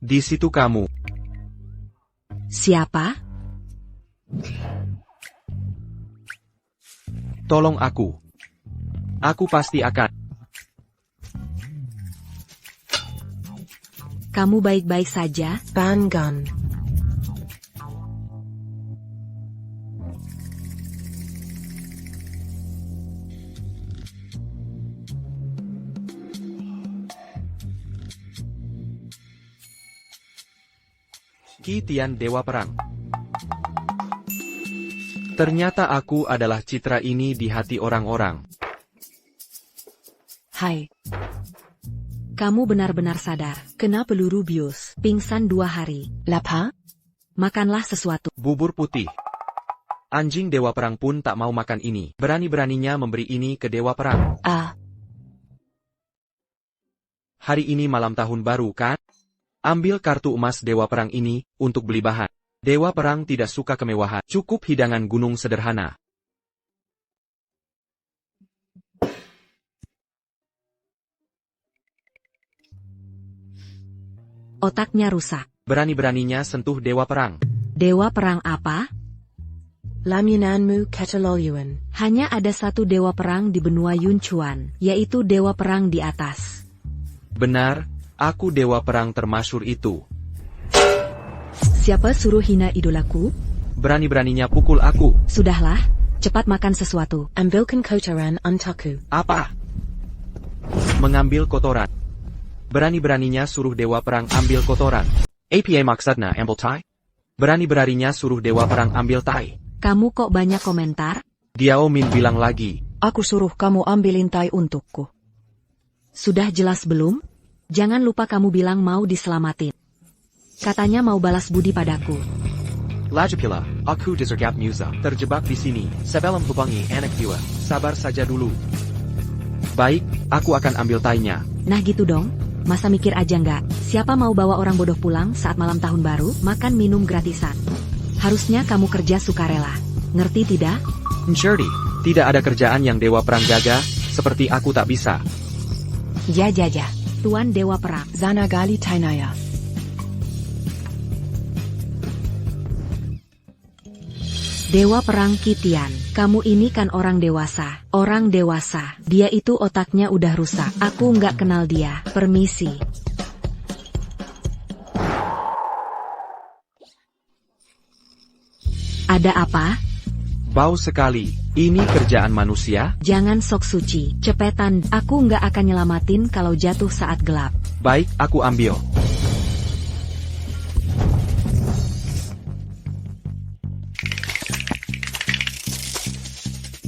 Di situ kamu. Siapa? Tolong aku. Aku pasti akan. Kamu baik-baik saja? Bangun. Qi Tian Dewa Perang. Ternyata aku adalah citra ini di hati orang-orang. Hai. Kamu benar-benar sadar, kena peluru bius, pingsan 2 hari. Lapar? Makanlah sesuatu. Bubur putih. Anjing Dewa Perang pun tak mau makan ini. Berani-beraninya memberi ini ke Dewa Perang. Hari ini malam tahun baru kan? Ambil kartu emas Dewa Perang ini, untuk beli bahan. Dewa Perang tidak suka kemewahan, cukup hidangan gunung sederhana. Otaknya rusak. Berani-beraninya sentuh Dewa Perang. Dewa Perang apa? Lamunanmu Cataloluan. Hanya ada satu Dewa Perang di benua Yunchuan, yaitu Dewa Perang di atas. Benar, aku Dewa Perang termasyhur itu. Siapa suruh hina idolaku? Berani-beraninya pukul aku. Sudahlah, cepat makan sesuatu. Ambilkan kotoran untukku. Apa? Mengambil kotoran. Berani-beraninya suruh Dewa Perang ambil kotoran. Apa maksudnya ambil tai? Berani-beraninya suruh Dewa Perang ambil tai. Kamu kok banyak komentar? Diao Min bilang lagi. Aku suruh kamu ambilin tai untukku. Sudah jelas belum? Jangan lupa kamu bilang mau diselamatin. Katanya mau balas budi padaku. Lagipula, aku disergap Musa. Terjebak di sini, sebelum hubungi anak jiwa. Sabar saja dulu. Baik, aku akan ambil tainya. Nah gitu dong, masa mikir aja nggak? Siapa mau bawa orang bodoh pulang saat malam tahun baru, makan minum gratisan? Harusnya kamu kerja sukarela. Ngerti tidak? Ngerti, tidak ada kerjaan yang Dewa Perang gagah, seperti aku tak bisa. Ja. Tuan Dewa Perang. Zana gali tainaya. Dewa Perang Qi Tian, kamu ini kan orang dewasa. Orang dewasa, dia itu otaknya udah rusak. Aku nggak kenal dia, permisi. Ada apa? Bau sekali, ini kerjaan manusia? Jangan sok suci, cepetan. Aku nggak akan nyelamatin kalau jatuh saat gelap. Baik, aku ambil.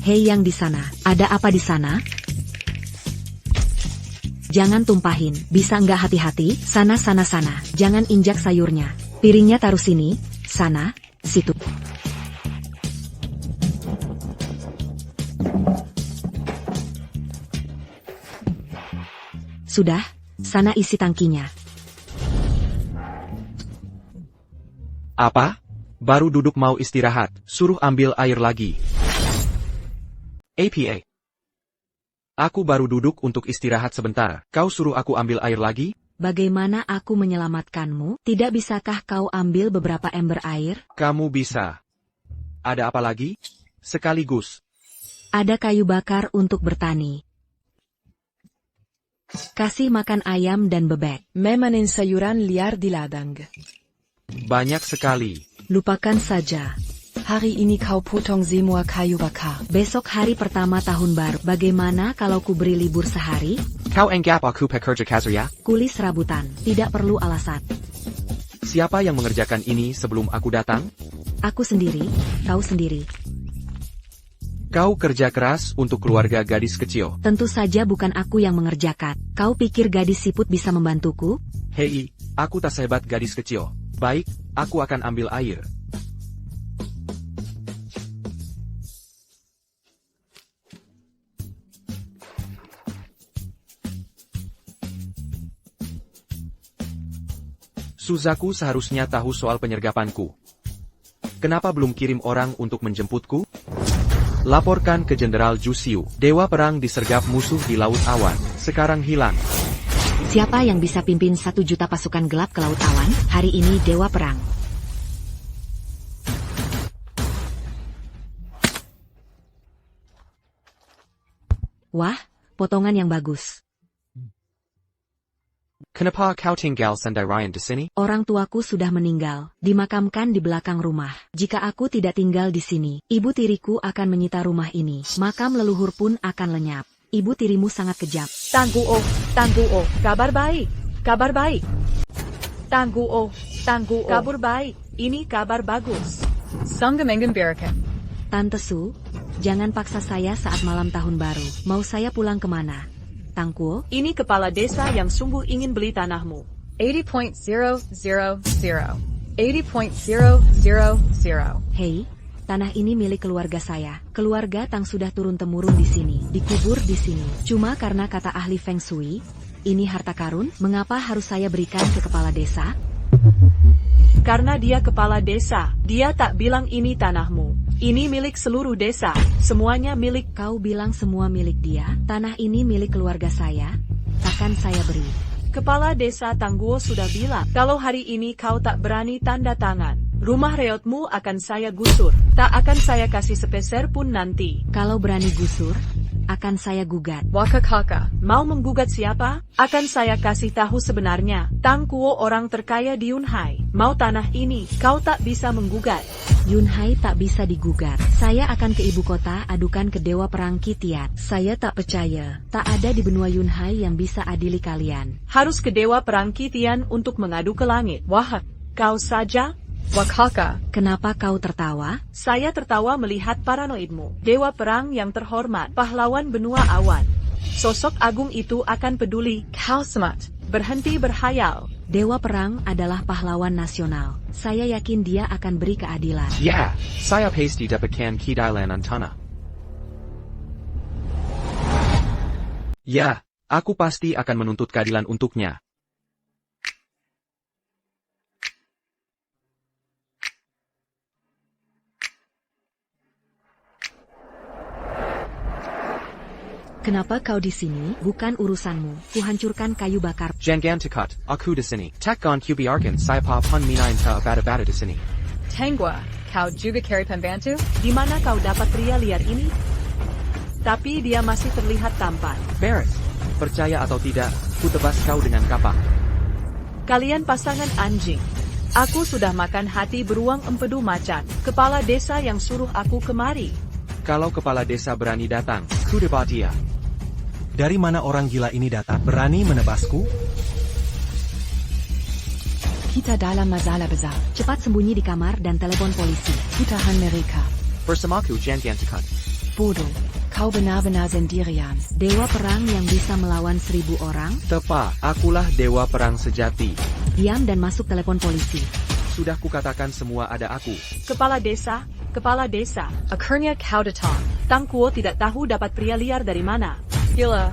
Hei yang di sana, ada apa di sana? Jangan tumpahin, bisa nggak hati-hati? Sana. Jangan injak sayurnya. Piringnya taruh sini, sana, situ. Sudah, sana isi tangkinya. Apa? Baru duduk mau istirahat, suruh ambil air lagi. Apa? Aku baru duduk untuk istirahat sebentar, kau suruh aku ambil air lagi? Bagaimana aku menyelamatkanmu? Tidak bisakah kau ambil beberapa ember air? Kamu bisa. Ada apa lagi? Sekaligus. Ada kayu bakar untuk bertani. Kasih makan ayam dan bebek. Memanin sayuran liar di ladang. Banyak sekali. Lupakan saja. Hari ini kau potong semua kayu bakar. Besok hari pertama tahun baru. Bagaimana kalau ku beri libur sehari? Kau anggap aku pekerja kasar ya? Kulis rabutan, tidak perlu alasan. Siapa yang mengerjakan ini sebelum aku datang? Aku sendiri, kau sendiri. Kau kerja keras untuk keluarga gadis kecil. Tentu saja bukan aku yang mengerjakan. Kau pikir gadis siput bisa membantuku? Hei, aku tak sehebat gadis kecil. Baik, aku akan ambil air. Suzaku seharusnya tahu soal penyergapanku. Kenapa belum kirim orang untuk menjemputku? Laporkan ke Jenderal Jusiu. Dewa Perang disergap musuh di Laut Awan. Sekarang hilang. Siapa yang bisa pimpin 1 juta pasukan gelap ke Laut Awan? Hari ini Dewa Perang. Wah, potongan yang bagus. Kenapa kau tinggal sendirian di sini? Orang tuaku sudah meninggal, dimakamkan di belakang rumah. Jika aku tidak tinggal di sini, ibu tiriku akan menyita rumah ini. Makam leluhur pun akan lenyap. Ibu tirimu sangat kejam. Tangguh, kabar baik, kabar baik. Tangguh, kabar baik, ini kabar bagus. Sangamengambarakan. Tante Su, jangan paksa saya saat malam tahun baru. Mau saya pulang kemana? Tangguh, Ini kepala desa yang sungguh ingin beli tanahmu. 80.000. 80.000. hei, tanah ini milik keluarga saya. Keluarga Tang sudah turun-temurun di sini, dikubur di sini. Cuma karena kata ahli Feng Shui, ini harta karun, mengapa harus saya berikan ke kepala desa? Karena dia kepala desa, dia tak bilang ini tanahmu. Ini milik seluruh desa, semuanya milik. Kau bilang semua milik dia, tanah ini milik keluarga saya, takkan saya beri. Kepala desa Tangguh sudah bilang, kalau hari ini kau tak berani tanda tangan, rumah reotmu akan saya gusur. Tak akan saya kasih sepeser pun nanti. Kalau berani gusur, akan saya gugat. Wakakaka. Mau menggugat siapa? Akan saya kasih tahu sebenarnya. Tang Kuo orang terkaya di Yunhai. Mau tanah ini, kau tak bisa menggugat. Yunhai tak bisa digugat. Saya akan ke ibu kota adukan ke Dewa Perang Kitiat. Saya tak percaya, tak ada di benua Yunhai yang bisa adili kalian. Harus ke Dewa Perang Kitian untuk mengadu ke langit. Wahak. Kau saja? Wakaka. Kenapa kau tertawa? Saya tertawa melihat paranoidmu. Dewa Perang yang terhormat, pahlawan benua awan. Sosok agung itu akan peduli. Kau semat. Berhenti berhayal. Dewa Perang adalah pahlawan nasional. Saya yakin dia akan beri keadilan. Ya, saya pasti dapatkan keadilan tanah. Ya, aku pasti akan menuntut keadilan untuknya. Kenapa kau di sini? Bukan urusanmu. Kuhancurkan kayu bakar. Jangan dekat, aku di sini. Takkan ku biarkan saya pun minain ke bata-bata di sini. Tangwa. Kau juga carry pembantu? Di mana kau dapat pria liar ini? Tapi dia masih terlihat tampan. Beres. Percaya atau tidak, ku tebas kau dengan kapak. Kalian pasangan anjing. Aku sudah makan hati beruang empedu macan. Kepala desa yang suruh aku kemari. Kalau kepala desa berani datang, ku debat dia. Dari mana orang gila ini datang? Berani menebasku? Kita dalam masalah besar. Cepat sembunyi di kamar dan telepon polisi. Putahan mereka. Bersamaku jangan dekat. Bodoh. Kau benar-benar sendirian. Dewa Perang yang bisa melawan 1000 orang? Tepat, akulah dewa perang sejati. Diam dan masuk telepon polisi. Sudah kukatakan semua ada aku. Kepala desa, kepala desa. Akhirnya kau datang. Tang Kuo tidak tahu dapat pria liar dari mana. Gila.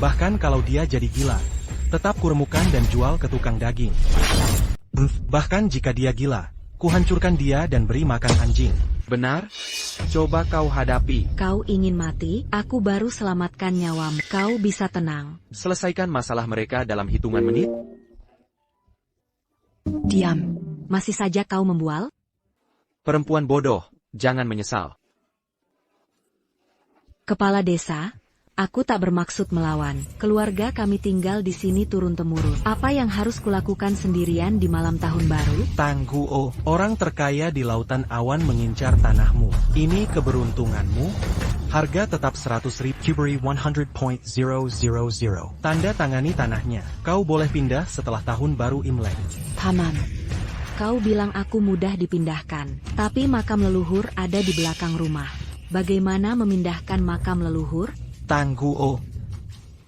Bahkan kalau dia jadi gila, tetap kuremukan dan jual ke tukang daging. Bahkan jika dia gila, kuhancurkan dia dan beri makan anjing. Benar? Coba kau hadapi. Kau ingin mati? Aku baru selamatkan nyawamu. Kau bisa tenang. Selesaikan masalah mereka dalam hitungan menit. Diam. Masih saja kau membual? Perempuan bodoh, jangan menyesal. Kepala desa, aku tak bermaksud melawan. Keluarga kami tinggal di sini turun-temurun. Apa yang harus kulakukan sendirian di malam tahun baru? Tangguh, orang terkaya di lautan awan mengincar tanahmu. Ini keberuntunganmu. Harga tetap 100.000 Kuberi 100.000. Tanda tangani tanahnya. Kau boleh pindah setelah tahun baru Imlek. Paman. Kau bilang aku mudah dipindahkan, tapi makam leluhur ada di belakang rumah. Bagaimana memindahkan makam leluhur? Tangguh,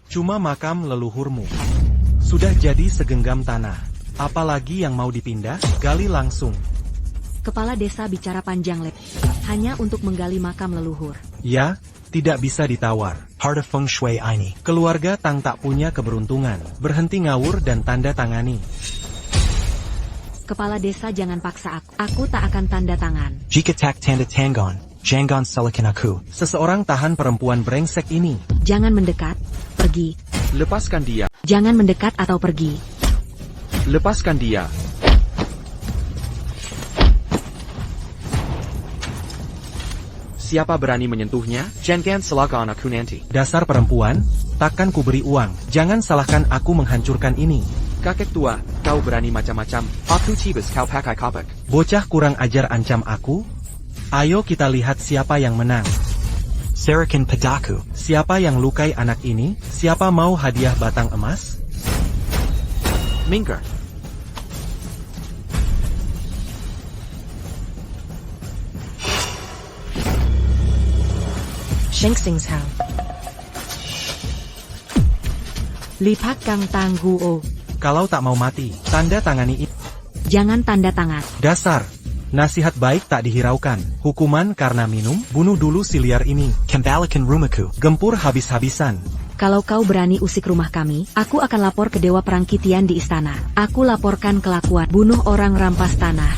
cuma makam leluhurmu. Sudah jadi segenggam tanah. Apalagi yang mau dipindah, gali langsung. Kepala desa bicara panjang lebar, hanya untuk menggali makam leluhur. Ya, tidak bisa ditawar. Harta Feng Shui ini. Keluarga Tang tak punya keberuntungan. Berhenti ngawur dan tanda tangani. Kepala desa jangan paksa aku. Aku tak akan tanda tangan. Jika tak tanda tangan, jangan salahkan aku. Seseorang tahan perempuan brengsek ini. Jangan mendekat. Pergi. Lepaskan dia. Jangan mendekat atau pergi. Lepaskan dia. Siapa berani menyentuhnya? Jangan salahkan aku nanti. Dasar perempuan, takkan kuberi uang. Jangan salahkan aku menghancurkan ini. Kakek tua, kau berani macam-macam. Aku cibes kau pakai kapak. Bocah kurang ajar ancam aku? Ayo kita lihat siapa yang menang. Sarakin Padaku. Siapa yang lukai anak ini? Siapa mau hadiah batang emas? Minggir. Shinxingshao. Lipat kang tangguo. Kalau tak mau mati, tanda tangani ini. Jangan tanda tangan. Dasar. Nasihat baik tak dihiraukan. Hukuman karena minum, bunuh dulu si liar ini. Kembalikan rumahku. Gempur habis-habisan. Kalau kau berani usik rumah kami, aku akan lapor ke Dewa Perang Kitian di istana. Aku laporkan kelakuan bunuh orang rampas tanah.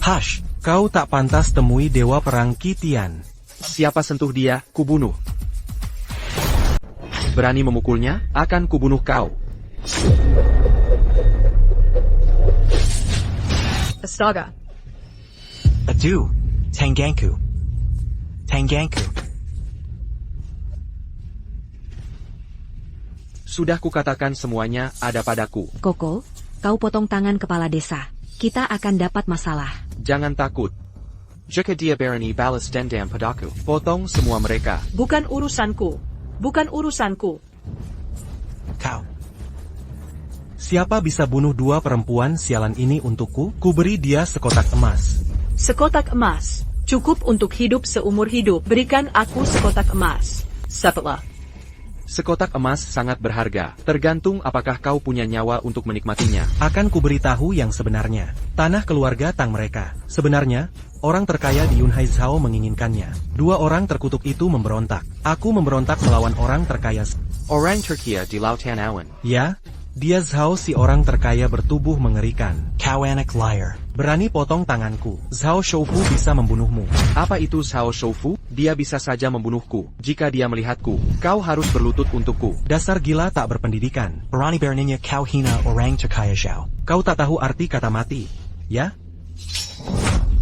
Hush. Kau tak pantas temui Dewa Perang Kitian. Siapa sentuh dia, kubunuh. Berani memukulnya, akan kubunuh kau. Astaga. Adu. Tanganku. Tanganku. Sudah kukatakan semuanya ada padaku. Koko, kau potong tangan kepala desa. Kita akan dapat masalah. Jangan takut. Jika dia berani balas dendam padaku, potong semua mereka. Bukan urusanku. Bukan urusanku. Kau. Siapa bisa bunuh dua perempuan sialan ini untukku? Kuberi dia sekotak emas. Sekotak emas. Cukup untuk hidup seumur hidup. Berikan aku sekotak emas. Setelah. Sekotak emas sangat berharga, tergantung apakah kau punya nyawa untuk menikmatinya. Akan kuberitahu yang sebenarnya. Tanah keluarga Tang mereka. Sebenarnya, orang terkaya di Yunhai Zhao menginginkannya. Dua orang terkutuk itu memberontak. Aku memberontak melawan orang terkaya. Orang Turkiya di Lautan Awan. Ya, dia Zhao si orang terkaya bertubuh mengerikan. Kau anak liar. Berani potong tanganku. Zhao Shoufu bisa membunuhmu. Apa itu Zhao Shoufu? Dia bisa saja membunuhku. Jika dia melihatku, kau harus berlutut untukku. Dasar gila tak berpendidikan. Berani beraninya kau hina orang terkaya Zhao. Kau tak tahu arti kata mati, ya?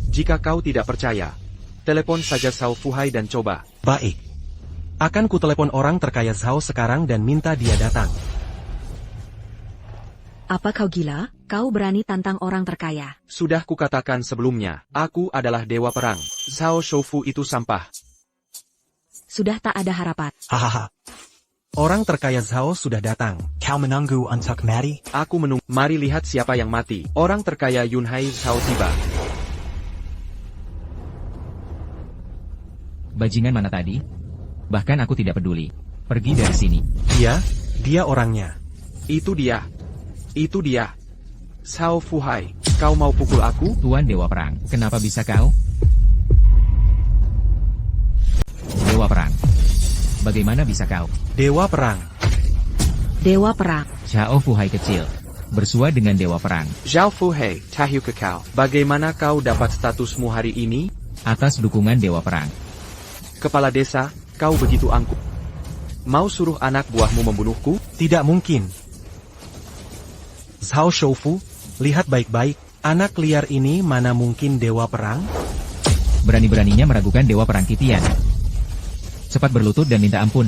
Jika kau tidak percaya, telepon saja Zhao Fuhai dan coba. Baik. Akan kutelepon orang terkaya Zhao sekarang dan minta dia datang. Apa kau gila? Kau berani tantang orang terkaya. Sudah kukatakan sebelumnya, aku adalah dewa perang. Zhao Shoufu itu sampah. Sudah tak ada harapan. Hahaha. Orang terkaya Zhao sudah datang. Kau menunggu untuk mati? Aku menunggu. Mari lihat siapa yang mati. Orang terkaya Yunhai Zhao tiba. Bajingan mana tadi? Bahkan aku tidak peduli. Pergi dari sini. Dia orangnya. Itu dia. Itu dia. Zhao Fuhai, kau mau pukul aku? Tuan Dewa Perang, kenapa bisa kau? Dewa Perang. Bagaimana bisa kau? Dewa Perang. Dewa Perang. Zhao Fuhai kecil. Bersua dengan Dewa Perang. Zhao Fuhai, Tahu Kekau. Bagaimana kau dapat statusmu hari ini? Atas dukungan Dewa Perang. Kepala desa, kau begitu angkuh. Mau suruh anak buahmu membunuhku? Tidak mungkin. Zhao Shoufu, lihat baik-baik. Anak liar ini mana mungkin Dewa Perang? Berani-beraninya meragukan Dewa Perang Kitian. Cepat berlutut dan minta ampun.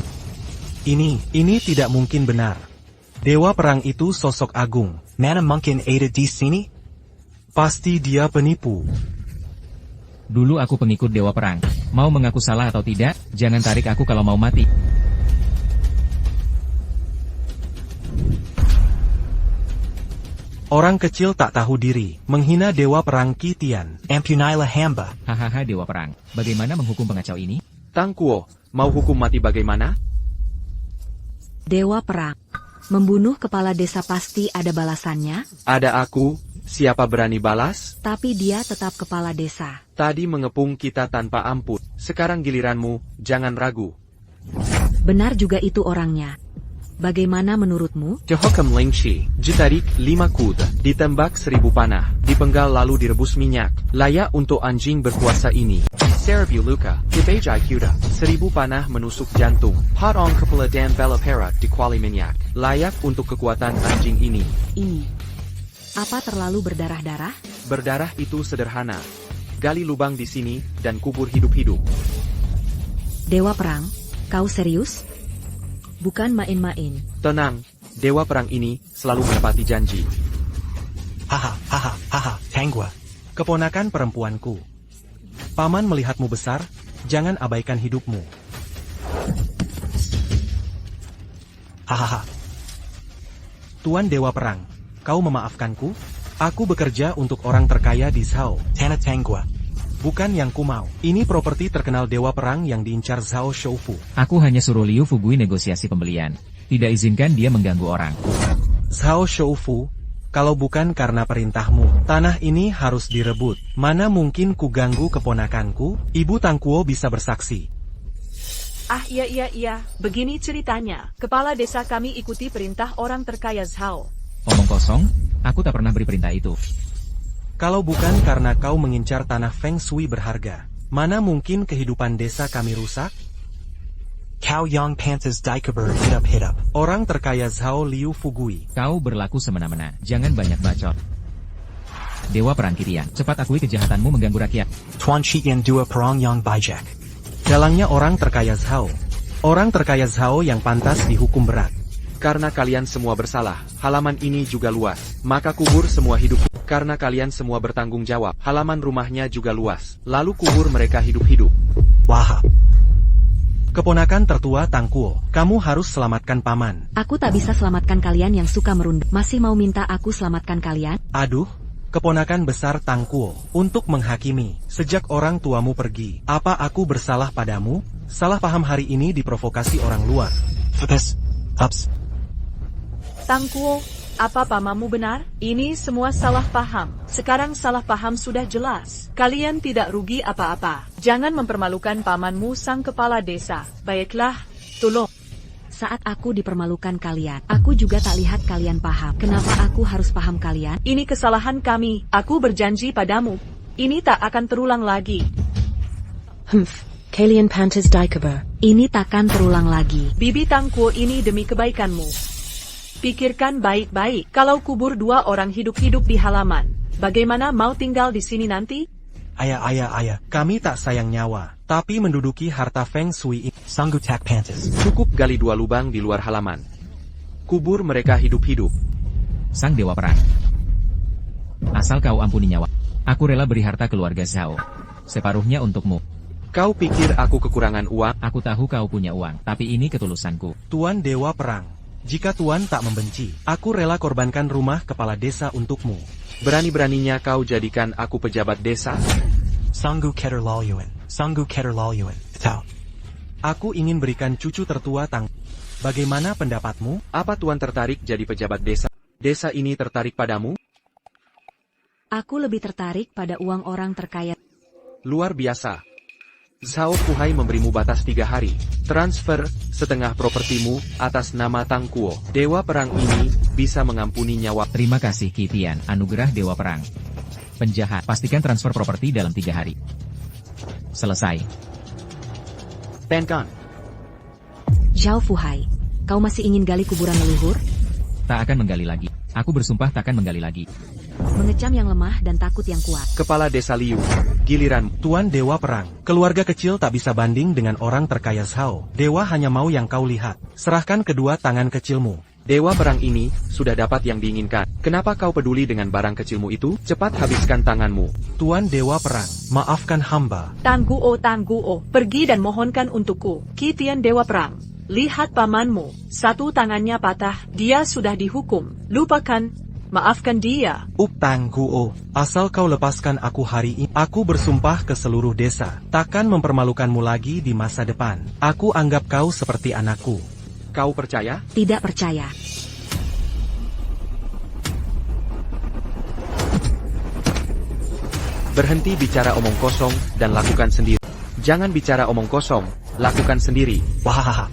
Ini tidak mungkin benar. Dewa Perang itu sosok agung. Mana mungkin ada di sini? Pasti dia penipu. Dulu aku pengikut Dewa Perang. Mau mengaku salah atau tidak, jangan tarik aku kalau mau mati. Orang kecil tak tahu diri, menghina Dewa Perang Kitian. Ampunailah hamba. Hahaha Dewa Perang, bagaimana menghukum pengacau ini? Tang Kuo, mau hukum mati bagaimana? Dewa Perang. Membunuh kepala desa pasti ada balasannya, Ada aku, siapa berani balas? tapi dia tetap kepala desa. Tadi mengepung kita tanpa ampun. Sekarang giliranmu, jangan ragu. Benar juga itu orangnya. Bagaimana menurutmu? Jehokem Lingshi, ditarik 5 kud, ditembak 1000 panah, dipenggal lalu direbus minyak. Layak untuk anjing berkuasa ini. Seribu luka, Ibajai kuda, 1000 panah menusuk jantung, potong kepala dan bela perak di kuali minyak. Layak untuk kekuatan anjing ini. Ini. Apa terlalu berdarah-darah? Berdarah itu sederhana. Gali lubang di sini, dan kubur hidup-hidup. Dewa Perang, kau serius? Bukan main-main. Tenang, Dewa Perang ini selalu menepati janji. Haha, Tangwa. Keponakan perempuanku. Paman melihatmu besar, jangan abaikan hidupmu. Hahaha. Tuan Dewa Perang, kau memaafkanku? Aku bekerja untuk orang terkaya di Zhao. Tana Tangwa. Bukan yang ku mau. Ini properti terkenal Dewa Perang yang diincar Zhao Shoufu. Aku hanya suruh Liu Fugui negosiasi pembelian. Tidak izinkan dia mengganggu orang. Zhao Shoufu, kalau bukan karena perintahmu, tanah ini harus direbut. Mana mungkin ku ganggu keponakanku? Ibu Tangguo bisa bersaksi. Iya. Begini ceritanya. Kepala desa kami ikuti perintah orang terkaya Zhao. Omong kosong, aku tak pernah beri perintah itu. Kalau bukan karena kau mengincar tanah Feng Shui berharga, mana mungkin kehidupan desa kami rusak? Cao Yang Pantas Daikaber hit up. Orang terkaya Zhao Liu Fugui. Kau berlaku semena-mena, jangan banyak bacot. Dewa Perang Kirian, cepat akui kejahatanmu mengganggu rakyat. Tuan Chiyan Dua Perang Yang Bijak. Dalangnya orang terkaya Zhao. Orang terkaya Zhao yang pantas dihukum berat. Karena kalian semua bersalah, halaman ini juga luas. Maka kubur semua hidup. Karena kalian semua bertanggung jawab, halaman rumahnya juga luas. Lalu kubur mereka hidup-hidup. Waha. Keponakan tertua Tangguo, kamu harus selamatkan paman. Aku tak bisa selamatkan kalian yang suka merunduk. Masih mau minta aku selamatkan kalian? Aduh, keponakan besar Tangguo, untuk menghakimi. Sejak orang tuamu pergi, apa aku bersalah padamu? Salah paham hari ini diprovokasi orang luar. Fapes. Ups. Tangguo, apa pamamu benar? Ini semua salah paham. Sekarang salah paham sudah jelas. Kalian tidak rugi apa-apa. Jangan mempermalukan pamanmu sang kepala desa. Baiklah, tolong. Saat aku dipermalukan kalian, aku juga tak lihat kalian paham. Kenapa aku harus paham kalian? Ini kesalahan kami. Aku berjanji padamu. Ini tak akan terulang lagi. Kalian Pantas Daikaber. Ini takkan terulang lagi. Bibi Tangguo ini demi kebaikanmu. Pikirkan baik-baik. Kalau kubur 2 orang hidup-hidup di halaman, bagaimana mau tinggal di sini nanti? Ayah. Kami tak sayang nyawa, tapi menduduki harta Feng Shui ini. Sanggu Tak Pantas. Cukup gali 2 lubang di luar halaman. Kubur mereka hidup-hidup. Sang Dewa Perang. Asal kau ampuni nyawa. Aku rela beri harta keluarga Zhao. Separuhnya untukmu. Kau pikir aku kekurangan uang? Aku tahu kau punya uang, tapi ini ketulusanku. Tuan Dewa Perang, jika Tuan tak membenci, aku rela korbankan rumah kepala desa untukmu. Berani-beraninya kau jadikan aku pejabat desa? Sanggu Keterlaluan. Tau. Aku ingin berikan cucu tertua Tang. Bagaimana pendapatmu? Apa Tuan tertarik jadi pejabat desa? Desa ini tertarik padamu? Aku lebih tertarik pada uang orang terkaya. Luar biasa. Zhao Fuhai memberimu batas 3 hari. Transfer setengah propertimu atas nama Tangguo. Dewa Perang ini bisa mengampuni nyawa. Terima kasih Kitian, anugerah Dewa Perang. Penjahat, pastikan transfer properti dalam 3 hari. Selesai. Tenkan. Zhao Fuhai, kau masih ingin gali kuburan leluhur? Tak akan menggali lagi. Aku bersumpah takkan menggali lagi. Mengecam yang lemah dan takut yang kuat. Kepala Desa Liu, giliran. Tuan Dewa Perang, keluarga kecil tak bisa banding dengan orang terkaya Zhao. Dewa hanya mau yang kau lihat. Serahkan kedua tangan kecilmu. Dewa Perang ini sudah dapat yang diinginkan. Kenapa kau peduli dengan barang kecilmu itu? Cepat habiskan tanganmu. Tuan Dewa Perang, maafkan hamba. Tangguo, pergi dan mohonkan untukku. Kitian Dewa Perang, lihat pamanmu. 1 tangannya patah, dia sudah dihukum. Lupakan. Maafkan dia. Tangguo, asal kau lepaskan aku hari ini, aku bersumpah ke seluruh desa, takkan mempermalukanmu lagi di masa depan. Aku anggap kau seperti anakku. Kau percaya? Tidak percaya. Berhenti bicara omong kosong dan lakukan sendiri. Jangan bicara omong kosong, lakukan sendiri. Wahahaha.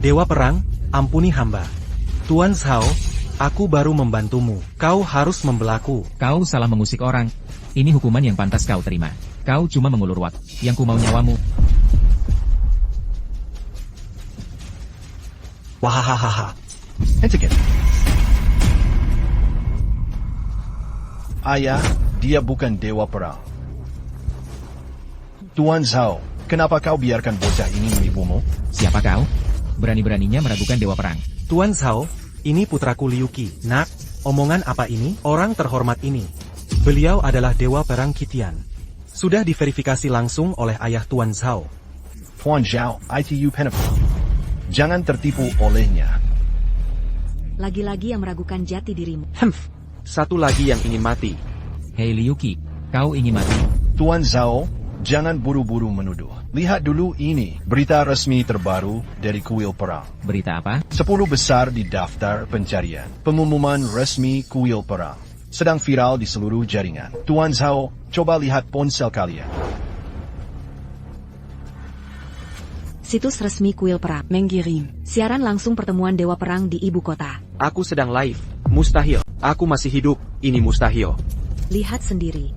Dewa Perang, ampuni hamba. Tuan Zhao, aku baru membantumu. Kau harus membelaku. Kau salah mengusik orang. Ini hukuman yang pantas kau terima. Kau cuma mengulur waktu. Yang ku mau nyawamu. Wahahaha. Hentikan. Ayah, dia bukan dewa perang. Tuan Zhao, kenapa kau biarkan bocah ini menipumu? Siapa kau? Berani-beraninya meragukan dewa perang. Tuan Zhao, ini putraku Liuqi. Nak, omongan apa ini? Orang terhormat ini. Beliau adalah dewa perang Qitian. Sudah diverifikasi langsung oleh ayah Tuan Zhao. Tuan Zhao, ITU Penefu. Jangan tertipu olehnya. Lagi-lagi yang meragukan jati dirimu. Satu lagi yang ingin mati. Hei Liuqi, kau ingin mati? Tuan Zhao, jangan buru-buru menuduh. Lihat dulu ini, berita resmi terbaru dari kuil perang. Berita apa? 10 besar di daftar pencarian. Pengumuman resmi kuil perang. Sedang viral di seluruh jaringan. Tuan Zhao, coba lihat ponsel kalian. Situs resmi kuil perang. Mengirim. Siaran langsung pertemuan dewa perang di ibu kota. Aku sedang live. Mustahil. Aku masih hidup. Ini mustahil. Lihat sendiri.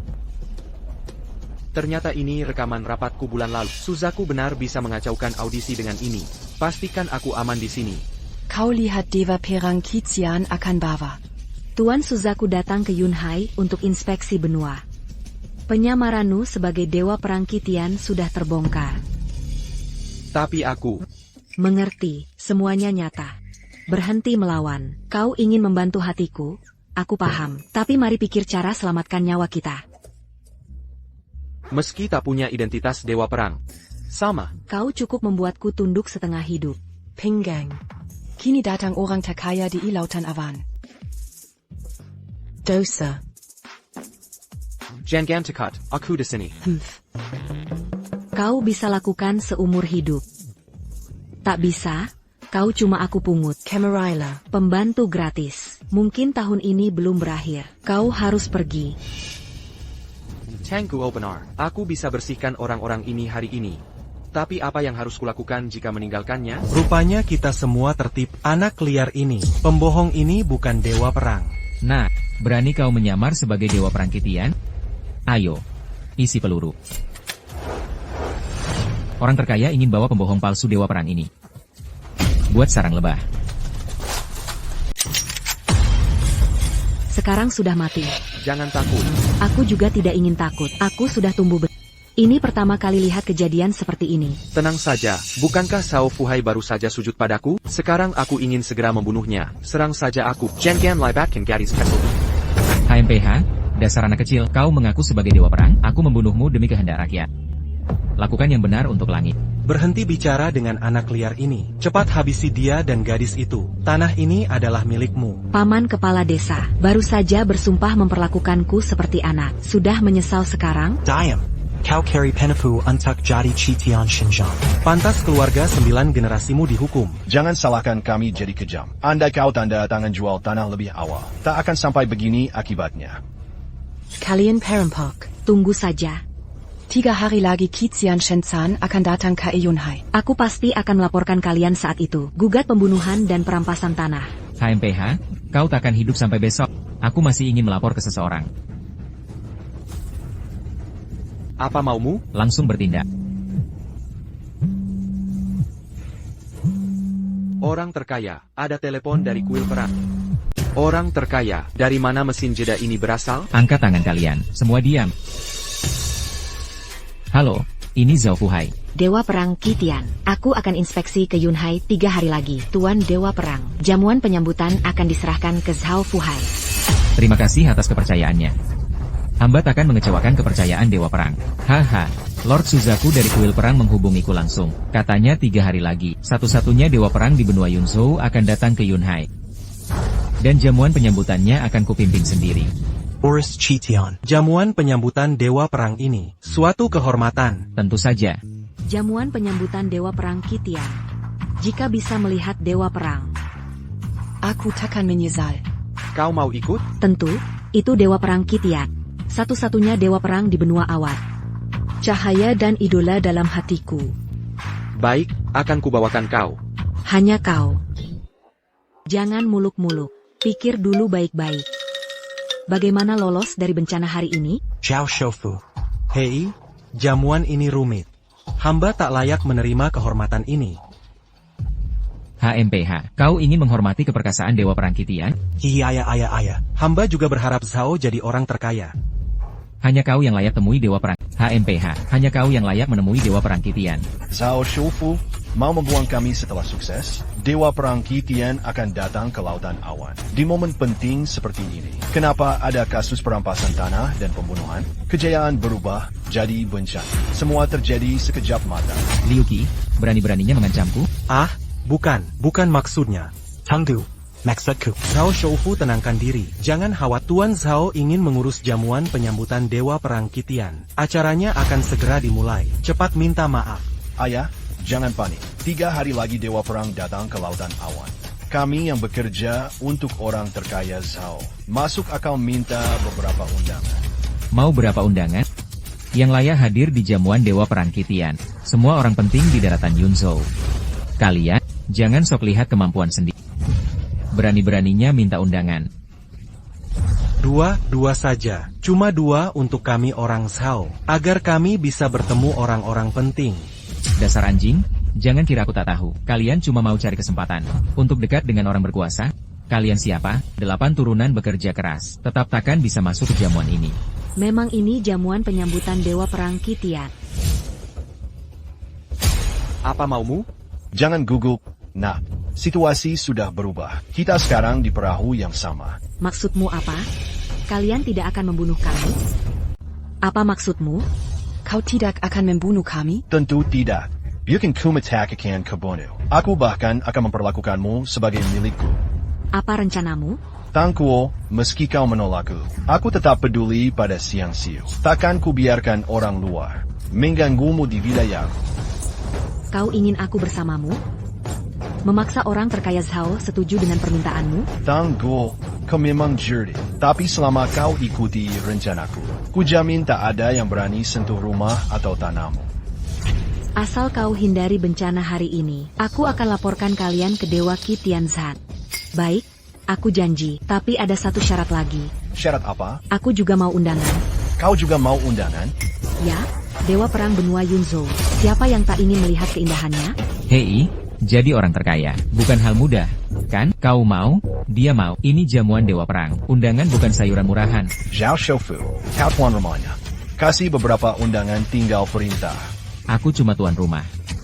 Ternyata ini rekaman rapatku bulan lalu. Suzaku benar bisa mengacaukan audisi dengan ini. Pastikan aku aman di sini. Kau lihat dewa perang Qitian akan bawa. Tuan Suzaku datang ke Yunhai untuk inspeksi benua. Penyamaranmu sebagai dewa perang Qitian sudah terbongkar. Tapi aku... Mengerti, semuanya nyata. Berhenti melawan. Kau ingin membantu hatiku? Aku paham. Tapi mari pikir cara selamatkan nyawa kita. Meski tak punya identitas dewa perang. Sama. Kau cukup membuatku tunduk setengah hidup. Pinggang. Kini datang orang terkaya di Lautan Awan. Dosa. Jangan dekat, aku di sini. Kau bisa lakukan seumur hidup. Tak bisa, kau cuma aku pungut. Camarilla. Pembantu gratis. Mungkin tahun ini belum berakhir. Kau harus pergi. Tangku benar. Aku bisa bersihkan orang-orang ini hari ini. Tapi apa yang harus kulakukan jika meninggalkannya? Rupanya kita semua tertib. Anak liar ini, pembohong ini bukan dewa perang. Nah, berani kau menyamar sebagai dewa perang Qitian? Ayo, isi peluru. Orang terkaya ingin bawa pembohong palsu dewa perang ini. Buat sarang lebah. Sekarang sudah mati. Jangan takut. Aku juga tidak ingin takut. Aku sudah tumbuh Ini pertama kali lihat kejadian seperti ini. Tenang saja, bukankah Zhao Fuhai baru saja sujud padaku? Sekarang aku ingin segera membunuhnya. Serang saja aku. Jangan libatkan gadis kecil. HMPH, dasar anak kecil, kau mengaku sebagai dewa perang, aku membunuhmu demi kehendak rakyat. Lakukan yang benar untuk langit. Berhenti bicara dengan anak liar ini. Cepat habisi dia dan gadis itu. Tanah ini adalah milikmu. Paman kepala desa, baru saja bersumpah memperlakukanku seperti anak. Sudah menyesal sekarang? Diam. Kau carry Penefu untuk jadi Qitian Xinjiang. Pantas keluarga 9 generasimu dihukum. Jangan salahkan kami jadi kejam. Andai kau tanda tangan jual tanah lebih awal, tak akan sampai begini akibatnya. Kalian perampok. Tunggu saja. 3 hari lagi Qitian Shenzan akan datang ke Yunhai. Aku pasti akan melaporkan kalian saat itu. Gugat pembunuhan dan perampasan tanah. HMPH, kau takkan hidup sampai besok. Aku masih ingin melapor ke seseorang. Apa maumu? Langsung bertindak. Orang terkaya, ada telepon dari kuil perang. Orang terkaya, dari mana mesin jeda ini berasal? Angkat tangan kalian, semua diam. Halo, ini Zhao Fuhai. Dewa Perang Qitian. Aku akan inspeksi ke Yunhai 3 hari lagi. Tuan Dewa Perang. Jamuan penyambutan akan diserahkan ke Zhao Fuhai. Terima kasih atas kepercayaannya. Hamba takkan mengecewakan kepercayaan Dewa Perang. Haha, Lord Suzaku dari kuil perang menghubungiku langsung. Katanya 3 hari lagi, satu-satunya Dewa Perang di benua Yunzhou akan datang ke Yunhai. Dan jamuan penyambutannya akan kupimpin sendiri. Boris Qitian. Jamuan penyambutan Dewa Perang ini, suatu kehormatan. Tentu saja. Jamuan penyambutan Dewa Perang Qitian. Jika bisa melihat Dewa Perang. Aku takkan menyesal. Kau mau ikut? Tentu, itu Dewa Perang Qitian. Satu-satunya dewa perang di benua Awad. Cahaya dan idola dalam hatiku. Baik, akan kubawakan kau. Hanya kau. Jangan muluk-muluk. Pikir dulu baik-baik. Bagaimana lolos dari bencana hari ini? Zhao Shofu. Hei, Jamuan ini rumit. Hamba tak layak menerima kehormatan ini. HMPH, kau ingin menghormati keperkasaan Dewa Perang Kitian? Hihi ayah. Hamba juga berharap Zhao jadi orang terkaya. Hanya kau yang layak temui Dewa Perang. HMPH, hanya kau yang layak menemui Dewa Perang Kitian. Zhao Shoufu, mau membuang kami setelah sukses? Dewa Perang Kitian akan datang ke Lautan Awan. Di momen penting seperti ini, kenapa ada kasus perampasan tanah dan pembunuhan? Kejayaan berubah jadi bencana. Semua terjadi sekejap mata. Liu Qi, berani-beraninya mengancamku? Ah, bukan maksudnya. Tunggu, maksudku. Zhao Shoufu, tenangkan diri. Jangan khawatir. Tuan Zhao ingin mengurus jamuan penyambutan Dewa Perang Kitian. Acaranya akan segera dimulai. Cepat minta maaf. Ayah, jangan panik. 3 hari lagi Dewa Perang datang ke Lautan Awan. Kami yang bekerja untuk orang terkaya Zhao. Masuk akal minta beberapa undangan. Mau berapa undangan? Yang layak hadir di jamuan Dewa Perang Kitian. Semua orang penting di daratan Yunzhou. Kalian, jangan sok lihat kemampuan sendiri. Berani-beraninya minta undangan. Dua saja. Cuma 2 untuk kami orang Zhao. Agar kami bisa bertemu orang-orang penting. Dasar anjing, jangan kira aku tak tahu. Kalian cuma mau cari kesempatan untuk dekat dengan orang berkuasa. Kalian siapa? 8 turunan bekerja keras. Tetap takkan bisa masuk ke jamuan ini. Memang ini jamuan penyambutan Dewa Perang Kitian. Apa maumu? Jangan gugup. Nah, situasi sudah berubah. Kita sekarang di perahu yang sama. Maksudmu apa? Kalian tidak akan membunuh kami? Apa maksudmu? Kau tidak akan membunuh kami? Tentu tidak. Bukan ku akan kebunuh. Aku bahkan akan memperlakukanmu sebagai milikku. Apa rencanamu? Tangguo, meski kau menolakku, aku tetap peduli pada Siang Siu. Takkan ku biarkan orang luar mengganggumu di wilayahku. Kau ingin aku bersamamu? Memaksa orang terkaya Zhao setuju dengan permintaanmu? Tangguo, kau memang cerdik. Tapi selama kau ikuti rencanaku, ku jamin tak ada yang berani sentuh rumah atau tanahmu. Asal kau hindari bencana hari ini, aku akan laporkan kalian ke Dewa Kitian Zhat. Baik, aku janji, tapi ada satu syarat lagi. Syarat apa? Aku juga mau undangan. Kau juga mau undangan? Ya, Dewa Perang Benua Yunzhou. Siapa yang tak ingin melihat keindahannya? Hei, jadi orang terkaya, bukan hal mudah, kan? Kau mau, dia mau. Ini jamuan Dewa Perang. Undangan bukan sayuran murahan. Zhao Shoufu, kau tuan rumahnya. Kasih beberapa undangan tinggal perintah. Aku cuma tuan rumah.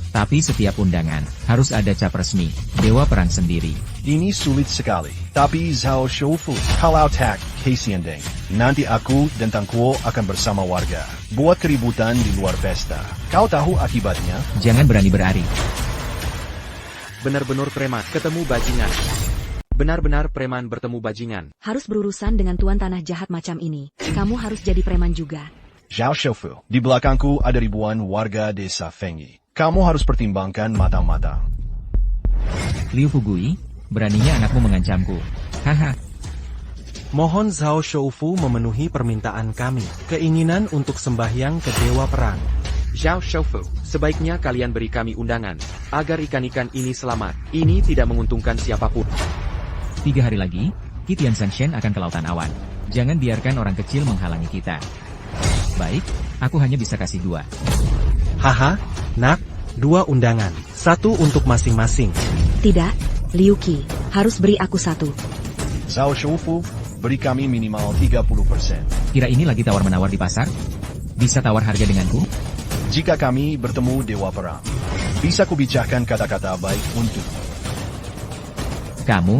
Tapi setiap undangan, harus ada cap resmi, Dewa Perang sendiri. Ini sulit sekali. Tapi Zhao Shoufu, kalau tak, Kesiandeng. Nanti aku dan Tangguo akan bersama warga. Buat keributan di luar pesta. Kau tahu akibatnya? Jangan berani berari. Benar-benar preman ketemu bajingan. Benar-benar preman bertemu bajingan. Harus berurusan dengan tuan tanah jahat macam ini. Kamu harus jadi preman juga. Zhao Shoufu, di belakangku ada ribuan warga desa Fengyi. Kamu harus pertimbangkan matang-matang. Liu Fugui, beraninya anakmu mengancamku. Haha. Mohon Zhao Shoufu memenuhi permintaan kami. Keinginan untuk sembahyang ke Dewa Perang. Zhao Shoufu, sebaiknya kalian beri kami undangan, agar ikan-ikan ini selamat. Ini tidak menguntungkan siapapun. 3 hari lagi, Kitian Sanshen akan ke Lautan Awan. Jangan biarkan orang kecil menghalangi kita. Baik, aku hanya bisa kasih 2. Haha, nak, 2 undangan. 1 untuk masing-masing. Tidak, Liu Qi, harus beri aku 1. Zhao Shoufu, beri kami minimal 30%. Kira ini lagi tawar-menawar di pasar? Bisa tawar harga denganku? Jika kami bertemu Dewa Perang, bisa kubicarakan kata-kata baik untukmu. Kamu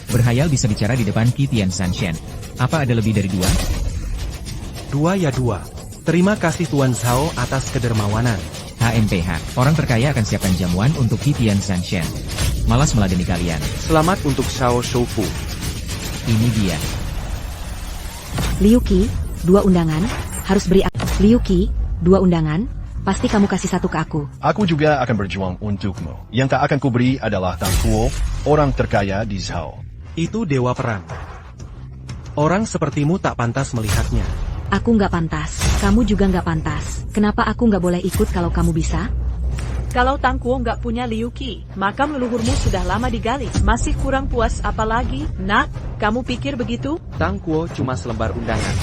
berhayal bisa bicara di depan Kitian Sanshen. Apa ada lebih dari 2? 2 ya 2. Terima kasih Tuan Zhao atas kedermawanan. HMPH, orang terkaya akan siapkan jamuan untuk Kitian Sanshen. Malas meladeni kalian. Selamat untuk Zhao Shoufu. Ini dia. Liu Qi, 2 undangan, harus beri aku. Liu Qi, 2 undangan, pasti kamu kasih 1 ke aku. Aku juga akan berjuang untukmu. Yang tak akan kuberi adalah Tangguo, orang terkaya di Zhao. Itu Dewa Perang. Orang sepertimu tak pantas melihatnya. Aku nggak pantas, kamu juga nggak pantas. Kenapa aku nggak boleh ikut kalau kamu bisa? Kalau Tangguo nggak punya Liu Qi, makam leluhurmu sudah lama digali. Masih kurang puas apa lagi? Nak, kamu pikir begitu? Tangguo cuma selembar undangan.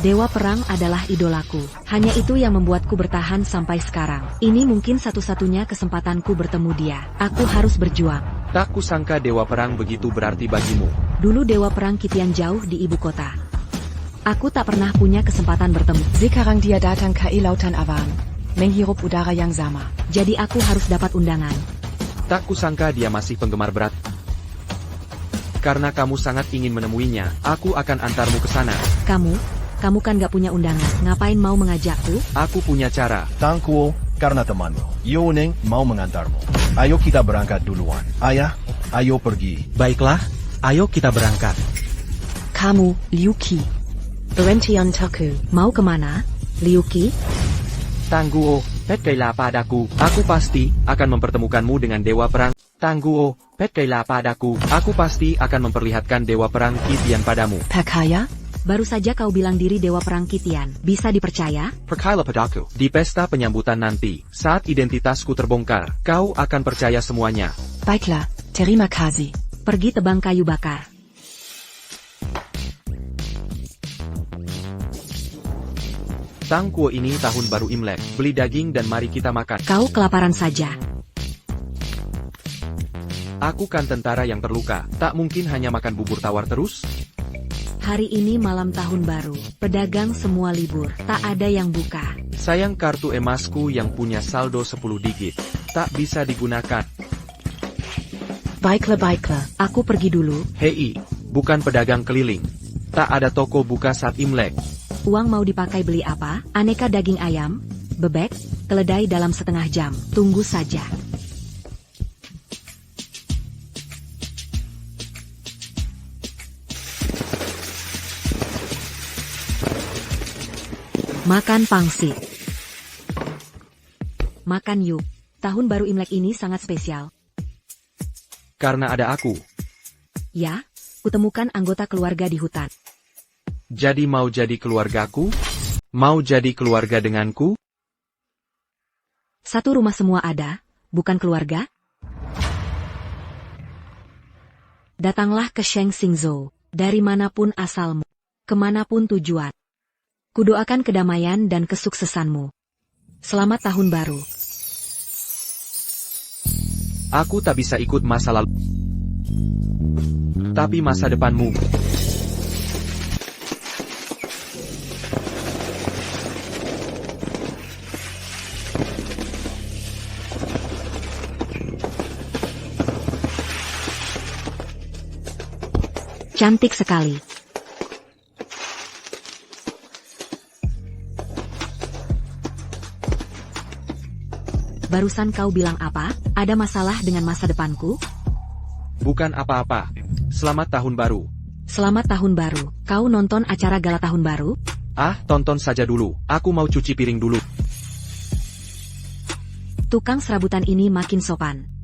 Dewa Perang adalah idolaku. Hanya itu yang membuatku bertahan sampai sekarang. Ini mungkin satu-satunya kesempatanku bertemu dia. Aku harus berjuang. Tak kusangka Dewa Perang begitu berarti bagimu. Dulu Dewa Perang Kitian jauh di ibu kota. Aku tak pernah punya kesempatan bertemu. Sekarang dia datang ke lautan awan. Menghirup udara yang sama. Jadi aku harus dapat undangan. Tak kusangka dia masih penggemar berat. Karena kamu sangat ingin menemuinya, aku akan antarmu ke sana. Kamu kan gak punya undangan. Ngapain mau mengajakku? Aku punya cara. Tang Kuo, karena temanmu. Yoneng mau mengantarmu. Ayo kita berangkat duluan. Ayah, ayo pergi. Baiklah, ayo kita berangkat. Kamu, Liu Qi. Berhentian Taku. Mau kemana, Liu Qi? Tangguo, petkailah padaku. Aku pasti akan mempertemukanmu dengan Dewa Perang. Tangguo, petkailah padaku. Aku pasti akan memperlihatkan Dewa Perang Kitian padamu. Perkaya? Baru saja kau bilang diri Dewa Perang Kitian. Bisa dipercaya? Perkailah padaku. Di pesta penyambutan nanti, saat identitasku terbongkar, kau akan percaya semuanya. Baiklah, terima kasih. Pergi tebang kayu bakar. Tangguo ini tahun baru Imlek. Beli daging dan mari kita makan. Kau kelaparan saja. Aku kan tentara yang terluka. Tak mungkin hanya makan bubur tawar terus. Hari ini malam tahun baru. Pedagang semua libur. Tak ada yang buka. Sayang kartu emasku yang punya saldo 10 digit. Tak bisa digunakan. Baiklah. Aku pergi dulu. Hei, bukan pedagang keliling. Tak ada toko buka saat Imlek. Uang mau dipakai beli apa? Aneka daging ayam, bebek, keledai dalam setengah jam. Tunggu saja. Makan pangsit. Makan yuk. Tahun baru Imlek ini sangat spesial. Karena ada aku. Ya, kutemukan anggota keluarga di hutan. Jadi mau jadi keluargaku? Mau jadi keluarga denganku? Satu rumah semua ada, bukan keluarga? Datanglah ke Sheng Xingzhou, dari manapun asalmu, kemanapun tujuan. Kudoakan kedamaian dan kesuksesanmu. Selamat tahun baru. Aku tak bisa ikut masa lalu. Tapi masa depanmu. Cantik sekali. Barusan kau bilang apa? Ada masalah dengan masa depanku? Bukan apa-apa. Selamat tahun baru. Selamat tahun baru. Kau nonton acara gala tahun baru? Ah, tonton saja dulu. Aku mau cuci piring dulu. Tukang serabutan ini makin sopan.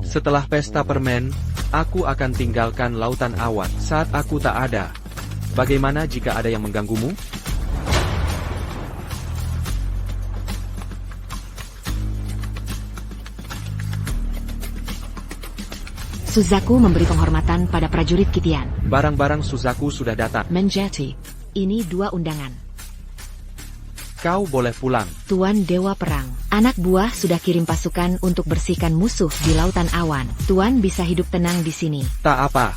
Setelah pesta permen, aku akan tinggalkan lautan awan saat aku tak ada. Bagaimana jika ada yang mengganggumu? Suzaku memberi penghormatan pada prajurit Kitian. Barang-barang Suzaku sudah datang. Menjati. Ini 2 undangan. Kau boleh pulang. Tuan Dewa Perang. Anak buah sudah kirim pasukan untuk bersihkan musuh di lautan awan. Tuan bisa hidup tenang di sini. Tak apa.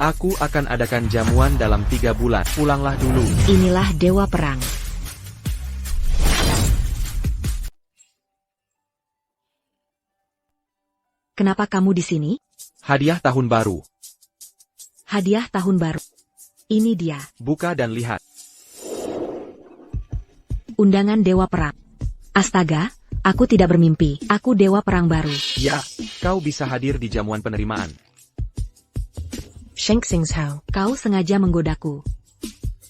Aku akan adakan jamuan dalam 3 bulan. Pulanglah dulu. Inilah Dewa Perang. Kenapa kamu di sini? Hadiah tahun baru. Hadiah tahun baru. Ini dia. Buka dan lihat. Undangan Dewa Perang. Astaga, aku tidak bermimpi. Aku Dewa Perang baru. Ya, kau bisa hadir di jamuan penerimaan. Sheng Xingzhou. Kau sengaja menggodaku.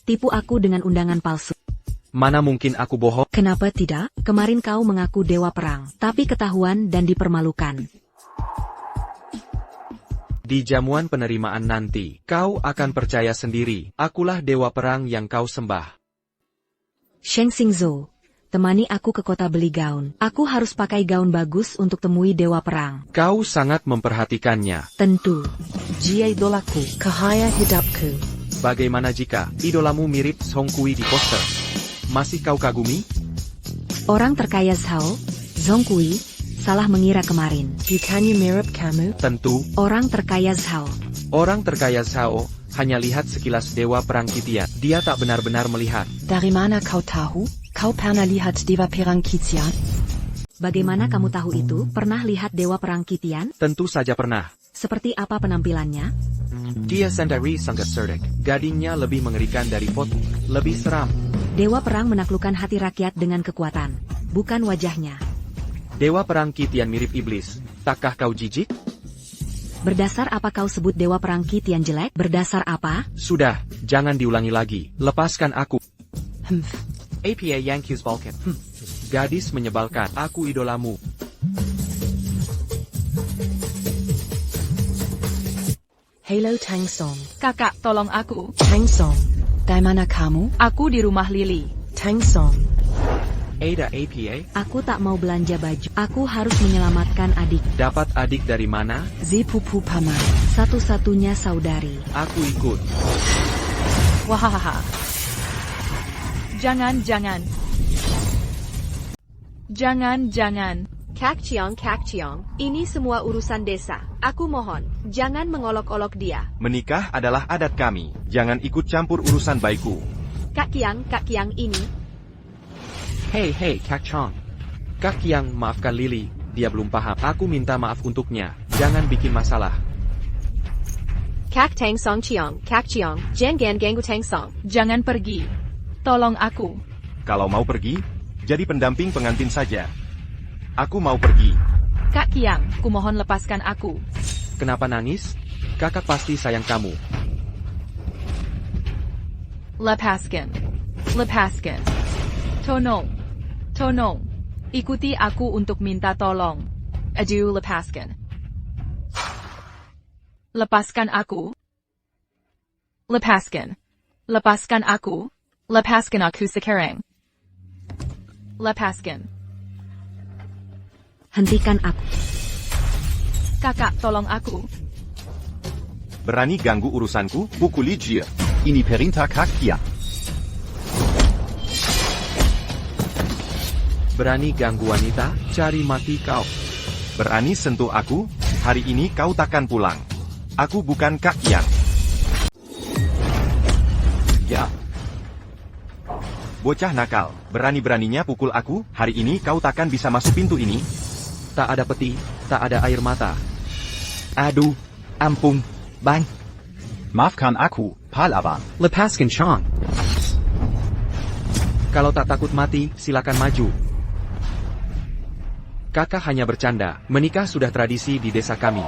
Tipu aku dengan undangan palsu. Mana mungkin aku bohong? Kenapa tidak? Kemarin kau mengaku Dewa Perang, tapi ketahuan dan dipermalukan. Di jamuan penerimaan nanti, kau akan percaya sendiri, akulah dewa perang yang kau sembah. Sheng Xingzhou, temani aku ke kota beli gaun. Aku harus pakai gaun bagus untuk temui dewa perang. Kau sangat memperhatikannya. Tentu. Dia idolaku, cahaya hidupku. Bagaimana jika idolamu mirip Song Kui di poster? Masih kau kagumi? Orang terkaya Zhao, Zhong Kui, salah mengira kemarin. Bukannya mirip kamu? Tentu, Orang terkaya Zhao. orang terkaya Zhao hanya lihat sekilas dewa perang Qitian. Dia tak benar-benar melihat. Dari mana kau tahu? Kau pernah lihat Dewa Perang Qitian? Bagaimana kamu tahu itu? Pernah lihat dewa perang Qitian? Tentu saja pernah. Seperti apa penampilannya? Dia sendiri sangat cerdik. Gadingnya lebih mengerikan dari foto. Lebih seram. Dewa perang menaklukkan hati rakyat dengan kekuatan, bukan wajahnya. Dewa perang Qitian mirip iblis. Takkah kau jijik? Berdasar apa kau sebut dewa perang Qitian jelek? Berdasar apa? Sudah, jangan diulangi lagi. Lepaskan aku. Humph. APA Yankees Balkan. Gadis menyebalkan. Aku idolamu. Halo Tang Song. Kakak, tolong aku. Tang Song. Dari mana kamu? Aku di rumah Lily. Tang Song. Ada APA? Aku tak mau belanja baju. Aku harus menyelamatkan adik. Dapat adik dari mana? Zipupu Paman. Satu-satunya saudari. Aku ikut. Wahahaha. Jangan. Jangan. Kak Chiong, ini semua urusan desa. Aku mohon, jangan mengolok-olok dia. Menikah adalah adat kami. Jangan ikut campur urusan baikku. Kak Kiang ini. Hey, Kak Chong. Kak Kiang, maafkan Lily. Dia belum paham. Aku minta maaf untuknya. Jangan bikin masalah. Kak Tang Song Chiong, jangan ganggu Tang Song. Jangan pergi. Tolong aku. Kalau mau pergi, jadi pendamping pengantin saja. Aku mau pergi. Kak Kiang, kumohon lepaskan aku. Kenapa nangis? Kakak pasti sayang kamu. Lepaskan. Tolong. Ikuti aku untuk minta tolong. Aduh, lepaskan. Lepaskan aku. Lepaskan aku sekarang. Lepaskan. Hentikan aku. Kakak, tolong aku. Berani ganggu urusanku? Pukuli dia. Ini perintah Kak Kiang. Berani ganggu wanita? Cari mati kau. Berani sentuh aku? Hari ini kau takkan pulang. Aku bukan Kak Kiang. Ya. Bocah nakal, berani-beraninya pukul aku. Hari ini kau takkan bisa masuk pintu ini. Tak ada peti, tak ada air mata. Aduh, ampun, Bang. Maafkan aku, pahlawan. Lepaskan Chong. Kalau tak takut mati, silakan maju. Kakak hanya bercanda. Menikah sudah tradisi di desa kami.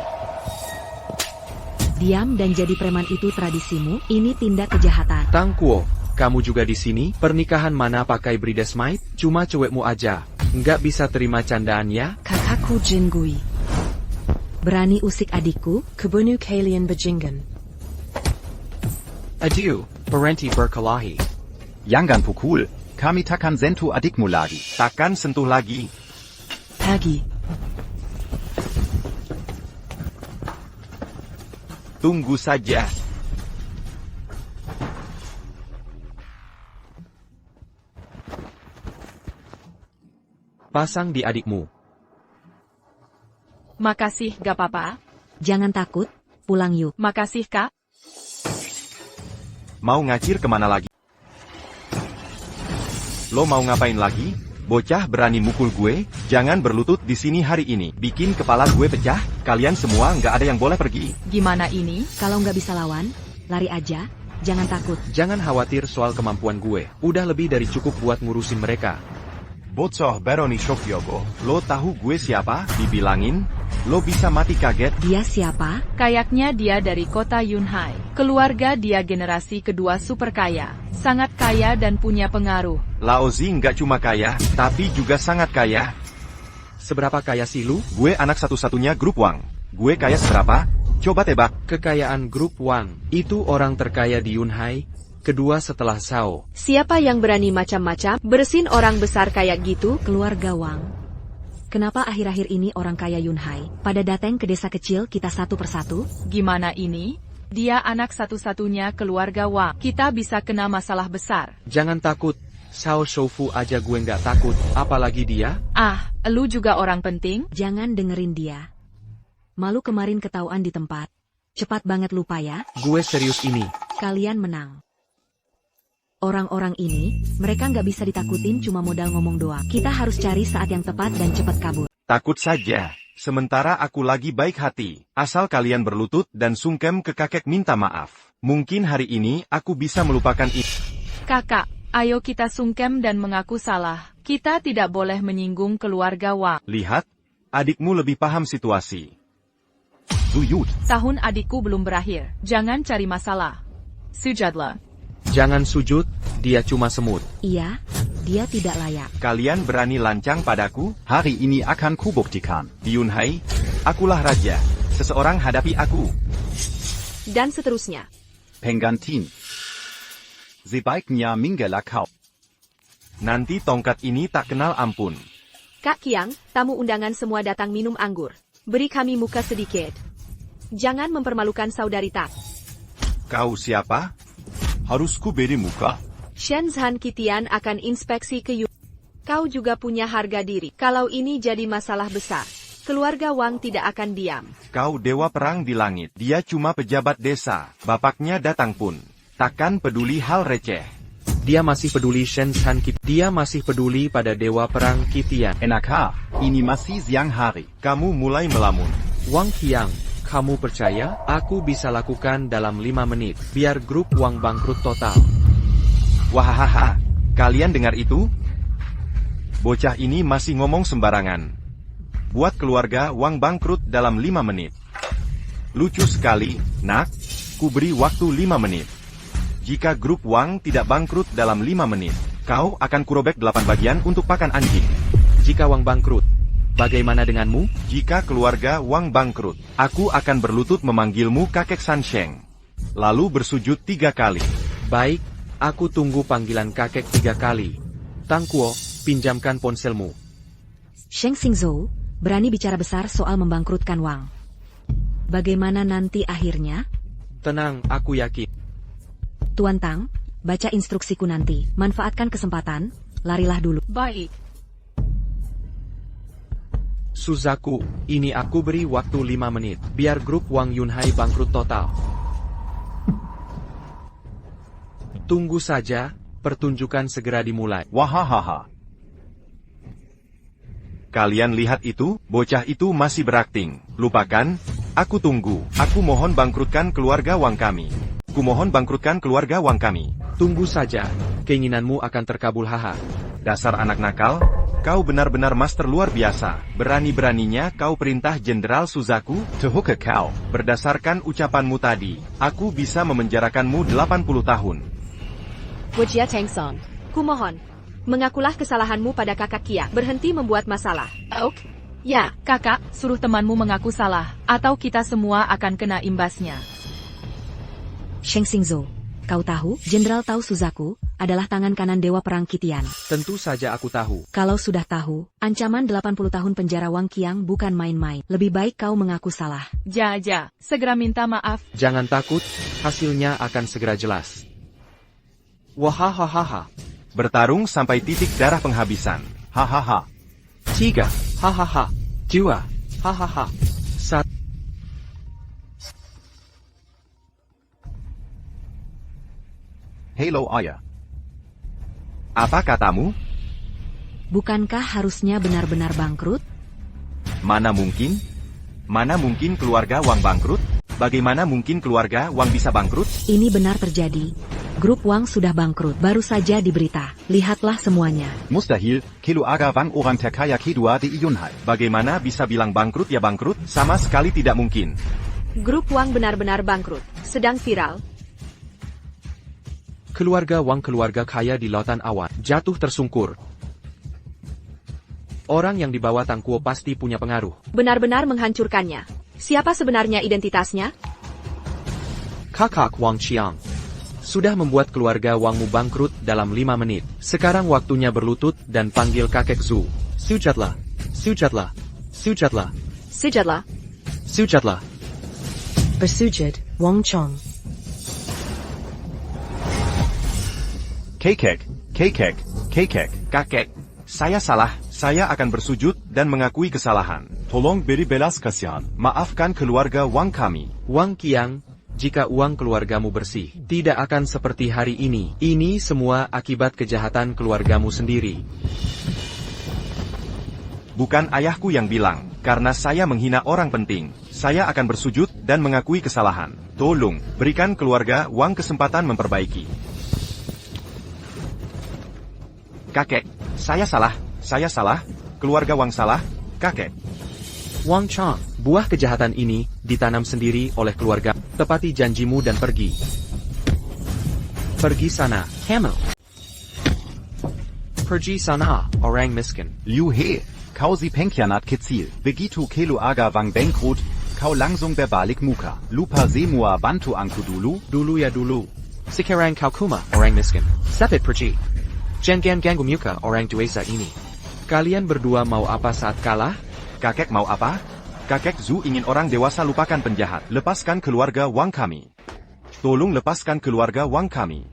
Diam dan jadi preman itu tradisimu. Ini tindak kejahatan. Tang Kuo, kamu juga di sini? Pernikahan mana pakai bridesmaid? Cuma cewekmu aja. Nggak bisa terima candaan ya? Kakakku Jin Gui. Berani usik adikku? Kebunu kalian bajingan. Adieu, parenti berkelahi. Jangan pukul. Kami takkan sentuh adikmu lagi. Takkan sentuh lagi. Pagi. Tunggu saja. Pasang di adikmu. Makasih, gak apa-apa. Jangan takut, pulang yuk. Makasih, Kak. Mau ngacir kemana lagi? Lo mau ngapain lagi? Bocah berani mukul gue? Jangan berlutut di sini hari ini. Bikin kepala gue pecah. Kalian semua nggak ada yang boleh pergi. Gimana ini? Kalau nggak bisa lawan, lari aja. Jangan takut. Jangan khawatir soal kemampuan gue. Udah lebih dari cukup buat ngurusin mereka. Bocah Baroni Shokyogo, lo tahu gue siapa? Dibilangin, lo bisa mati kaget. Dia siapa? Kayaknya dia dari kota Yunhai. Keluarga dia generasi kedua super kaya. Sangat kaya dan punya pengaruh. Laozi nggak cuma kaya, tapi juga sangat kaya. Seberapa kaya sih lu? Gue anak satu-satunya grup Wang. Gue kaya seberapa? Coba tebak. Kekayaan grup Wang, itu orang terkaya di Yunhai, kedua setelah Sao. Siapa yang berani macam-macam bersin orang besar kayak gitu? Keluarga Wang. Kenapa akhir-akhir ini orang kaya Yunhai pada datang ke desa kecil kita satu persatu? Gimana ini? Dia anak satu-satunya keluarga Wang. Kita bisa kena masalah besar. Jangan takut, Sao Shoufu aja gue nggak takut, apalagi dia? Ah, lu juga orang penting? Jangan dengerin dia. Malu kemarin ketahuan di tempat. Cepat banget lupa ya. Gue serius ini. Kalian menang. Orang-orang ini, mereka nggak bisa ditakutin cuma modal ngomong doang. Kita harus cari saat yang tepat dan cepat kabur. Takut saja. Sementara aku lagi baik hati. Asal kalian berlutut dan sungkem ke kakek minta maaf. Mungkin hari ini aku bisa melupakan ini. Kakak, ayo kita sungkem dan mengaku salah. Kita tidak boleh menyinggung keluarga Wang. Lihat, adikmu lebih paham situasi. Sujud. Tahun adikku belum berakhir. Jangan cari masalah. Sujudlah. Jangan sujud, dia cuma semut. Iya, dia tidak layak. Kalian berani lancang padaku? Hari ini akan kubuktikan. Di Yunhai, akulah raja. Seseorang hadapi aku. Dan seterusnya. Penggantin. Sebaiknya minggalah kau. Nanti tongkat ini tak kenal ampun. Kak Kiang, tamu undangan semua datang minum anggur. Beri kami muka sedikit. Jangan mempermalukan saudari Tak. Kau siapa? Harus ku beri muka? Shenzhan Kitian akan inspeksi ke Yu. Kau juga punya harga diri. Kalau ini jadi masalah besar, keluarga Wang tidak akan diam. Kau dewa perang di langit. Dia cuma pejabat desa. Bapaknya datang pun. Takkan peduli hal receh. Dia masih peduli Shenzhan Kitian. Dia masih peduli pada dewa perang Kitian. Enak, ini masih siang hari. Kamu mulai melamun. Wang Qiang, kamu percaya? Aku bisa lakukan dalam 5 menit. Biar grup Wang bangkrut total. Wahahaha. Kalian dengar itu? Bocah ini masih ngomong sembarangan. Buat keluarga Wang bangkrut dalam 5 menit. Lucu sekali, nak. Ku beri waktu 5 menit. Jika grup Wang tidak bangkrut dalam 5 menit, kau akan kurobek 8 bagian untuk pakan anjing. Jika Wang bangkrut, bagaimana denganmu? Jika keluarga Wang bangkrut, aku akan berlutut memanggilmu kakek Sansheng. Lalu bersujud 3 kali. Baik, aku tunggu panggilan kakek 3 kali. Tang Kuo, pinjamkan ponselmu. Sheng Xingzhou, berani bicara besar soal membangkrutkan Wang. Bagaimana nanti akhirnya? Tenang, aku yakin. Tuan Tang, baca instruksiku nanti. Manfaatkan kesempatan, larilah dulu. Baik. Suzaku, ini aku beri waktu 5 menit. Biar grup Wang Yunhai bangkrut total. Tunggu saja, pertunjukan segera dimulai. Wahahaha. Kalian lihat itu, bocah itu masih berakting. Lupakan, aku tunggu. Aku mohon bangkrutkan keluarga Wang kami. Ku mohon bangkrutkan keluarga Wang kami. Tunggu saja, keinginanmu akan terkabul haha. Dasar anak nakal, kau benar-benar master luar biasa. Berani-beraninya kau perintah Jenderal Suzaku? Terhuka kau. Berdasarkan ucapanmu tadi, aku bisa memenjarakanmu 80 tahun. Wajia Tengsong, kumohon. Mengakulah kesalahanmu pada kakak Kia. Berhenti membuat masalah. Oke. Ya, kakak, suruh temanmu mengaku salah. Atau kita semua akan kena imbasnya. Sheng Xingzhou, kau tahu, Jenderal Tao Suzaku adalah tangan kanan Dewa Perang Kitian. Tentu saja aku tahu. Kalau sudah tahu, ancaman 80 tahun penjara Wang Qiang bukan main-main. Lebih baik kau mengaku salah. Ja, segera minta maaf. Jangan takut, hasilnya akan segera jelas. Wahahaha. Bertarung sampai titik darah penghabisan. Hahaha. 3, hahaha. 2, hahaha. 1. Hello ayah. Apa katamu? Bukankah harusnya benar-benar bangkrut? Mana mungkin? Mana mungkin keluarga Wang bangkrut? Bagaimana mungkin keluarga Wang bisa bangkrut? Ini benar terjadi. Grup Wang sudah bangkrut, baru saja diberita. Lihatlah semuanya. Mustahil, keluarga Wang orang terkaya kedua di Yunhai. Bagaimana bisa bilang bangkrut ya bangkrut? Sama sekali tidak mungkin. Grup Wang benar-benar bangkrut. Sedang viral. Keluarga Wang keluarga kaya di lautan awan, jatuh tersungkur. Orang yang dibawa Tang Kuo pasti punya pengaruh. Benar-benar menghancurkannya. Siapa sebenarnya identitasnya? Kakak Wang Qiang. Sudah membuat keluarga Wangmu bangkrut dalam 5 menit. Sekarang waktunya berlutut dan panggil kakek Zhu. Sujatlah. Sujatlah. Sujatlah. Sujatlah. Sujatlah. Bersujud, Wang Chong. Kakek, kakek, kakek, kakek. Saya salah, saya akan bersujud dan mengakui kesalahan. Tolong beri belas kasihan, maafkan keluarga Wang kami. Wang Qiang, jika uang keluargamu bersih, tidak akan seperti hari ini. Ini semua akibat kejahatan keluargamu sendiri. Bukan ayahku yang bilang, karena saya menghina orang penting. Saya akan bersujud dan mengakui kesalahan. Tolong, berikan keluarga Wang kesempatan memperbaiki. Kakek, saya salah, keluarga Wang salah, kakek. Wang Chong, buah kejahatan ini ditanam sendiri oleh keluarga. Tepati janjimu dan pergi. Pergi sana, Camel. Pergi sana, orang miskin. Liu He, kau si pengkhianat kecil, begitu kelu aga Wang bangkrut, kau langsung berbalik muka. Lupa semua bantu angku dulu. Dulu ya dulu. Sekarang kau kuma, orang miskin. Sepit pergi. Jangan ganggu muka orang dewasa ini. Kalian berdua mau apa saat kalah? Kakek mau apa? Kakek Zhu ingin orang dewasa lupakan penjahat. Lepaskan keluarga Wang kami. Tolong lepaskan keluarga Wang kami.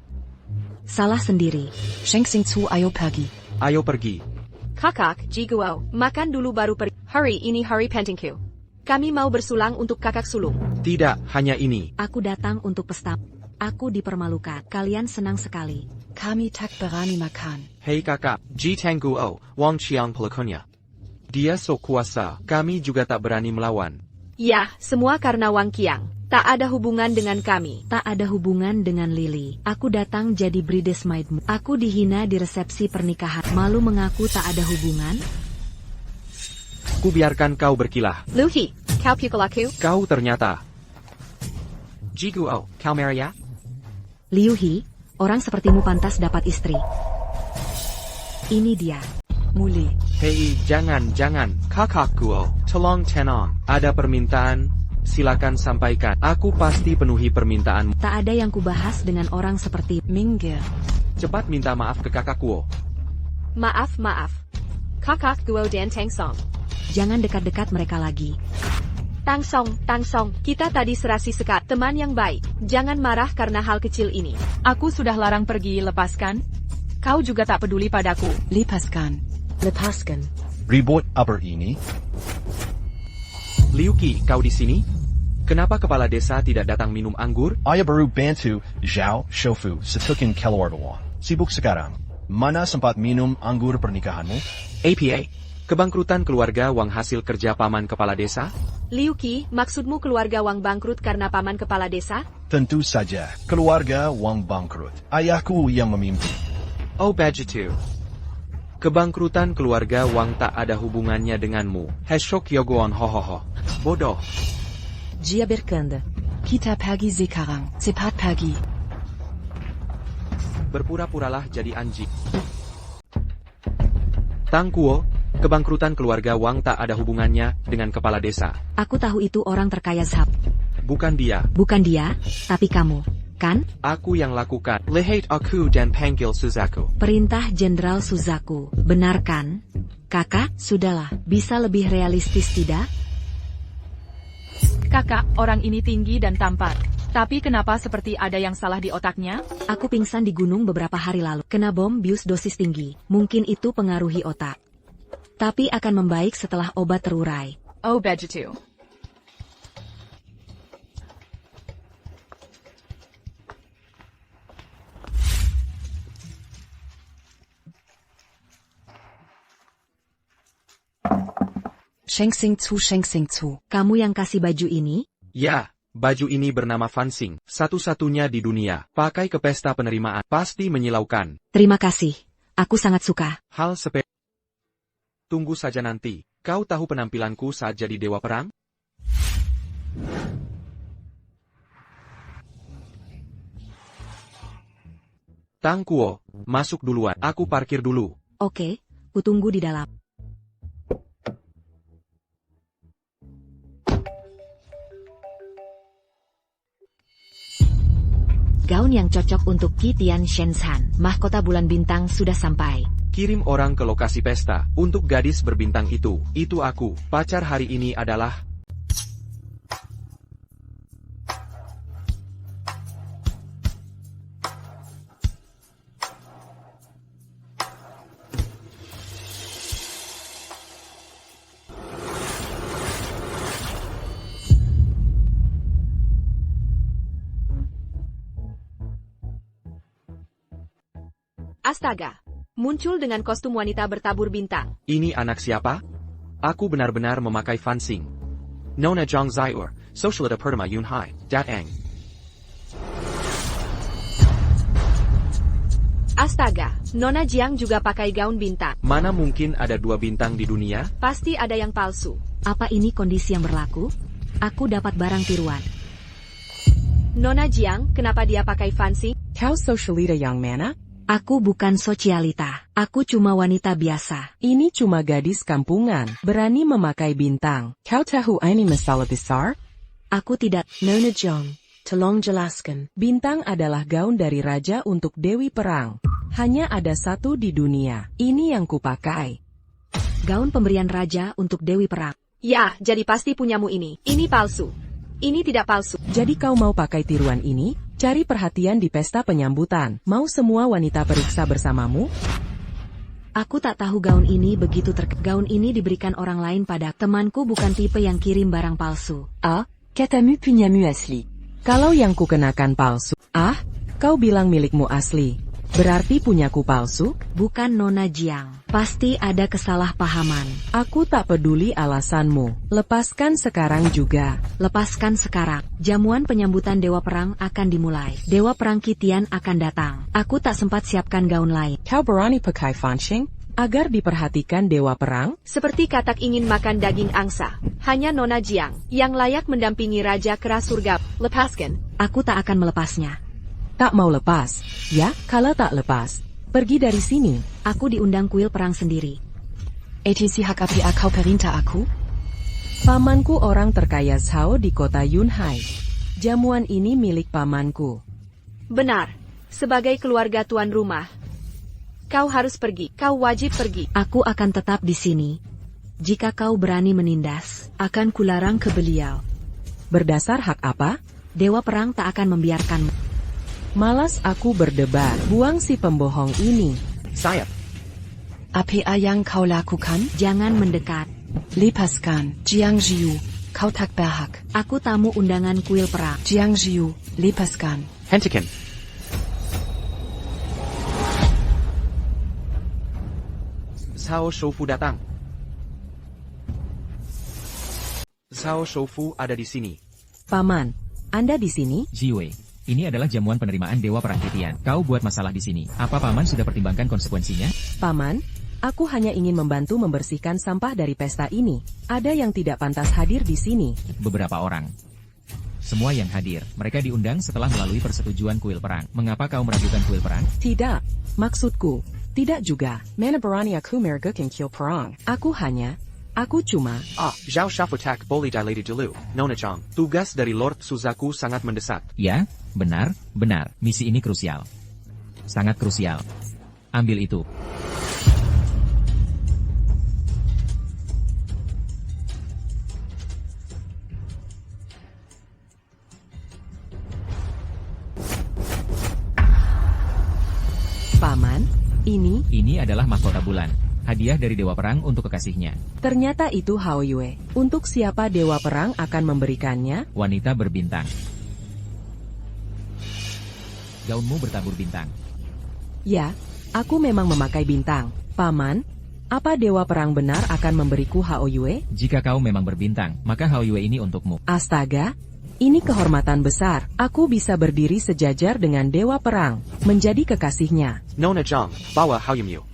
Salah sendiri. Sheng Xing Zu, ayo pergi. Ayo pergi. Kakak, Jiguo, makan dulu baru pergi. Hari ini hari pentingku. Kami mau bersulang untuk kakak sulung. Tidak, hanya ini. Aku datang untuk pesta. Aku dipermalukan. Kalian senang sekali. Kami tak berani makan. Hei kakak, Ji Tangguo, Wang Qiang pelakunya. Dia so kuasa, kami juga tak berani melawan. Ya, semua karena Wang Qiang. Tak ada hubungan dengan kami. Tak ada hubungan dengan Lily. Aku datang jadi bridesmaidmu. Aku dihina di resepsi pernikahan. Malu mengaku tak ada hubungan? Ku biarkan kau berkilah. Liu He, kau pukul aku? Kau ternyata. Jiguo, kau Maria? Liu He, orang sepertimu pantas dapat istri. Ini dia. Muli. Hei, jangan, kakak Guo, tolong tenang. Ada permintaan, silakan sampaikan. Aku pasti penuhi permintaanmu. Tak ada yang kubahas dengan orang seperti Minggir. Cepat minta maaf ke kakak Guo. Maaf. Kakak Guo dan Tang Song. Jangan dekat-dekat mereka lagi. Tang Song, kita tadi serasi sekat. Teman yang baik, jangan marah karena hal kecil ini. Aku sudah larang pergi, lepaskan. Kau juga tak peduli padaku. Lepaskan. Ribut apa ini? Liu Qi, kau di sini? Kenapa kepala desa tidak datang minum anggur? Ayah baru bantu Zhao Shoufu setukin keluarga Wang. Sibuk sekarang. Mana sempat minum anggur pernikahanmu? APA, kebangkrutan keluarga Wang hasil kerja paman kepala desa? Liu Qi, maksudmu keluarga Wang bangkrut karena paman kepala desa? Tentu saja, keluarga Wang bangkrut. Ayahku yang memimpin. Oh begitu. Kebangkrutan keluarga Wang tak ada hubungannya denganmu. Heshok Yogoon hohoho. Bodoh. Jia berkanda. Kita pergi sekarang. Cepat pergi. Berpura-puralah jadi anjing. Tang Kuo, kebangkrutan keluarga Wang tak ada hubungannya dengan kepala desa. Aku tahu itu orang terkaya Zhap. Bukan dia. Bukan dia, tapi kamu. Kan? Aku yang lakukan. Lihat aku dan panggil Suzaku. Perintah Jenderal Suzaku. Benar kan? Kakak, sudahlah. Bisa lebih realistis tidak? Kakak, orang ini tinggi dan tampan. Tapi kenapa seperti ada yang salah di otaknya? Aku pingsan di gunung beberapa hari lalu. Kena bom bius dosis tinggi. Mungkin itu pengaruhi otak. Tapi akan membaik setelah obat terurai. Oh begitu. Sheng Xing Zu. Kamu yang kasih baju ini? Ya, baju ini bernama Fansing. Satu-satunya di dunia. Pakai ke pesta penerimaan. Pasti menyilaukan. Terima kasih. Aku sangat suka. Hal sepele. Tunggu saja nanti. Kau tahu penampilanku saat jadi dewa perang? Tang Kuo, masuk duluan. Aku parkir dulu. Oke, kutunggu di dalam. gaun yang cocok untuk Qi Tian Shenzhan. Mahkota bulan bintang sudah sampai. Kirim orang ke lokasi pesta. Untuk gadis berbintang itu aku. Pacar hari ini adalah... Astaga! Muncul dengan kostum wanita bertabur bintang. Ini anak siapa? Aku benar-benar memakai fansing. Nona Zhang Zaiur, Socialita Pertama Yun Hai, Dat Eng. Astaga! Nona Jiang juga pakai gaun bintang. Mana mungkin ada 2 bintang di dunia? Pasti ada yang palsu. Apa ini kondisi yang berlaku? Aku dapat barang tiruan. Nona Jiang, kenapa dia pakai fansing? Kau Socialita yang mana? Aku bukan sosialita. Aku cuma wanita biasa. Ini cuma gadis kampungan, berani memakai bintang. Kau tahu ini masalah besar? Aku tidak. Nona Jiang, tolong jelaskan. Bintang adalah gaun dari raja untuk Dewi Perang. Hanya ada 1 di dunia. Ini yang kupakai. Gaun pemberian raja untuk Dewi Perang. Ya, jadi pasti punyamu ini. Ini palsu. Ini tidak palsu. Jadi kau mau pakai tiruan ini? Cari perhatian di pesta penyambutan. Mau semua wanita periksa bersamamu? Aku tak tahu gaun ini begitu Gaun ini diberikan orang lain pada temanku, bukan tipe yang kirim barang palsu. Ah, katamu punyamu asli. Kalau yang kukenakan palsu. Ah, kau bilang milikmu asli. Berarti punyaku palsu? Bukan Nona Jiang. Pasti ada kesalahpahaman. Aku tak peduli alasanmu. Lepaskan sekarang juga. Lepaskan sekarang. Jamuan penyambutan Dewa Perang akan dimulai. Dewa Perang Qi Tian akan datang. Aku tak sempat siapkan gaun lain. Kau berani pakai fansing? Agar diperhatikan Dewa Perang? Seperti katak ingin makan daging angsa. Hanya Nona Jiang yang layak mendampingi Raja Kera Surga. Lepaskan. Aku tak akan melepasnya. Tak mau lepas? Ya, kalau tak lepas, pergi dari sini. Aku diundang kuil perang sendiri. Etisi hak api kau perintah aku? Pamanku orang terkaya Zhao di kota Yunhai. Jamuan ini milik pamanku. Benar. Sebagai keluarga tuan rumah, kau harus pergi. Kau wajib pergi. Aku akan tetap di sini. Jika kau berani menindas, akan kularang ke beliau. Berdasar hak apa? Dewa Perang tak akan membiarkanmu. Malas aku berdebat. Buang si pembohong ini. Sayap. Apa yang kau lakukan? Jangan mendekat. Lepaskan. Jiang Jiu, kau tak berhak. Aku tamu undangan kuil perang. Jiang Jiu, lepaskan. Hentikan. Zhao Shoufu datang. Zhao Shoufu ada di sini. Paman, Anda di sini? Jiwei. Ini adalah jamuan penerimaan Dewa Perang Qi Tian. Kau buat masalah di sini. Apa paman sudah pertimbangkan konsekuensinya? Paman, aku hanya ingin membantu membersihkan sampah dari pesta ini. Ada yang tidak pantas hadir di sini. Beberapa orang. Semua yang hadir, mereka diundang setelah melalui persetujuan kuil perang. Mengapa kau meragukan kuil perang? Tidak, maksudku, tidak juga. Mana berani aku meragukan kuil perang. Aku cuma... Zhao Shafutak boleh dilated dulu, Nona Zhang. Tugas dari Lord Suzaku sangat mendesak. Ya, benar. Misi ini krusial. Sangat krusial. Ambil itu. Paman, Ini adalah mahkota bulan. Hadiah dari Dewa Perang untuk kekasihnya. Ternyata itu Hao Yue. Untuk siapa Dewa Perang akan memberikannya? Wanita berbintang. Gaunmu bertabur bintang. Ya, aku memang memakai bintang. Paman, apa Dewa Perang benar akan memberiku Hao Yue? Jika kau memang berbintang, maka Hao Yue ini untukmu. Astaga, ini kehormatan besar. Aku bisa berdiri sejajar dengan Dewa Perang, menjadi kekasihnya. Nona Zhang, bawa Hao Yue.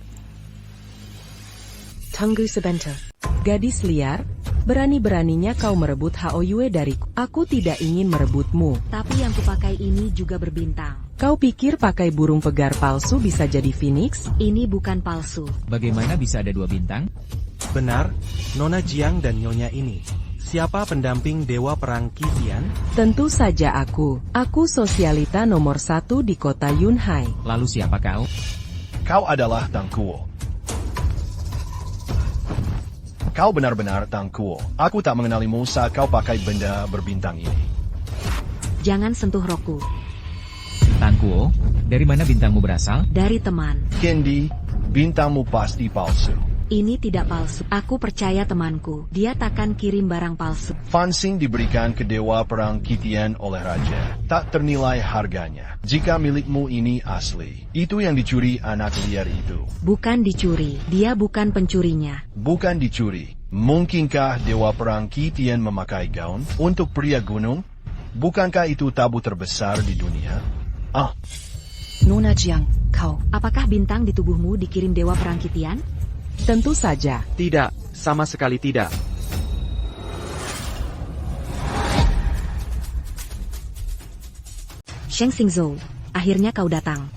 Tunggu sebentar. Gadis liar, berani-beraninya kau merebut Hao Yue dariku. Aku tidak ingin merebutmu. Tapi yang kupakai ini juga berbintang. Kau pikir pakai burung pegar palsu bisa jadi Phoenix? Ini bukan palsu. Bagaimana bisa ada 2 bintang? Benar, Nona Jiang dan Nyonya ini. Siapa pendamping Dewa Perang Qitian? Tentu saja aku. Aku sosialita nomor 1 di kota Yunhai. Lalu siapa kau? Kau adalah Tang Kuo. Kau benar-benar Tang Kuo. Aku tak mengenalimu saat kau pakai benda berbintang ini. Jangan sentuh roku. Tangkuo, dari mana bintangmu berasal? Dari teman. Candy, bintangmu pasti palsu. Ini tidak palsu. Aku percaya temanku. Dia takkan kirim barang palsu. Fansing diberikan ke Dewa Perang Qitian oleh Raja. Tak ternilai harganya. Jika milikmu ini asli, itu yang dicuri anak liar itu. Bukan dicuri. Dia bukan pencurinya. Bukan dicuri. Mungkinkah Dewa Perang Qitian memakai gaun untuk pria gunung? Bukankah itu tabu terbesar di dunia? Nona Jiang, kau. Apakah bintang di tubuhmu dikirim Dewa Perang Qitian? Tentu saja. Tidak, sama sekali tidak. Sheng Xingzhou, akhirnya kau datang.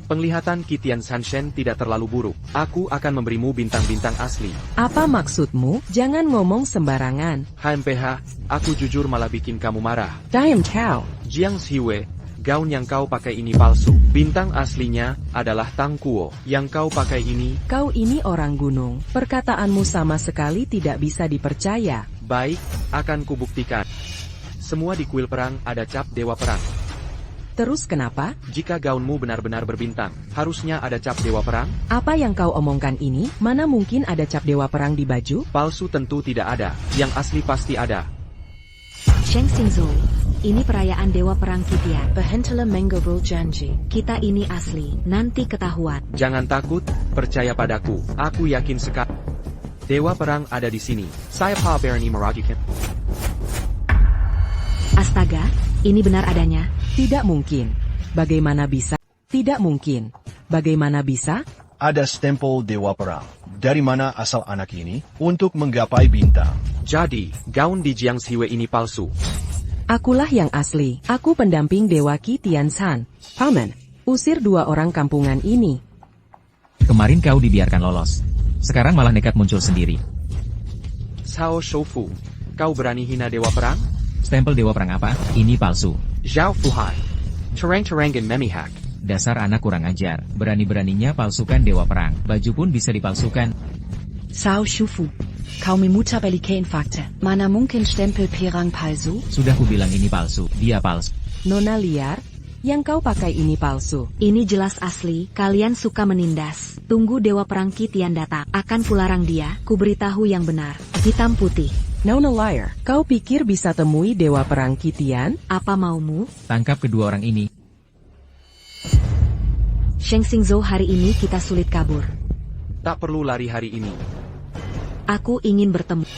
Penglihatan Qitian Sanshen tidak terlalu buruk. Aku akan memberimu bintang-bintang asli. Apa maksudmu? Jangan ngomong sembarangan. HMPH, aku jujur malah bikin kamu marah. Diam kau. Jiang Xiwei, gaun yang kau pakai ini palsu. Bintang aslinya adalah Tang Kuo. Yang kau pakai ini... Kau ini orang gunung. Perkataanmu sama sekali tidak bisa dipercaya. Baik, akan kubuktikan. Semua di kuil perang ada cap Dewa Perang. Terus kenapa? Jika gaunmu benar-benar berbintang, harusnya ada cap Dewa Perang? Apa yang kau omongkan ini? Mana mungkin ada cap Dewa Perang di baju? Palsu tentu tidak ada. Yang asli pasti ada. Sheng Xingzhou, ini perayaan Dewa Perang Qitian. Behentele Mengobrol Janji. Kita ini asli, nanti ketahuan. Jangan takut, percaya padaku. Aku yakin sekali. Dewa Perang ada di sini. Saya Pa Berani meragukan. Astaga, ini benar adanya. Tidak mungkin. Bagaimana bisa? Tidak mungkin. Bagaimana bisa? Ada stempel Dewa Perang. Dari mana asal anak ini? Untuk menggapai bintang. Jadi, gaun di Jiang Xiwei ini palsu. Akulah yang asli. Aku pendamping Dewa Qitian San. Paman, usir 2 orang kampungan ini. Kemarin kau dibiarkan lolos. Sekarang malah nekat muncul sendiri. Cao Shoufu, kau berani hina Dewa Perang? Stempel Dewa Perang apa? Ini palsu. Zhao Fuhai, Terang-terangan memihak. Dasar anak kurang ajar. Berani-beraninya palsukan Dewa Perang. Baju pun bisa dipalsukan. Cao Shufu, kau memutar balikan fakta. Mana mungkin stempel perang palsu? Sudah kubilang ini palsu. Dia palsu. Nona liar, yang kau pakai ini palsu. Ini jelas asli, kalian suka menindas. Tunggu Dewa Perang Qitian datang. Akan kularang dia, kuberitahu yang benar. Hitam putih. Nona liar, kau pikir bisa temui Dewa Perang Qitian? Apa maumu? Tangkap kedua orang ini. Sheng Xingzhou, hari ini kita sulit kabur. Tak perlu lari hari ini. Aku ingin bertemu.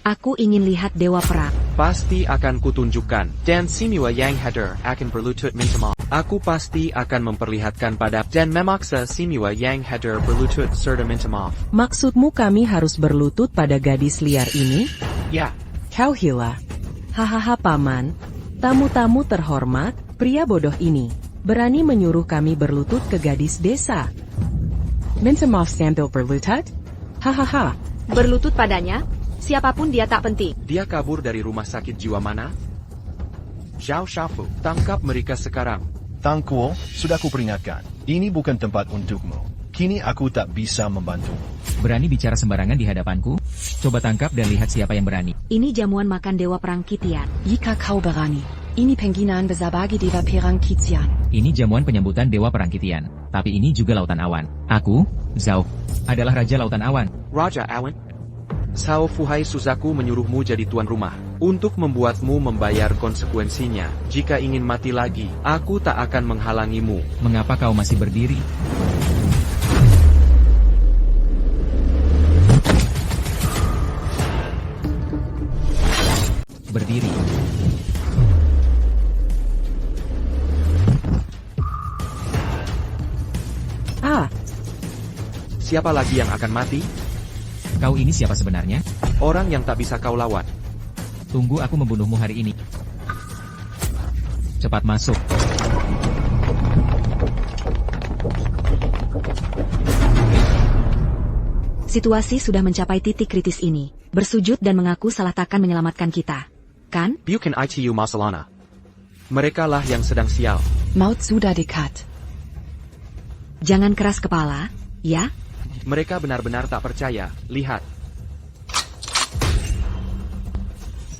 Aku ingin lihat Dewa Perang. Pasti akan kutunjukkan. Dan Simiwa Yang Hader akan berlutut minta maaf. Aku pasti akan memperlihatkan pada dan memaksa Simiwa Yang Hader berlutut serta minta maaf. Maksudmu kami harus berlutut pada gadis liar ini? Ya. Kau gila. Hahaha paman. Tamu-tamu terhormat, pria bodoh ini berani menyuruh kami berlutut ke gadis desa. Minta maaf sambil berlutut? Hahaha. Berlutut padanya? Siapapun dia tak penting. Dia kabur dari rumah sakit jiwa mana? Zhao Shafu, tangkap mereka sekarang. Tang Kuo, sudah kuperingatkan. Ini bukan tempat untukmu. Kini aku tak bisa membantumu. Berani bicara sembarangan di hadapanku? Coba tangkap dan lihat siapa yang berani. Ini jamuan makan Dewa Perang Qitian. Jika kau berani, ini penghinaan besar bagi Dewa Perang Qitian. Ini jamuan penyambutan Dewa Perang Qitian. Tapi ini juga lautan awan. Aku, Zhao, adalah Raja Lautan Awan. Raja Awan? Cao Fuhai Suzaku menyuruhmu jadi tuan rumah. Untuk membuatmu membayar konsekuensinya. Jika ingin mati lagi, aku tak akan menghalangimu. Mengapa kau masih berdiri? Berdiri. Siapa lagi yang akan mati? Kau ini siapa sebenarnya? Orang yang tak bisa kau lawan. Tunggu aku membunuhmu hari ini. Cepat masuk. Situasi sudah mencapai titik kritis ini. Bersujud dan mengaku salah takkan menyelamatkan kita. Kan? Bukan itu masalahnya. Mereka lah yang sedang sial. Maut sudah dekat. Jangan keras kepala, ya? Mereka benar-benar tak percaya. Lihat.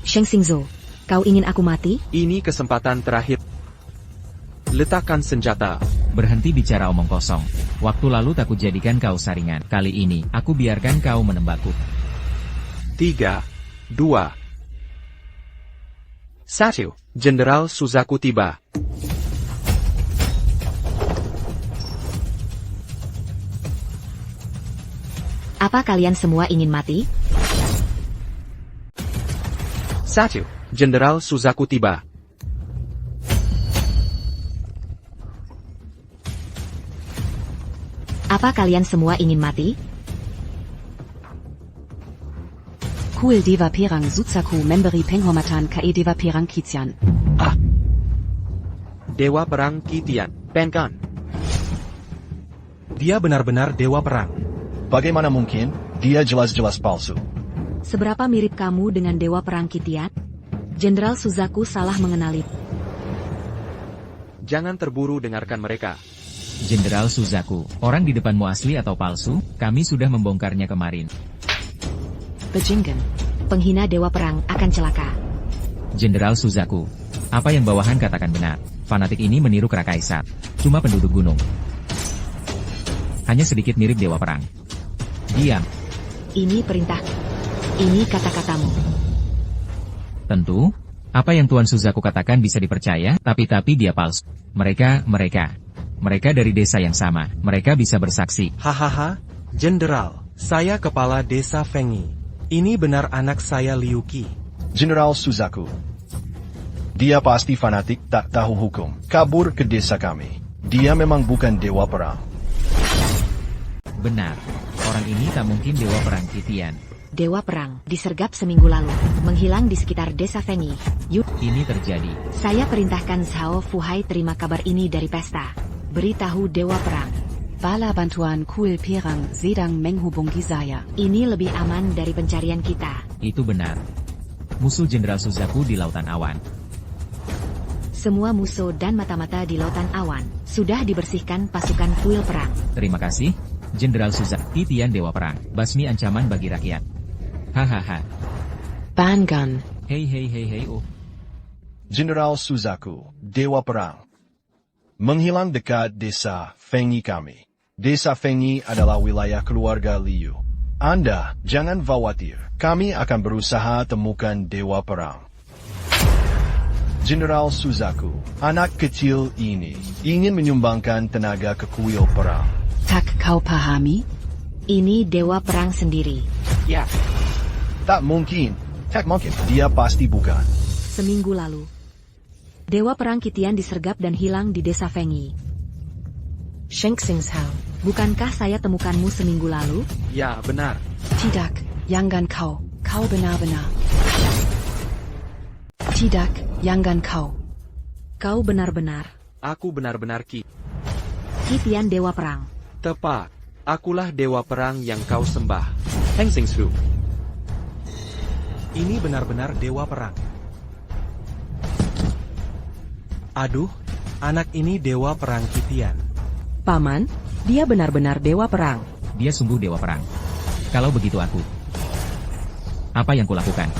Sheng Xingzhou, kau ingin aku mati? Ini kesempatan terakhir. Letakkan senjata. Berhenti bicara omong kosong. Waktu lalu tak kujadikan kau saringan. Kali ini, aku biarkan kau menembakku. 3, 2, 1. Jenderal Suzaku tiba. Apa kalian semua ingin mati? 1. Jenderal Suzaku tiba. Apa kalian semua ingin mati? Kuil Dewa Perang Suzaku memberi penghormatan ke Dewa Perang Kitian. Dewa Perang Kitian. Penkan. Dia benar-benar dewa perang. Bagaimana mungkin? Dia jelas-jelas palsu. Seberapa mirip kamu dengan Dewa Perang Kitian? Jenderal Suzaku salah mengenali. Jangan terburu dengarkan mereka. Jenderal Suzaku, orang di depanmu asli atau palsu? Kami sudah membongkarnya kemarin. Bejingen. Penghina Dewa Perang akan celaka. Jenderal Suzaku, apa yang bawahan katakan benar. Fanatik ini meniru Kera Kaisar. Cuma penduduk gunung. Hanya sedikit mirip Dewa Perang. Diam. Ini perintah. Ini kata-katamu. Tentu. Apa yang Tuan Suzaku katakan bisa dipercaya, tapi dia palsu. Mereka dari desa yang sama. Mereka bisa bersaksi. Hahaha, Jenderal, saya kepala desa Fengi. Ini benar anak saya Liu Qi. Jenderal Suzaku. Dia pasti fanatik tak tahu hukum. Kabur ke desa kami. Dia memang bukan dewa perang. Benar. Orang ini tak mungkin Dewa Perang Kitian. Dewa Perang disergap seminggu lalu. Menghilang di sekitar desa Fengi. Ini terjadi. Saya perintahkan Zhao Fuhai terima kabar ini dari pesta. Beritahu Dewa Perang. Bala bantuan Kuil Perang sedang menghubungi saya. Ini lebih aman dari pencarian kita. Itu benar. Musuh Jenderal Suzaku di Lautan Awan. Semua musuh dan mata-mata di Lautan Awan sudah dibersihkan pasukan Kuil Perang. Terima kasih, Jenderal Suzaku. Kitian Dewa Perang. Basmi ancaman bagi rakyat. Hahaha. Bangun. Hei. Jenderal Suzaku, dewa perang. Menghilang dekat desa Fengi kami. Desa Fengi adalah wilayah keluarga Liu. Anda jangan khawatir. Kami akan berusaha temukan dewa perang. Jenderal Suzaku, anak kecil ini ingin menyumbangkan tenaga ke kuil perang. Tak kau pahami? Ini Dewa Perang sendiri. Ya. Tak mungkin. Dia pasti bukan. Seminggu lalu, Dewa Perang Kitian disergap dan hilang di desa Fengi. Sheng Xingzhou. Bukankah saya temukanmu seminggu lalu? Ya, benar. Tidak, jangan kau. Kau benar-benar. Tidak, jangan kau. Kau benar-benar. Aku benar-benar Kitian Dewa Perang. Tepat. Akulah Dewa Perang yang kau sembah. Heng Xingzhou. Ini benar-benar dewa perang. Aduh, anak ini Dewa Perang Kitian. Paman, dia benar-benar dewa perang. Dia sungguh Dewa Perang. Kalau begitu aku. Apa yang kulakukan?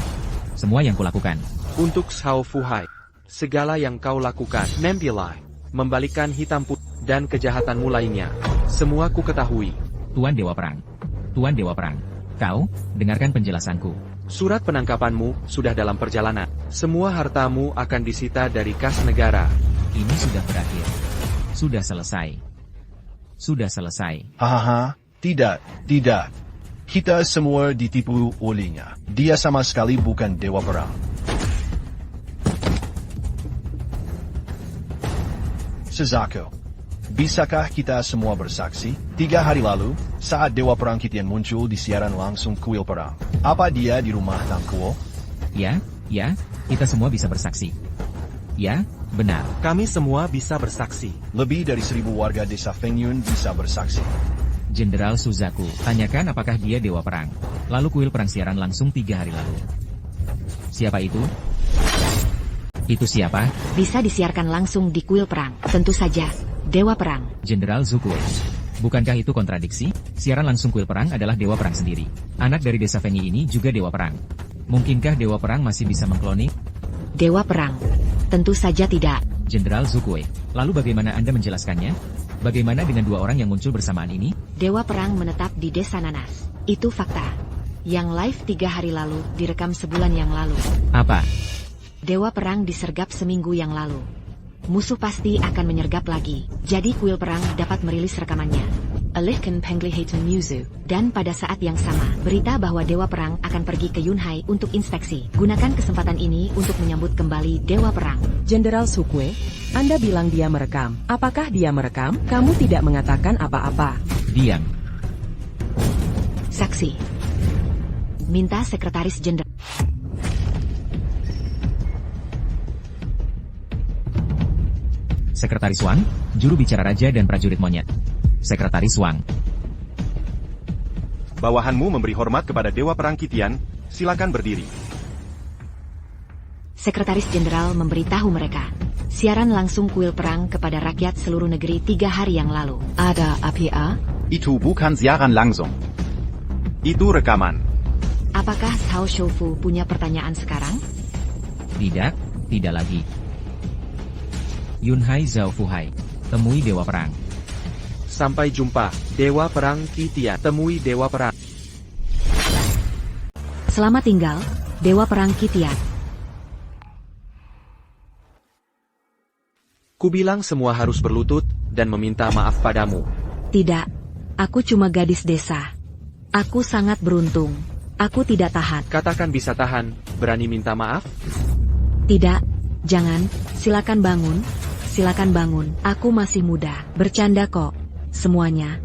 Semua yang kulakukan. Untuk Zhao Fuhai. Segala yang kau lakukan, mempilai, membalikan hitam putih, dan kejahatanmu lainnya. Semua ku ketahui. Tuan Dewa Perang. Tuan Dewa Perang. Kau, dengarkan penjelasanku. Surat penangkapanmu sudah dalam perjalanan. Semua hartamu akan disita dari kas negara. Ini sudah berakhir. Sudah selesai. Sudah selesai. Hahaha, tidak. Kita semua ditipu olehnya. Dia sama sekali bukan dewa perang. Suzaku, bisakah kita semua bersaksi? 3 hari lalu, saat Dewa Perang Kitian muncul di siaran langsung kuil perang. Apa dia di rumah Tang Kuo? Ya, kita semua bisa bersaksi. Ya, benar. Kami semua bisa bersaksi. Lebih dari 1000 warga desa Fengyun bisa bersaksi. Jenderal Suzaku, tanyakan apakah dia dewa perang. Lalu kuil perang siaran langsung 3 hari lalu. Siapa itu? Itu siapa? Bisa disiarkan langsung di kuil perang. Tentu saja, dewa perang. Jenderal Zukue. Bukankah itu kontradiksi? Siaran langsung kuil perang adalah dewa perang sendiri. Anak dari desa Fengi ini juga dewa perang. Mungkinkah dewa perang masih bisa mengkloning? Dewa perang. Tentu saja tidak. Jenderal Zukue. Lalu bagaimana Anda menjelaskannya? Bagaimana dengan 2 orang yang muncul bersamaan ini? Dewa perang menetap di desa Nanas. Itu fakta. Yang live 3 hari lalu, direkam sebulan yang lalu. Apa? Dewa perang disergap seminggu yang lalu. Musuh pasti akan menyergap lagi. Jadi kuil perang dapat merilis rekamannya. Alihkan penglihatan Muzu. Dan pada saat yang sama, berita bahwa dewa perang akan pergi ke Yunhai untuk inspeksi. Gunakan kesempatan ini untuk menyambut kembali dewa perang. Jenderal Zukue, Anda bilang dia merekam. Apakah dia merekam? Kamu tidak mengatakan apa-apa. Diam. Saksi. Minta Sekretaris Jenderal. Sekretaris Wang, juru bicara raja dan prajurit monyet. Sekretaris Wang. Bawahanmu memberi hormat kepada Dewa Perang Kitian, silakan berdiri. Sekretaris Jenderal memberitahu mereka. Siaran langsung kuil perang kepada rakyat seluruh negeri 3 hari yang lalu. Ada APA? Itu bukan siaran langsung. Itu rekaman. Apakah Cao Shoufu punya pertanyaan sekarang? Tidak, tidak lagi. Yunhai Zhao Fuhai. Temui dewa perang. Sampai jumpa, dewa perang Kitian. Temui dewa perang. Selamat tinggal, dewa perang Kitian. Kubilang semua harus berlutut dan meminta maaf padamu. Tidak, aku cuma gadis desa. Aku sangat beruntung. Aku tidak tahan. Katakan bisa tahan, berani minta maaf? Tidak, jangan, silakan bangun. Silakan bangun, aku masih muda. Bercanda kok, semuanya.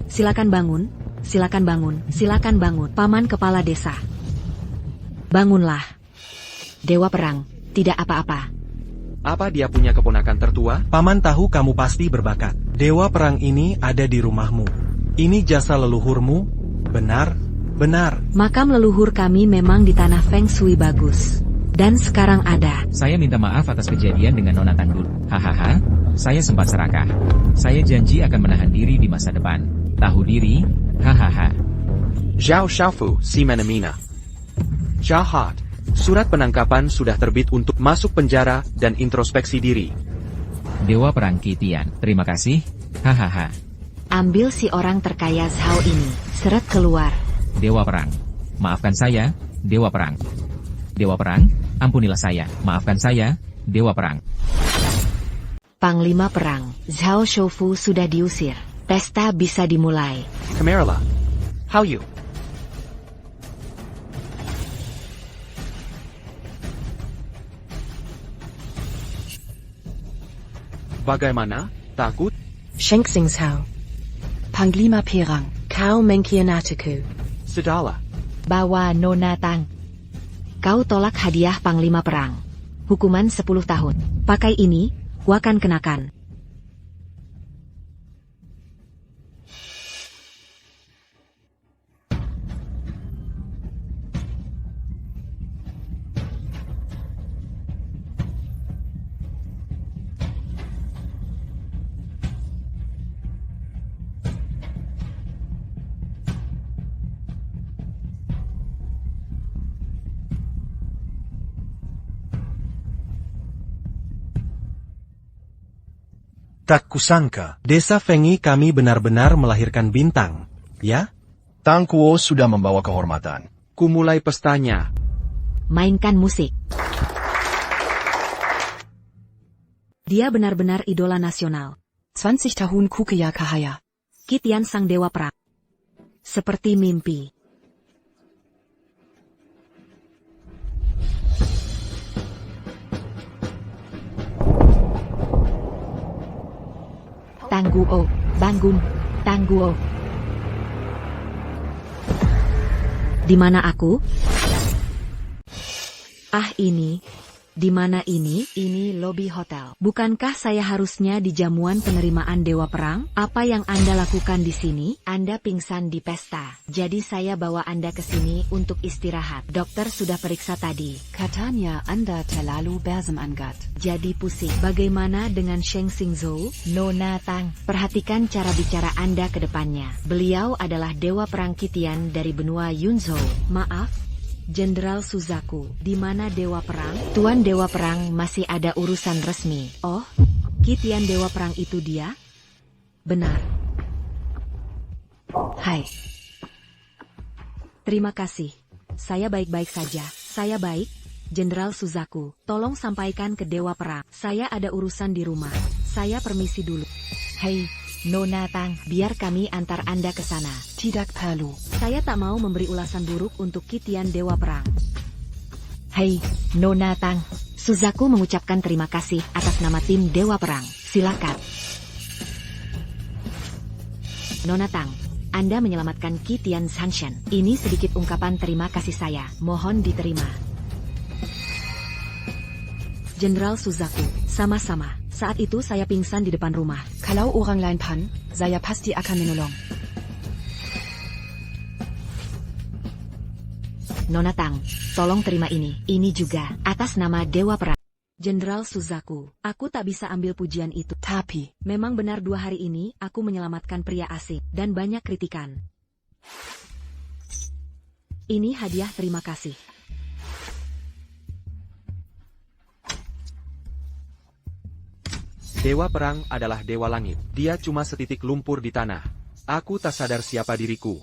Silakan bangun, silakan bangun, silakan bangun. Paman kepala desa. Bangunlah. Dewa perang, tidak apa-apa. Apa dia punya keponakan tertua? Paman tahu kamu pasti berbakat. Dewa perang ini ada di rumahmu. Ini jasa leluhurmu? Benar, benar. Makam leluhur kami memang di tanah Feng Shui bagus. Dan sekarang ada. Saya minta maaf atas kejadian dengan Nona Tangdul. Hahaha, saya sempat serakah. Saya janji akan menahan diri di masa depan. Tahu diri, hahaha. Zhao Shoufu, si Menemina. Jahat. Surat penangkapan sudah terbit untuk masuk penjara dan introspeksi diri. Dewa Perang Kitian, terima kasih, hahaha. Ambil si orang terkaya Zhao ini, seret keluar. Dewa Perang, maafkan saya, Dewa Perang. Dewa Perang, ampunilah saya, maafkan saya, Dewa Perang. Panglima Perang, Zhao Shoufu sudah diusir. Pesta bisa dimulai. Kamerala. How you? Bagaimana? Takut? Shenxing Cao. Panglima Perang, kau mengkhianatiku. Sudahlah. Bawa Nona Tang. Kau tolak hadiah Panglima Perang. Hukuman 10 tahun. Pakai ini, gua akan kenakan. Tak kusangka, desa Fengi kami benar-benar melahirkan bintang, ya? Tang Kuo sudah membawa kehormatan. Kumulai pestanya. Mainkan musik. Dia benar-benar idola nasional. 20 tahun Kukeya Kahaya. Kitian sang dewa perang. Seperti mimpi. Tangguo, bangun, Tangguo. Di mana aku? Ah ini, Di mana ini? Ini lobi hotel. Bukankah saya harusnya di jamuan penerimaan Dewa Perang? Apa yang Anda lakukan di sini? Anda pingsan di pesta. Jadi saya bawa Anda ke sini untuk istirahat. Dokter sudah periksa tadi. Katanya Anda terlalu bersemangat. Jadi pusing. Bagaimana dengan Sheng Xingzhou? Nona Tang. Perhatikan cara bicara Anda ke depannya. Beliau adalah Dewa Perang Qitian dari benua Yunzhou. Maaf, Jenderal Suzaku, di mana Dewa Perang? Tuan Dewa Perang masih ada urusan resmi. Oh, Qitian Dewa Perang itu dia? Benar. Hai. Terima kasih. Saya baik-baik saja. Saya baik, Jenderal Suzaku. Tolong sampaikan ke Dewa Perang. Saya ada urusan di rumah. Saya permisi dulu. Hei, Nona Tang. Biar kami antar Anda ke sana. Tidak perlu. Saya tak mau memberi ulasan buruk untuk Qitian Dewa Perang. Hei, Nona Tang. Suzaku mengucapkan terima kasih atas nama tim Dewa Perang. Silakan. Nona Tang, Anda menyelamatkan Qitian Sanshen. Ini sedikit ungkapan terima kasih saya. Mohon diterima. Jenderal Suzaku, sama-sama. Saat itu saya pingsan di depan rumah. Kalau orang lain pan, saya pasti akan menolong. Nona Tang, tolong terima ini. Ini juga, atas nama Dewa Perang. Jenderal Suzaku, aku tak bisa ambil pujian itu. Tapi, memang benar 2 hari ini, aku menyelamatkan pria asing, dan banyak kritikan. Ini hadiah terima kasih. Dewa Perang adalah Dewa Langit. Dia cuma setitik lumpur di tanah. Aku tak sadar siapa diriku.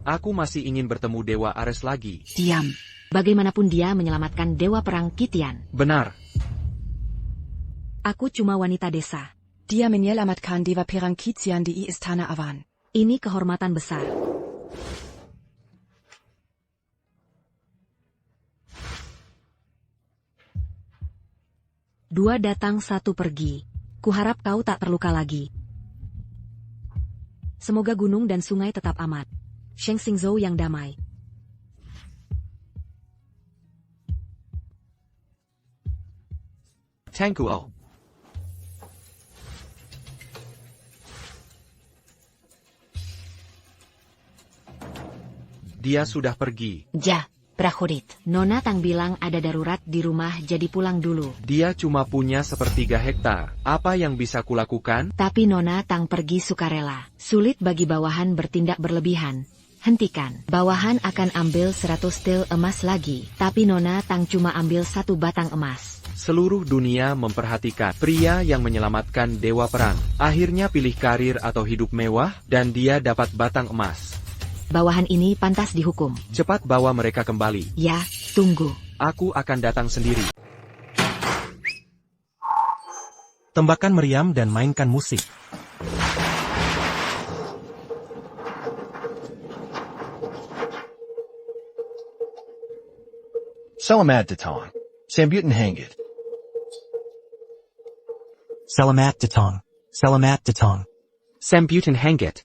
Aku masih ingin bertemu Dewa Ares lagi. Diam. Bagaimanapun dia menyelamatkan Dewa Perang Qitian. Benar. Aku cuma wanita desa. Dia menyelamatkan Dewa Perang Qitian di Istana Awan. Ini kehormatan besar. Dua datang, satu pergi. Kuharap kau tak terluka lagi. Semoga gunung dan sungai tetap aman. Sheng Xingzhou yang damai. Tangguo. Dia sudah pergi. Prajurit. Nona Tang bilang ada darurat di rumah, jadi pulang dulu. Dia cuma punya 1/3 hektar. Apa yang bisa kulakukan? Tapi Nona Tang pergi sukarela. Sulit bagi bawahan bertindak berlebihan. Hentikan. Bawahan akan ambil 100 tel emas lagi. Tapi Nona Tang cuma ambil 1 batang emas. Seluruh dunia memperhatikan pria yang menyelamatkan Dewa Perang. Akhirnya pilih karir atau hidup mewah, dan dia dapat batang emas. Bawahan ini pantas dihukum. Cepat bawa mereka kembali. Ya, tunggu. Aku akan datang sendiri. Tembakan meriam dan mainkan musik. Selamat datang. Sambutan hangit. Selamat datang. Selamat datang. Sambutan hangit.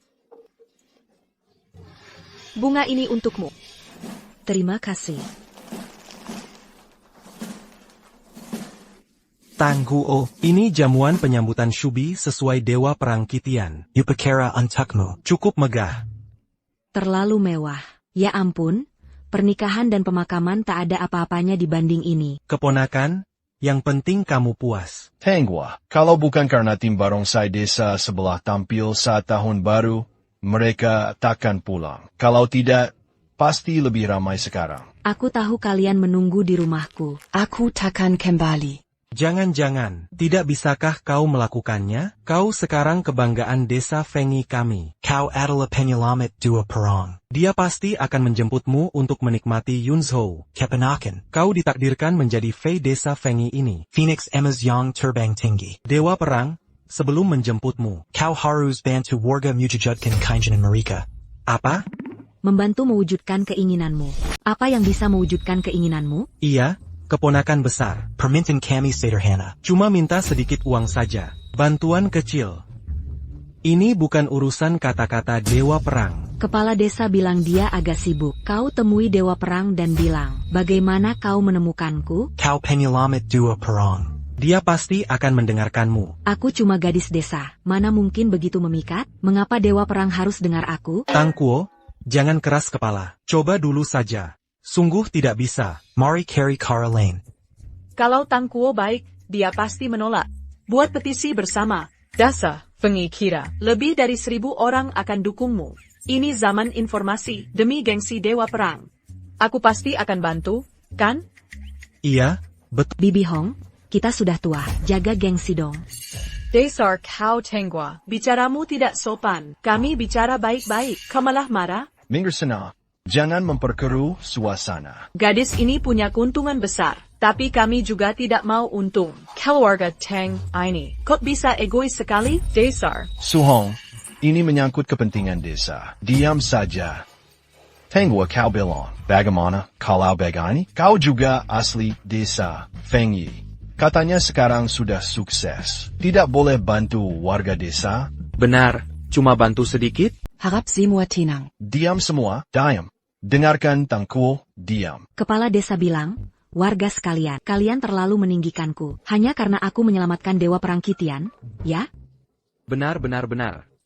Bunga ini untukmu. Terima kasih. Tangguo, ini jamuan penyambutan Shubi sesuai Dewa Perang Qitian. Upakara untukmu. Cukup megah. Terlalu mewah. Ya ampun, pernikahan dan pemakaman tak ada apa-apanya dibanding ini. Keponakan, yang penting kamu puas. Tangguo, kalau bukan karena tim barongsai desa sebelah tampil saat tahun baru, mereka takkan pulang. Kalau tidak, pasti lebih ramai sekarang. Aku tahu kalian menunggu di rumahku. Aku takkan kembali. Jangan-jangan, tidak bisakah kau melakukannya? Kau sekarang kebanggaan desa Fengi kami. Kau adalah penyelamat Dewa Perang. Dia pasti akan menjemputmu untuk menikmati Yunzhou. Keponakan. Kau ditakdirkan menjadi Fei desa Fengi ini. Phoenix Emas yang terbang tinggi. Dewa Perang, sebelum menjemputmu. Kau harus bantu warga mewujudkan keinginan mereka. Apa? Membantu mewujudkan keinginanmu. Apa yang bisa mewujudkan keinginanmu? Iya, keponakan besar. Permintaan kami sederhana. Cuma minta sedikit uang saja. Bantuan kecil. Ini bukan urusan kata-kata Dewa Perang. Kepala desa bilang dia agak sibuk. Kau temui Dewa Perang dan bilang, bagaimana kau menemukanku? Kau penyelamat dua perang. Dia pasti akan mendengarkanmu. Aku cuma gadis desa, mana mungkin begitu memikat? Mengapa Dewa Perang harus dengar aku? Tangguo, jangan keras kepala. Coba dulu saja. Sungguh tidak bisa. Mari carry Caroline. Kalau Tangguo baik, dia pasti menolak. Buat petisi bersama. Dasar, pengikira. Lebih dari 1.000 orang akan dukungmu. Ini zaman informasi, demi gengsi Dewa Perang. Aku pasti akan bantu, kan? Iya, betul. Bibi Hong, kita sudah tua, jaga gengsi dong. Dasar kau Tenggua, bicaramu tidak sopan. Kami bicara baik-baik, kau malah marah? Minggir sana. Jangan memperkeruh suasana. Gadis ini punya keuntungan besar, tapi kami juga tidak mau untung. Keluarga Teng ini, kok bisa egois sekali? Dasar. Su Hong, ini menyangkut kepentingan desa. Diam saja. Tenggua kau bilang, bagaimana kalau begini? Kau juga asli desa Feng Yi. Katanya sekarang sudah sukses. Tidak boleh bantu warga desa? Benar, cuma bantu sedikit? Harap semua tenang. Diam semua, diam. Dengarkan Tangguo, diam. Kepala desa bilang, warga sekalian, kalian terlalu meninggikanku. Hanya karena aku menyelamatkan Dewa Perang Kitian, ya? Benar.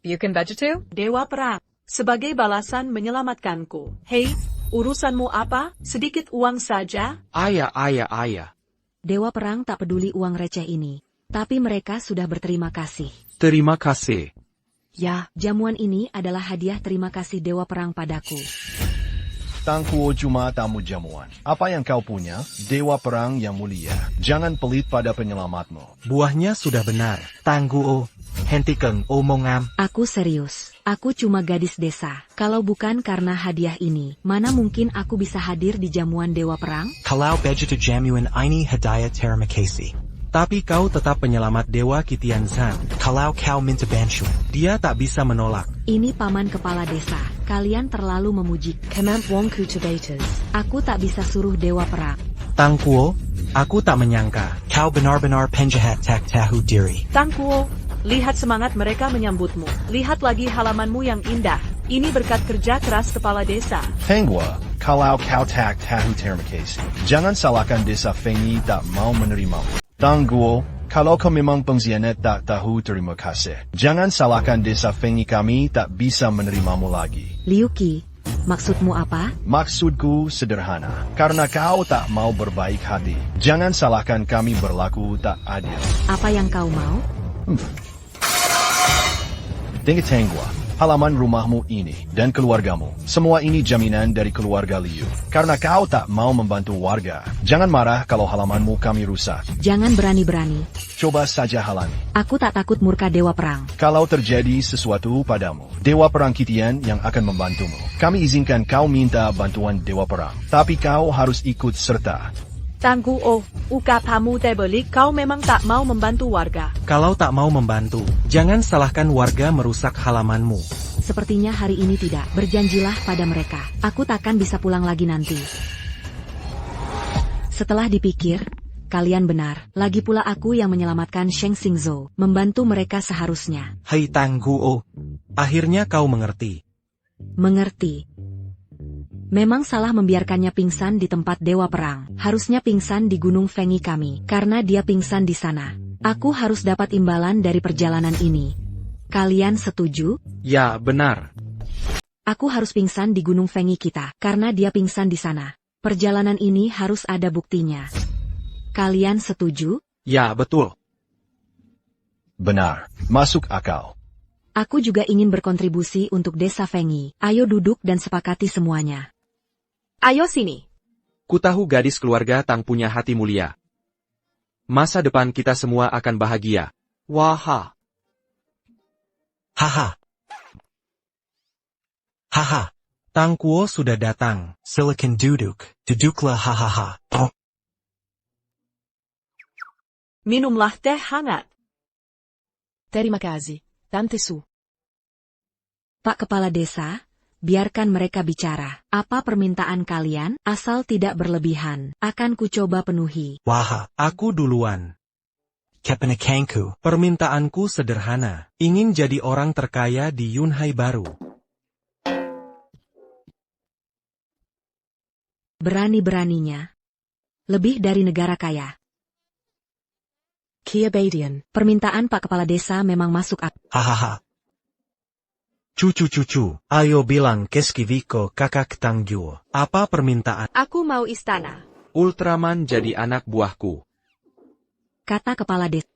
You can budget Dewa Perang. Sebagai balasan menyelamatkanku. Hei, urusanmu apa? Sedikit uang saja? Ayah. Dewa Perang tak peduli uang receh ini. Tapi mereka sudah berterima kasih. Terima kasih. Ya, jamuan ini adalah hadiah terima kasih Dewa Perang padaku. Tangguo cuma tamu jamuan. Apa yang kau punya? Dewa Perang yang mulia. Jangan pelit pada penyelamatmu. Buahnya sudah benar. Tangguo, hentikan omongan. Aku serius. Aku cuma gadis desa. Kalau bukan karena hadiah ini, mana mungkin aku bisa hadir di jamuan Dewa Perang? Kalau begitu jamuan ini hadiah terima kasih. Tapi kau tetap penyelamat Dewa Kitian San. Kalau kau minta bantuan. Dia tak bisa menolak. Ini paman kepala desa. Kalian terlalu memuji. Kemampuanku terbatas. Aku tak bisa suruh Dewa Perang. Tangguo, aku tak menyangka. Kau benar-benar penjahat tak tahu diri. Tangguo, lihat semangat mereka menyambutmu. Lihat lagi halamanmu yang indah. Ini berkat kerja keras kepala desa. Tenggua, kalau kau tak tahu terima kasih. Jangan salahkan desa Feng Yi tak mau menerimamu. Tangguo, kalau kau memang pengkhianat tak tahu terima kasih. Jangan salahkan desa Feng Yi, kami tak bisa menerimamu lagi. Liu Qi, maksudmu apa? Maksudku sederhana. Karena kau tak mau berbaik hati. Jangan salahkan kami berlaku tak adil. Apa yang kau mau? Dengar Tenggua, halaman rumahmu ini dan keluargamu. Semua ini jaminan dari keluarga Liu. Karena kau tak mau membantu warga. Jangan marah kalau halamanmu kami rusak. Jangan berani-berani. Coba saja halangi. Aku tak takut murka Dewa Perang. Kalau terjadi sesuatu padamu, Dewa Perang Kitian yang akan membantumu. Kami izinkan kau minta bantuan Dewa Perang. Tapi kau harus ikut serta. Tangguo, ucapamu terbalik, kau memang tak mau membantu warga. Kalau tak mau membantu, jangan salahkan warga merusak halamanmu. Sepertinya hari ini tidak. Berjanjilah pada mereka. Aku takkan bisa pulang lagi nanti. Setelah dipikir, kalian benar. Lagi pula aku yang menyelamatkan Sheng Xingzhou. Membantu mereka seharusnya. Hai Tangguo, akhirnya kau mengerti. Mengerti. Memang salah membiarkannya pingsan di tempat Dewa Perang. Harusnya pingsan di Gunung Feng Yi kami. Karena dia pingsan di sana. Aku harus dapat imbalan dari perjalanan ini. Kalian setuju? Ya, benar. Aku harus pingsan di Gunung Feng Yi kita. Karena dia pingsan di sana. Perjalanan ini harus ada buktinya. Kalian setuju? Ya, betul. Benar. Masuk akal. Aku juga ingin berkontribusi untuk desa Feng Yi. Ayo duduk dan sepakati semuanya. Ayo sini. Ku tahu gadis keluarga Tang punya hati mulia. Masa depan kita semua akan bahagia. Waha. Haha. Haha. Tangguo sudah datang. Silakan duduk. Duduklah hahaha. Oh. Minumlah teh hangat. Terima kasih, Tante Su. Pak Kepala Desa, biarkan mereka bicara. Apa permintaan kalian? Asal tidak berlebihan. Akan kucoba penuhi. Waha. Aku duluan. Kepenakangku. Permintaanku sederhana. Ingin jadi orang terkaya di Yunhai baru. Berani-beraninya. Lebih dari negara kaya. Kiabadian. Permintaan Pak Kepala Desa memang masuk akal. Hahaha. Cucu-cucu, ayo bilang Keskiviko kakak Tangguo. Apa permintaan? Aku mau istana. Ultraman jadi anak buahku. Kata Kepala Desa.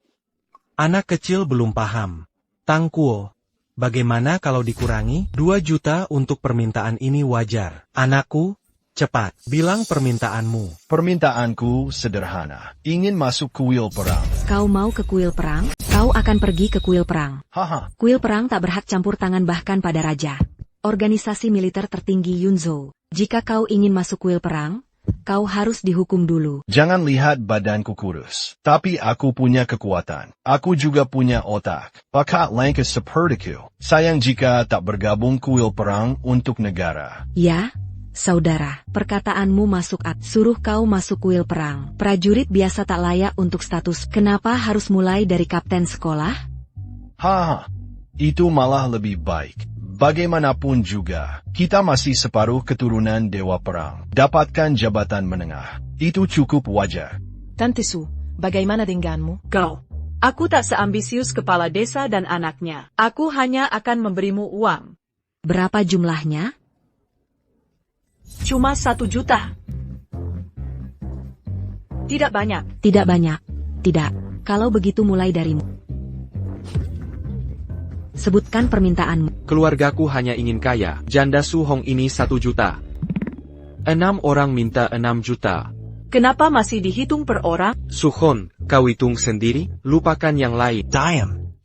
Anak kecil belum paham. Tangguo, bagaimana kalau dikurangi? 2 juta untuk permintaan ini wajar. Anakku, cepat, bilang permintaanmu. Permintaanku sederhana. Ingin masuk kuil perang. Kau mau ke kuil perang? Kau akan pergi ke kuil perang. Haha. Kuil perang tak berhak campur tangan bahkan pada raja. Organisasi militer tertinggi Yunzhou. Jika kau ingin masuk kuil perang, kau harus dihukum dulu. Jangan lihat badanku kurus. Tapi aku punya kekuatan. Aku juga punya otak. Bakat langka sepertiku. Sayang jika tak bergabung kuil perang untuk negara. Ya, saudara, perkataanmu masuk akal. Suruh kau masuk kuil perang. Prajurit biasa tak layak untuk status. Kenapa harus mulai dari kapten sekolah? Haha. Itu malah lebih baik. Bagaimanapun juga, kita masih separuh keturunan Dewa Perang. Dapatkan jabatan menengah. Itu cukup wajar. Tante Su, bagaimana denganmu? Kau. Aku tak seambisius kepala desa dan anaknya. Aku hanya akan memberimu uang. Berapa jumlahnya? Cuma 1 juta. Tidak banyak. Tidak banyak. Tidak. Kalau begitu mulai darimu. Sebutkan permintaanmu. Keluargaku hanya ingin kaya. Janda Su Hong ini 1 juta. 6 orang minta 6 juta. Kenapa masih dihitung per orang? Su Hong, kau hitung sendiri, lupakan yang lain. Diam.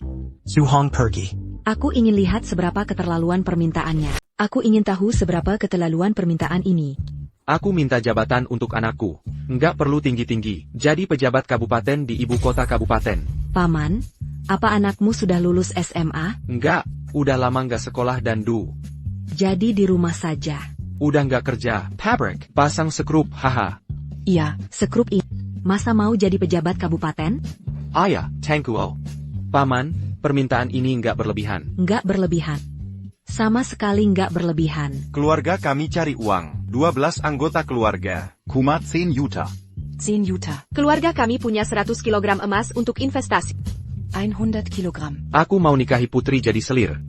Suhong pergi. Aku ingin lihat seberapa keterlaluan permintaannya. Aku ingin tahu seberapa keterlaluan permintaan ini. Aku minta jabatan untuk anakku. Nggak perlu tinggi-tinggi. Jadi pejabat kabupaten di ibu kota kabupaten. Paman, apa anakmu sudah lulus SMA? Nggak, udah lama nggak sekolah dan Jadi di rumah saja. udah nggak kerja. Pabrik, pasang sekrup, haha. Iya, sekrup ini. Masa mau jadi pejabat kabupaten? Ayah, Tangguo. Paman, permintaan ini nggak berlebihan. Nggak berlebihan. Sama sekali nggak berlebihan. Keluarga kami cari uang. 12 anggota keluarga. Kuma 10 Juta. 10 Juta. Keluarga kami punya 100 kilogram emas untuk investasi. 100 Kilogramm. Aku mau nikahi putri jadi selir.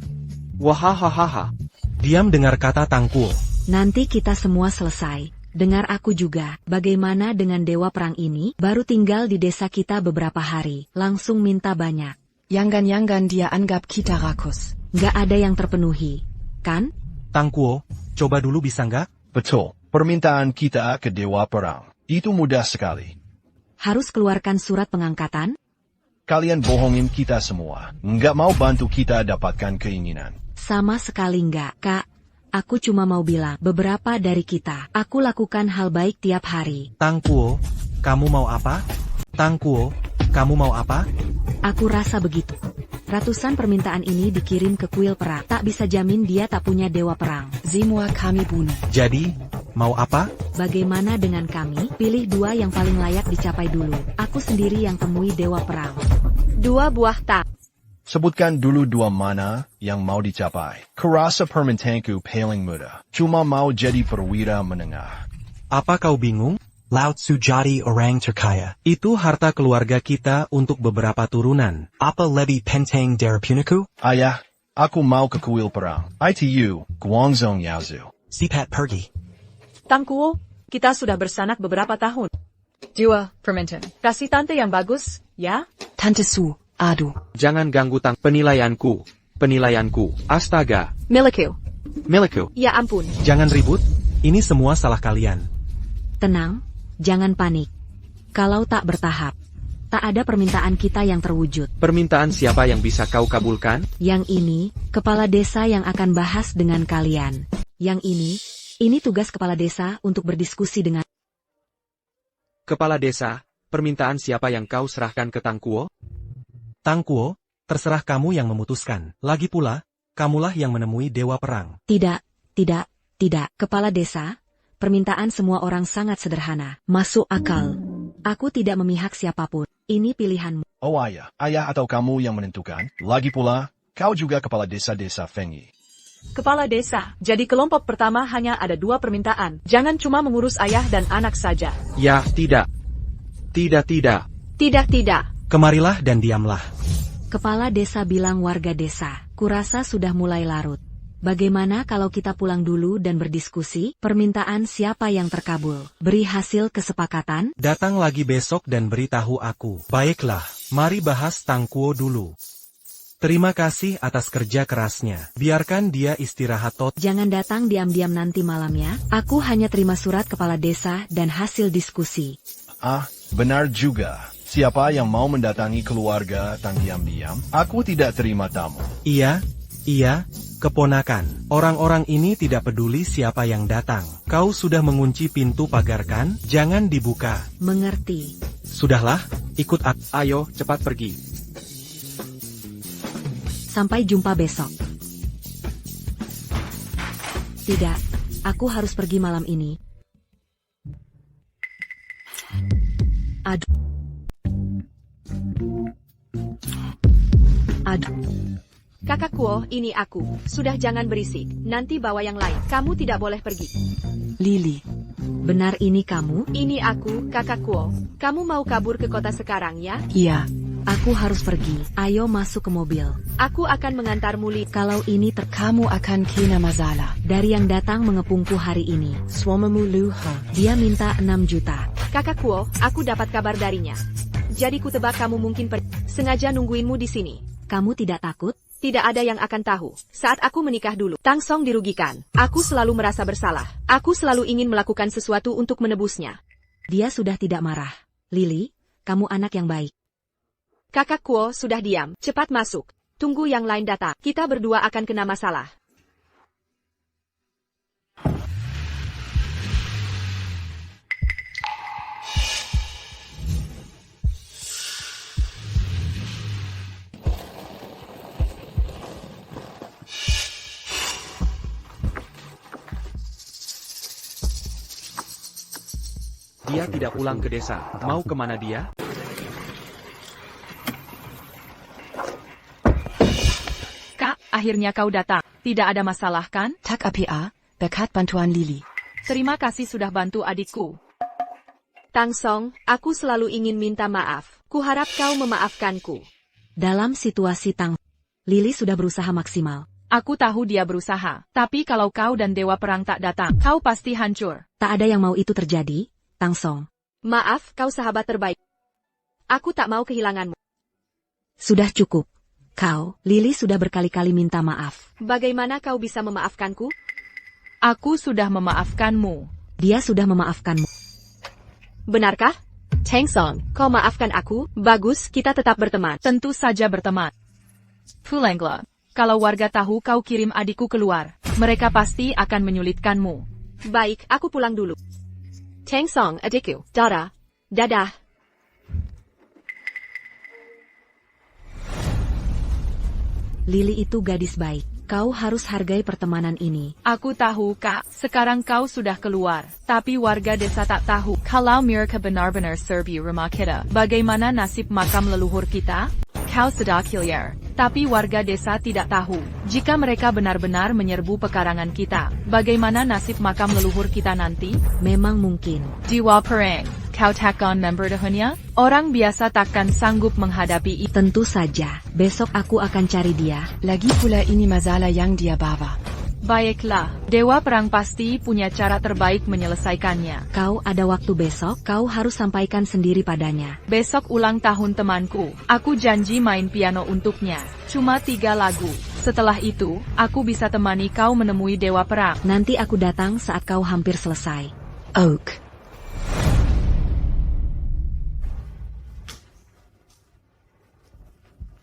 Wahahaha. Diam dengar kata Tangguo. Nanti kita semua selesai. Dengar aku juga, bagaimana dengan Dewa Perang ini? Baru tinggal di desa kita beberapa hari, langsung minta banyak. Yangan dia anggap kita rakus. Nggak ada yang terpenuhi, kan? Tangguo, coba dulu bisa nggak? Betul. Permintaan kita ke Dewa Perang. Itu mudah sekali. Harus keluarkan surat pengangkatan? Kalian bohongin kita semua. Nggak mau bantu kita dapatkan keinginan. Sama sekali nggak, Kak. Aku cuma mau bilang, beberapa dari kita, aku lakukan hal baik tiap hari. Tangguo, kamu mau apa? Tangguo, kamu mau apa? Aku rasa begitu. Ratusan permintaan ini dikirim ke kuil perang. Tak bisa jamin dia tak punya Dewa Perang. Semua kami bunuh. Jadi, mau apa? Bagaimana dengan kami? Pilih 2 yang paling layak dicapai dulu. Aku sendiri yang temui Dewa Perang. 2 buah tang. Sebutkan dulu 2 mana yang mau dicapai. Kerasa permintaanku paling mudah. Cuma mau jadi perwira menengah. Apa kau bingung? Laut Su jadi orang terkaya. Itu harta keluarga kita untuk beberapa turunan. Apa lebih penting dari puniku? Ayah, aku mau ke kuil perang. ITU, Guangzhou Yaozu. Sipat pergi. Tangguo, kita sudah bersanak beberapa tahun. Jiwa, Permintaan. Kasih tante yang bagus, ya? Tante Su, aduh. Jangan ganggu penilaianku. Penilaianku. Astaga. Milikku. Milikku. Ya ampun. Jangan ribut, ini semua salah kalian. Tenang, jangan panik. Kalau tak bertahap, tak ada permintaan kita yang terwujud. Permintaan siapa yang bisa kau kabulkan? Yang ini, kepala desa yang akan bahas dengan kalian. Yang ini tugas kepala desa untuk berdiskusi dengan... Kepala desa, permintaan siapa yang kau serahkan ke Tangguo? Tangguo, terserah kamu yang memutuskan. Lagi pula, kamulah yang menemui Dewa Perang. Tidak. Kepala desa, permintaan semua orang sangat sederhana. Masuk akal. Aku tidak memihak siapapun. Ini pilihanmu. Oh ayah atau kamu yang menentukan. Lagi pula, kau juga kepala desa-desa Fengyi. Kepala desa, jadi kelompok pertama hanya ada 2 permintaan. Jangan cuma mengurus ayah dan anak saja. Ya, tidak. Tidak. Tidak. Kemarilah dan diamlah. Kepala desa bilang warga desa, kurasa sudah mulai larut. Bagaimana kalau kita pulang dulu dan berdiskusi? Permintaan siapa yang terkabul? Beri hasil kesepakatan? Datang lagi besok dan beritahu aku. Baiklah, mari bahas Tangkuo dulu. Terima kasih atas kerja kerasnya. Biarkan dia istirahat tot. Jangan datang diam-diam nanti malam ya. Aku hanya terima surat kepala desa dan hasil diskusi. Ah, benar juga. Siapa yang mau mendatangi keluarga Tang diam-diam? Aku tidak terima tamu. Iya, keponakan. Orang-orang ini tidak peduli siapa yang datang. Kau sudah mengunci pintu pagar kan? Jangan dibuka. Mengerti. Sudahlah, ikut aku. Ayo, cepat pergi. Sampai jumpa besok. Tidak, aku harus pergi malam ini. Aduh. Kakak Kuo, ini aku. Sudah jangan berisik. Nanti bawa yang lain. Kamu tidak boleh pergi. Lily. Benar ini kamu? Ini aku, Kakak Kuo. Kamu mau kabur ke kota sekarang ya? Iya. Aku harus pergi. Ayo masuk ke mobil. Aku akan mengantarmu Li. Kalau ini Kamu akan kena masalah. dari yang datang mengepungku hari ini. Suamamu luha. Dia minta 6 juta. Kakak Kuo, aku dapat kabar darinya. Jadi kutebak kamu mungkin sengaja nungguinmu di sini. Kamu tidak takut? Tidak ada yang akan tahu. Saat aku menikah dulu, Tang Song dirugikan. Aku selalu merasa bersalah. Aku selalu ingin melakukan sesuatu untuk menebusnya. Dia sudah tidak marah. Lily, kamu anak yang baik. Kakak Kuo sudah diam. Cepat masuk. Tunggu yang lain datang. Kita berdua akan kena masalah. Dia tidak pulang ke desa. Mau kemana dia? Kak, akhirnya kau datang. Tidak ada masalah kan? Tak apa, berkat bantuan Lily. Terima kasih sudah bantu adikku. Tang Song, aku selalu ingin minta maaf. Kuharap kau memaafkanku. Dalam situasi Lily sudah berusaha maksimal. Aku tahu dia berusaha. Tapi kalau kau dan Dewa Perang tak datang, kau pasti hancur. Tak ada yang mau itu terjadi, Tang Song. Maaf, kau sahabat terbaik. Aku tak mau kehilanganmu. Sudah cukup. Lily sudah berkali-kali minta maaf. Bagaimana kau bisa memaafkanku? Aku sudah memaafkanmu. Dia sudah memaafkanmu. Benarkah? Tang Song, kau maafkan aku? Bagus, kita tetap berteman. Tentu saja berteman. Fulengla, kalau warga tahu kau kirim adikku keluar, mereka pasti akan menyulitkanmu. Baik, aku pulang dulu. Tang Song, adikku. Dadah. Lily itu gadis baik. Kau harus hargai pertemanan ini. Aku tahu, Kak. Sekarang kau sudah keluar. Tapi warga desa tak tahu. Kalau mereka benar-benar serbu rumah kita, bagaimana nasib makam leluhur kita? Kau sudah clear. Tapi warga desa tidak tahu. Jika mereka benar-benar menyerbu pekarangan kita, bagaimana nasib makam leluhur kita nanti? Memang mungkin. Dewa Perang, kau takkan memberdahunya? Orang biasa takkan sanggup menghadapi itu. Tentu saja. Besok aku akan cari dia. Lagi pula ini masalah yang dia bawa. Baiklah, Dewa Perang pasti punya cara terbaik menyelesaikannya. Kau ada waktu besok, kau harus sampaikan sendiri padanya. Besok ulang tahun temanku. Aku janji main piano untuknya. Cuma 3 lagu. Setelah itu, aku bisa temani kau menemui Dewa Perang. Nanti aku datang saat kau hampir selesai. Oak.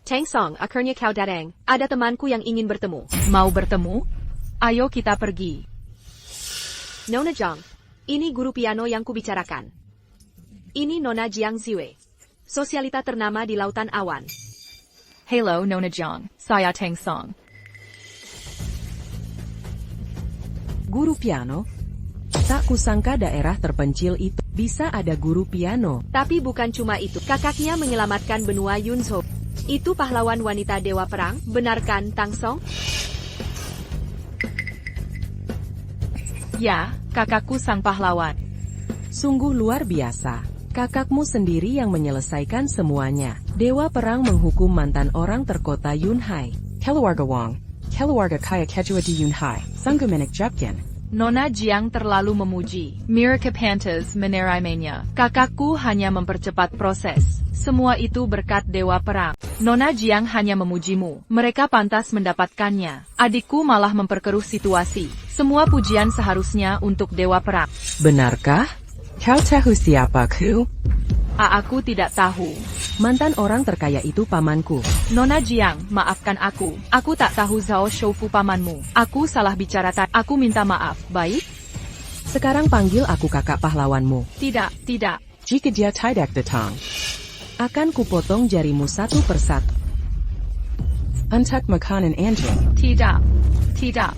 Tang Song, akhirnya kau datang. Ada temanku yang ingin bertemu. Mau bertemu? Ayo kita pergi. Nona Zhang, ini guru piano yang kubicarakan. Ini Nona Jiang Ziwei, sosialita ternama di Lautan Awan. Hello Nona Zhang, saya Tang Song. Guru piano? Tak kusangka daerah terpencil itu bisa ada guru piano. Tapi bukan cuma itu, kakaknya menyelamatkan benua Yunzhou. Itu pahlawan wanita Dewa Perang, benar kan Tang Song? Ya, kakakku sang pahlawan. Sungguh luar biasa. Kakakmu sendiri yang menyelesaikan semuanya. Dewa Perang menghukum mantan orang terkota Yunhai. Keluarga Wang. Keluarga kaya kejua di Yunhai. Sanggup menakjubkan. Nona Jiang terlalu memuji. Mirka pantas menerainya. Kakakku hanya mempercepat proses. Semua itu berkat Dewa Perang. Nona Jiang hanya memujimu. Mereka pantas mendapatkannya. Adikku malah memperkeruh situasi. Semua pujian seharusnya untuk Dewa Perang. Benarkah? Kau tahu siapa aku? Aku tidak tahu. Mantan orang terkaya itu pamanku. Nona Jiang, maafkan aku. Aku tak tahu Zhao Shoufu pamanmu. Aku salah bicara Aku minta maaf, baik? Sekarang panggil aku kakak pahlawanmu. Tidak, tidak. Jika dia tidak datang, akan kupotong jarimu satu persatu. untuk makanan anjing. Tidak, tidak.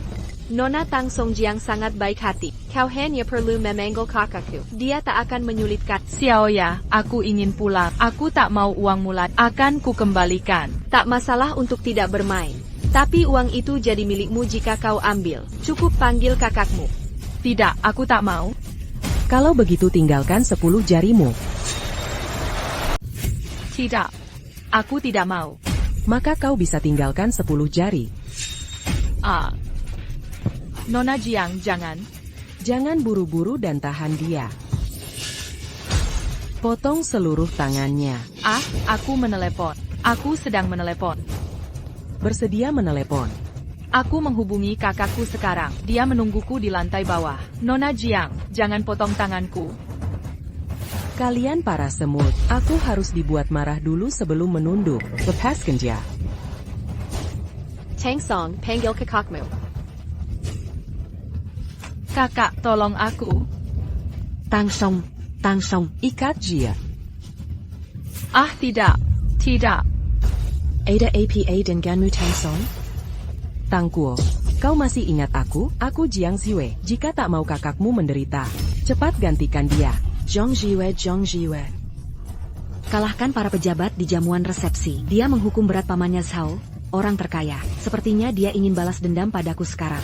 Nona Tang Songjiang sangat baik hati. Kau hanya perlu memanggil kakakku. Dia tak akan menyulitkan. Xiaoya, aku ingin pulang. Aku tak mau uang mulat. Akan ku kembalikan. Tak masalah untuk tidak bermain. Tapi uang itu jadi milikmu jika kau ambil. Cukup panggil kakakmu. Tidak, aku tak mau. Kalau begitu tinggalkan 10 jarimu. Tidak, aku tidak mau. Maka kau bisa tinggalkan 10 jari. Nona Jiang, jangan. Jangan buru-buru dan tahan dia. Potong seluruh tangannya. Aku menelepon. Aku sedang menelepon. Bersedia menelepon. Aku menghubungi kakakku sekarang. Dia menungguku di lantai bawah. Nona Jiang, jangan potong tanganku. Kalian para semut, aku harus dibuat marah dulu sebelum menunduk. Lepaskan dia. Tang Song, panggil kakakmu. Kakak, tolong aku. Tang Song, ikat dia. Tidak, tidak. Ada apa denganmu Tang Song? Tang Kuo, kau masih ingat aku? Aku Jiang Ziwei. Jika tak mau kakakmu menderita, cepat gantikan dia. Zhong Jiwei. Kalahkan para pejabat di jamuan resepsi. Dia menghukum berat pamannya Zhao, orang terkaya. Sepertinya dia ingin balas dendam padaku sekarang.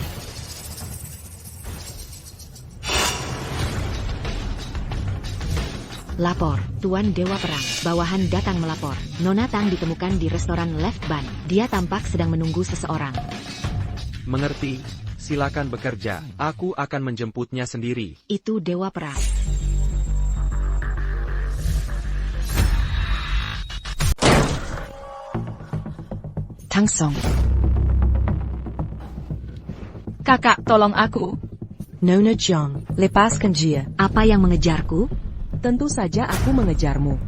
Lapor, Tuan Dewa Perang. Bawahan datang melapor. Nona Tang ditemukan di restoran Left Ban. Dia tampak sedang menunggu seseorang. Mengerti, silakan bekerja. Aku akan menjemputnya sendiri. Itu Dewa Perang. Tang Song. Kakak, tolong aku. Nona Jiang, lepaskan dia. Apa yang mengejarku? Tentu saja aku mengejarmu.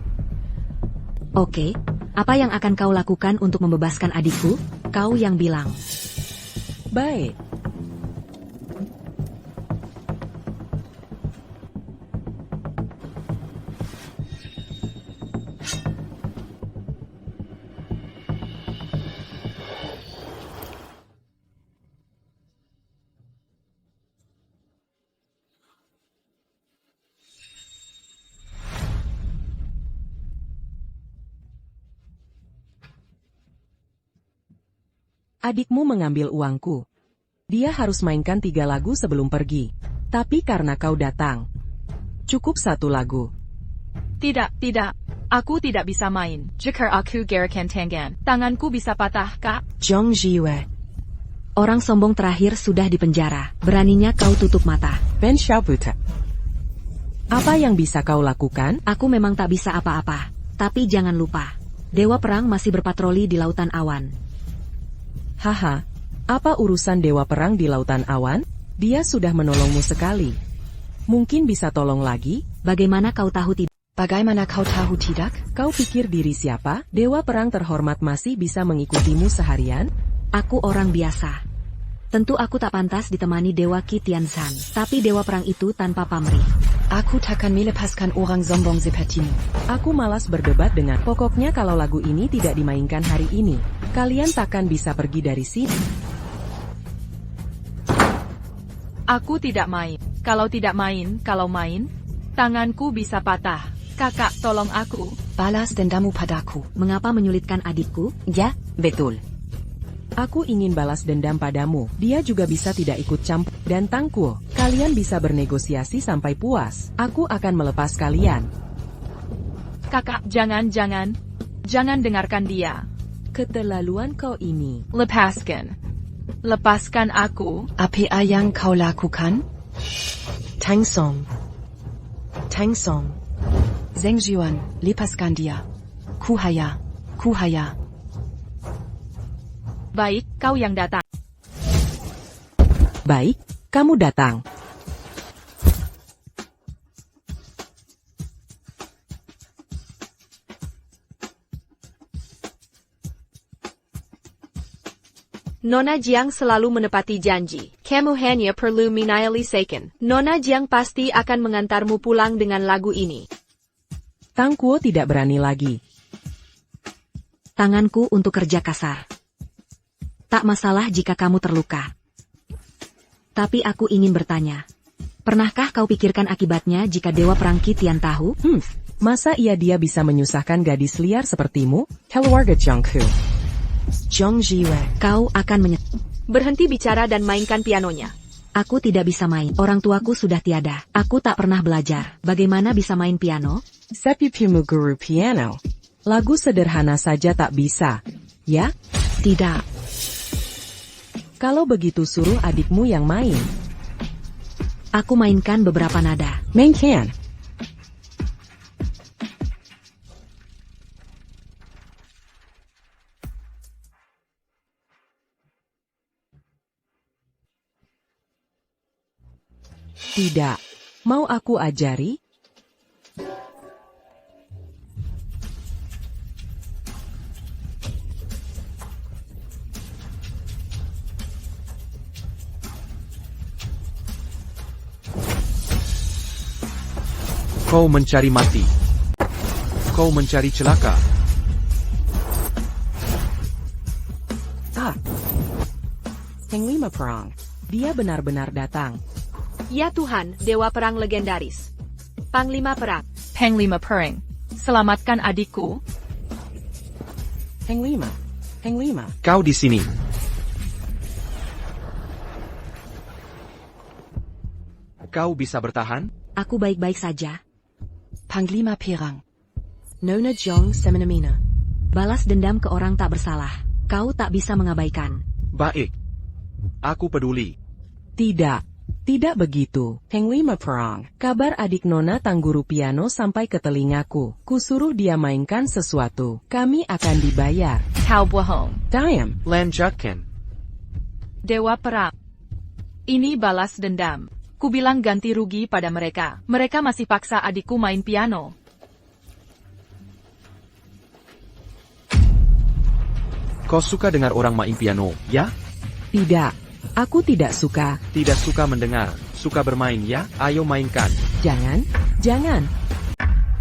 Oke, apa yang akan kau lakukan untuk membebaskan adikku? Kau yang bilang. Baik. Adikmu mengambil uangku. Dia harus mainkan 3 lagu sebelum pergi. Tapi karena kau datang, cukup 1 lagu. Tidak, tidak. Aku tidak bisa main. Jika aku gerakan tangan, tanganku bisa patah, Kak. Zhong Jiwei. Orang sombong terakhir sudah dipenjara. Beraninya kau tutup mata. Ben Xiaobuta. Apa yang bisa kau lakukan? Aku memang tak bisa apa-apa. Tapi jangan lupa, Dewa Perang masih berpatroli di Lautan Awan. Haha, apa urusan Dewa Perang di Lautan Awan? Dia sudah menolongmu sekali. Mungkin bisa tolong lagi? Bagaimana kau tahu tidak? Bagaimana kau tahu tidak? Kau pikir diri siapa? Dewa Perang terhormat masih bisa mengikutimu seharian? Aku orang biasa. Tentu aku tak pantas ditemani Dewa Qi Tianzhan. Tapi Dewa Perang itu tanpa pamrih. Aku takkan melepaskan orang sombong sepertimu. Aku malas berdebat dengan. Pokoknya kalau lagu ini tidak dimainkan hari ini, kalian takkan bisa pergi dari sini. Aku tidak main. Kalau tidak main, kalau main, tanganku bisa patah. Kakak, tolong aku. Balas dendamu padaku. Mengapa menyulitkan adikku? Ya, betul. Aku ingin balas dendam padamu. Dia juga bisa tidak ikut campur. Dan Tangguh, kalian bisa bernegosiasi sampai puas. Aku akan melepas kalian. Kakak, jangan. Jangan dengarkan dia. Keterlaluan kau ini. Lepaskan aku. Apa yang kau lakukan? Tang Song. Zheng Juan, lepaskan dia. Kuhaya. Baik, kau yang datang. Baik, kamu datang. Nona Jiang selalu menepati janji. Kamu hanya perlu menyelesaikan. Nona Jiang pasti akan mengantarmu pulang dengan lagu ini. Tangguh tidak berani lagi. Tanganku untuk kerja kasar. Tak masalah jika kamu terluka. Tapi aku ingin bertanya. Pernahkah kau pikirkan akibatnya jika Dewa Perang Qitian tahu? Masa dia bisa menyusahkan gadis liar sepertimu? Keluarga Jiangku. Zhong Jiwe, kau akan Berhenti bicara dan mainkan pianonya. Aku tidak bisa main. Orang tuaku sudah tiada. Aku tak pernah belajar. Bagaimana bisa main piano? Sepupumu guru piano. Lagu sederhana saja tak bisa. Ya? Tidak. Kalau begitu suruh adikmu yang main. Aku mainkan beberapa nada. Mainkan. Tidak. Mau aku ajari? Kau mencari mati. Kau mencari celaka. Panglima Perang. Dia benar-benar datang. Ya Tuhan, Dewa Perang legendaris. Panglima Perang. Panglima Perang. Selamatkan adikku. Panglima. Kau di sini. Kau bisa bertahan? Aku baik-baik saja. Panglima Perang. Nona Jiang Semenamina. Balas dendam ke orang tak bersalah. Kau tak bisa mengabaikan. Baik. Aku peduli. Tidak begitu. Panglima Perang. Kabar adik Nona Tangguru piano sampai ke telingaku. Kusuruh dia mainkan sesuatu. Kami akan dibayar. Kau bohong. Diam. Lanjutkan. Dewa Perang. Ini balas dendam. Kubilang ganti rugi pada mereka. Mereka masih paksa adikku main piano. Kau suka dengar orang main piano, ya? Tidak. Aku tidak suka. Tidak suka mendengar, suka bermain, ya? Ayo mainkan. Jangan.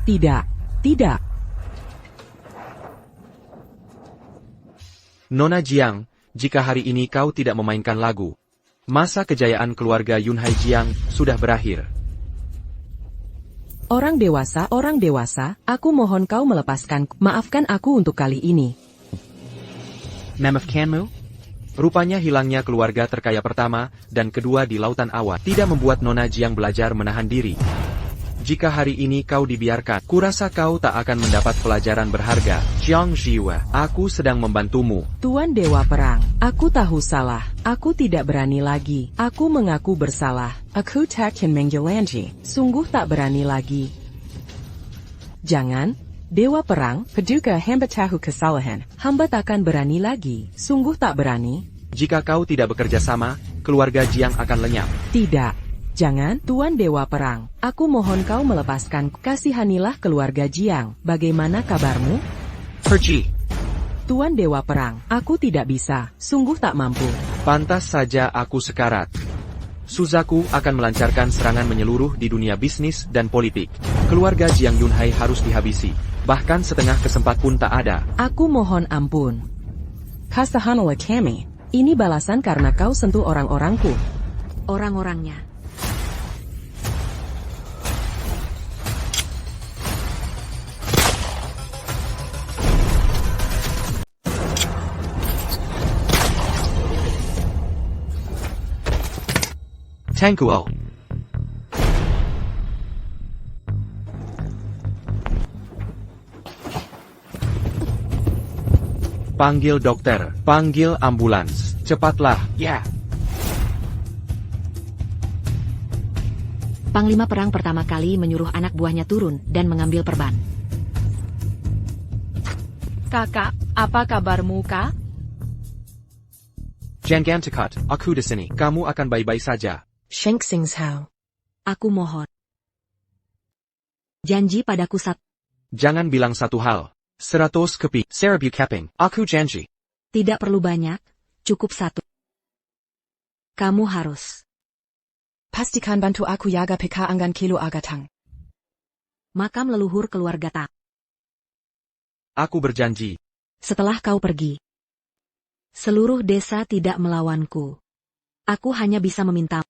Tidak. Nona Jiang, jika hari ini kau tidak memainkan lagu, masa kejayaan keluarga Yunhai Jiang sudah berakhir. Orang dewasa, aku mohon kau melepaskan. Maafkan aku untuk kali ini. Memaafkanmu? Rupanya hilangnya keluarga terkaya pertama dan kedua di Lautan Awan tidak membuat Nona Jiang belajar menahan diri. Jika hari ini kau dibiarkan, kurasa kau tak akan mendapat pelajaran berharga. Zhang Jiwe, aku sedang membantumu. Tuan Dewa Perang, aku tahu salah. Aku tidak berani lagi. Aku mengaku bersalah. Aku takkan mengulangi. Sungguh tak berani lagi. Jangan. Dewa Perang, Paduka hamba tahu kesalahan. Hamba takkan berani lagi. Sungguh tak berani. Jika kau tidak bekerja sama, keluarga Jiang akan lenyap. Tidak. Jangan, Tuan Dewa Perang. Aku mohon kau melepaskan. Kasihanilah keluarga Jiang. Bagaimana kabarmu? Pergi. Tuan Dewa Perang, aku tidak bisa. Sungguh tak mampu. Pantas saja aku sekarat. Suzaku akan melancarkan serangan menyeluruh di dunia bisnis dan politik. Keluarga Jiang Yunhai harus dihabisi. Bahkan setengah kesempat pun tak ada. Aku mohon ampun. Kasihanilah kami. Ini balasan karena kau sentuh orang-orangku. Orang-orangnya. Tangguo. Panggil dokter, panggil ambulans, cepatlah, ya. Panglima perang pertama kali menyuruh anak buahnya turun dan mengambil perban. Kakak, apa kabarmu, Kak? Jangan dekat, aku di sini. Kamu akan baik-baik saja. Shank Sings How. Aku mohon. Janji padaku Jangan bilang satu hal. 100 kepi, seribu keping. Aku janji. Tidak perlu banyak, cukup 1. Kamu harus. Pastikan bantu aku jaga PK Anggan Kilo Agatang. Makam leluhur keluarga Tak. Aku berjanji. Setelah kau pergi, seluruh desa tidak melawanku. Aku hanya bisa meminta.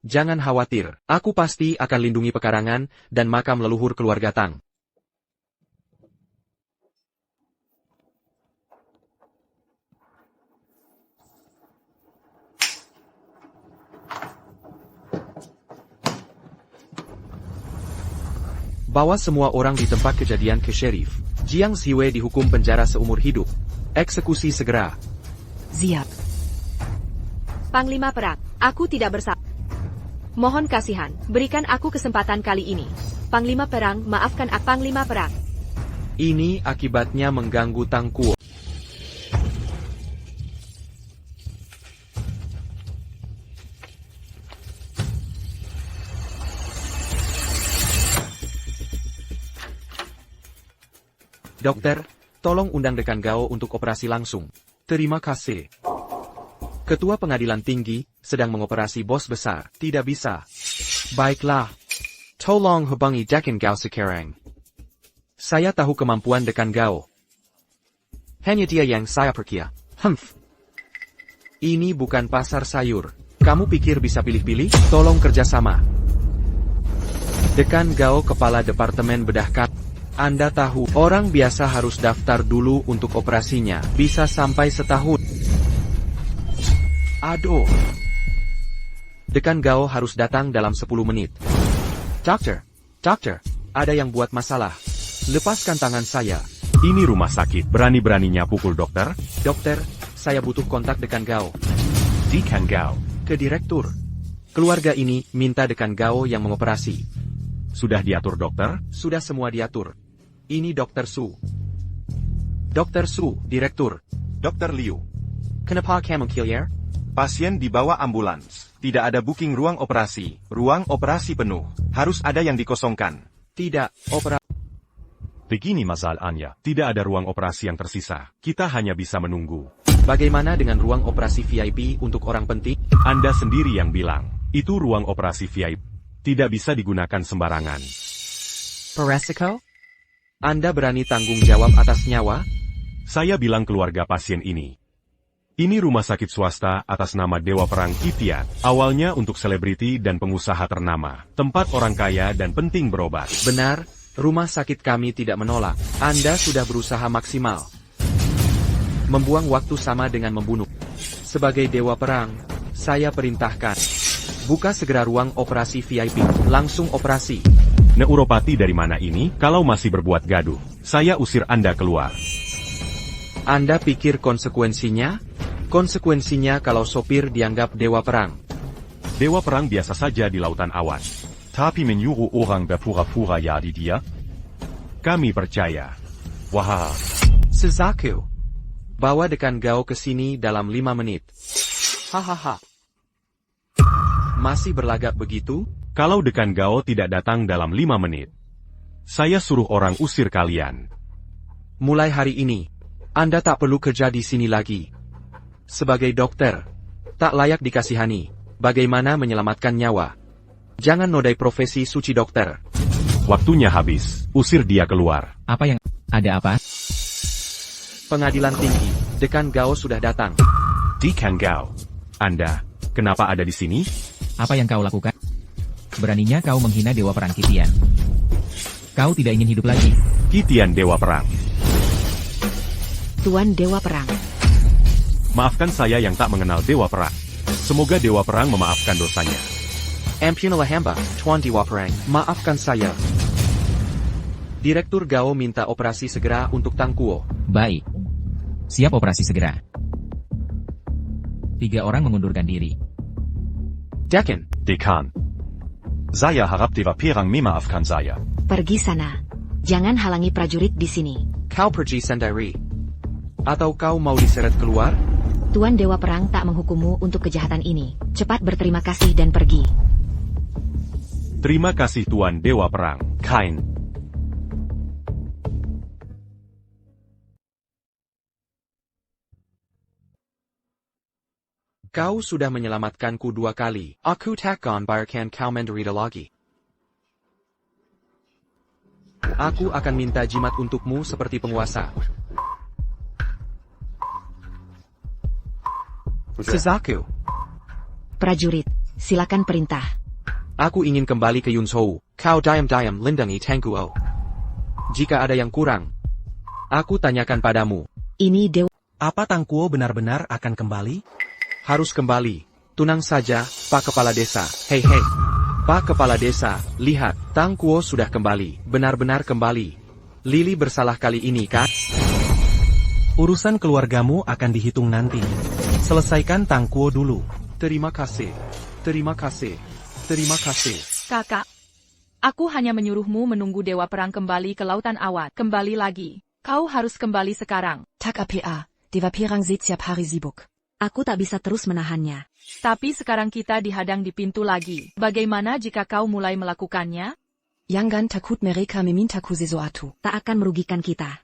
Jangan khawatir, aku pasti akan lindungi pekarangan dan makam leluhur keluarga Tang. Bawa semua orang di tempat kejadian ke Sheriff. Jiang Ziwei dihukum penjara seumur hidup. Eksekusi segera. Siap. Panglima perang, aku tidak bersalah. Mohon kasihan, berikan aku kesempatan kali ini. Panglima perang, maafkan aku. Panglima perang. Ini akibatnya mengganggu Tangguo. Dokter, tolong undang Dekan Gao untuk operasi langsung. Terima kasih. Ketua Pengadilan Tinggi sedang mengoperasi bos besar. Tidak bisa. Baiklah. Tolong hubungi Dekan Gao sekarang. Saya tahu kemampuan Dekan Gao. Hanya dia yang saya percaya. Ini bukan pasar sayur. Kamu pikir bisa pilih-pilih? Tolong kerjasama. Dekan Gao Kepala Departemen Bedah Kat. Anda tahu, orang biasa harus daftar dulu untuk operasinya. Bisa sampai setahun. Aduh. Dekan Gao harus datang dalam 10 menit. Dokter, ada yang buat masalah. Lepaskan tangan saya. Ini rumah sakit, berani-beraninya pukul dokter? Dokter, saya butuh kontak Dekan Gao. Dekan Gao. Ke direktur. Keluarga ini minta Dekan Gao yang mengoperasi. Sudah diatur dokter? Sudah semua diatur. Ini Dr. Su. Dr. Su, direktur. Dr. Liu. Kenapa kamu killer? Pasien dibawa ambulans. Tidak ada booking ruang operasi. Ruang operasi penuh. Harus ada yang dikosongkan. Tidak, Begini masalahnya. Tidak ada ruang operasi yang tersisa. Kita hanya bisa menunggu. Bagaimana dengan ruang operasi VIP untuk orang penting? Anda sendiri yang bilang. Itu ruang operasi VIP. Tidak bisa digunakan sembarangan. Peresiko? Anda berani tanggung jawab atas nyawa? Saya bilang keluarga pasien ini. Ini rumah sakit swasta atas nama Dewa Perang Kitian. Awalnya untuk selebriti dan pengusaha ternama. Tempat orang kaya dan penting berobat. Benar, rumah sakit kami tidak menolak. Anda sudah berusaha maksimal. Membuang waktu sama dengan membunuh. Sebagai Dewa Perang, saya perintahkan. Buka segera ruang operasi VIP. Langsung operasi. Neuropati dari mana ini? Kalau masih berbuat gaduh, saya usir Anda keluar. Anda pikir konsekuensinya? Konsekuensinya kalau sopir dianggap Dewa Perang. Dewa Perang biasa saja di lautan awan. Tapi menyuruh orang berpura-pura jadi dia? Kami percaya. Wah. Sezaku. Bawa Dekan Gao ke sini dalam 5 menit. Hahaha. Masih berlagak begitu? Kalau Dekan Gao tidak datang dalam 5 menit, saya suruh orang usir kalian. Mulai hari ini, Anda tak perlu kerja di sini lagi. Sebagai dokter, tak layak dikasihani. Bagaimana menyelamatkan nyawa? Jangan nodai profesi suci dokter. Waktunya habis. Usir dia keluar. Apa yang... Ada apa? Pengadilan Tinggi, Dekan Gao sudah datang. Dekan Gao. Anda, kenapa ada di sini? Apa yang kau lakukan? Beraninya kau menghina Dewa Perang Kitian. Kau tidak ingin hidup lagi. Kitian Dewa Perang. Tuan Dewa Perang. Maafkan saya yang tak mengenal Dewa Perang. Semoga Dewa Perang memaafkan dosanya. Ampunilah hamba, Tuan Dewa Perang, maafkan saya. Direktur Gao minta operasi segera untuk Tang Kuo. Baik. Siap operasi segera. 3 orang mengundurkan diri. Dekan. Dekan. Saya harap Dewa Perang memaafkan saya. Pergi sana. Jangan halangi prajurit di sini. Kau pergi sendiri. Atau kau mau diseret keluar? Tuan Dewa Perang tak menghukummu untuk kejahatan ini. Cepat berterima kasih dan pergi. Terima kasih Tuan Dewa Perang. Kain. Kau sudah menyelamatkanku 2 kali. Aku takkan biarkan kau menderita lagi. Aku akan minta jimat untukmu seperti penguasa. Suzaku. Prajurit, silakan perintah. Aku ingin kembali ke Yunzhou. Kau diam-diam lindungi Tang Kuo. Jika ada yang kurang, aku tanyakan padamu. Ini Dewa. Apa Tang Kuo benar-benar akan kembali? Harus kembali. Tunang saja, Pak Kepala Desa. Hei hei. Pak Kepala Desa, lihat, Tang Kuo sudah kembali. Benar-benar kembali. Lili bersalah kali ini, kan? Urusan keluargamu akan dihitung nanti. Selesaikan Tang Kuo dulu. Terima kasih. Terima kasih. Terima kasih. Kakak, aku hanya menyuruhmu menunggu Dewa Perang kembali ke Lautan Awan. Kembali lagi. Kau harus kembali sekarang. Tak apa, Dewa Perang setiap hari sibuk. Aku tak bisa terus menahannya. Tapi sekarang kita dihadang di pintu lagi. Bagaimana jika kau mulai melakukannya? Jangan takut mereka memintaku sesuatu. Tak akan merugikan kita.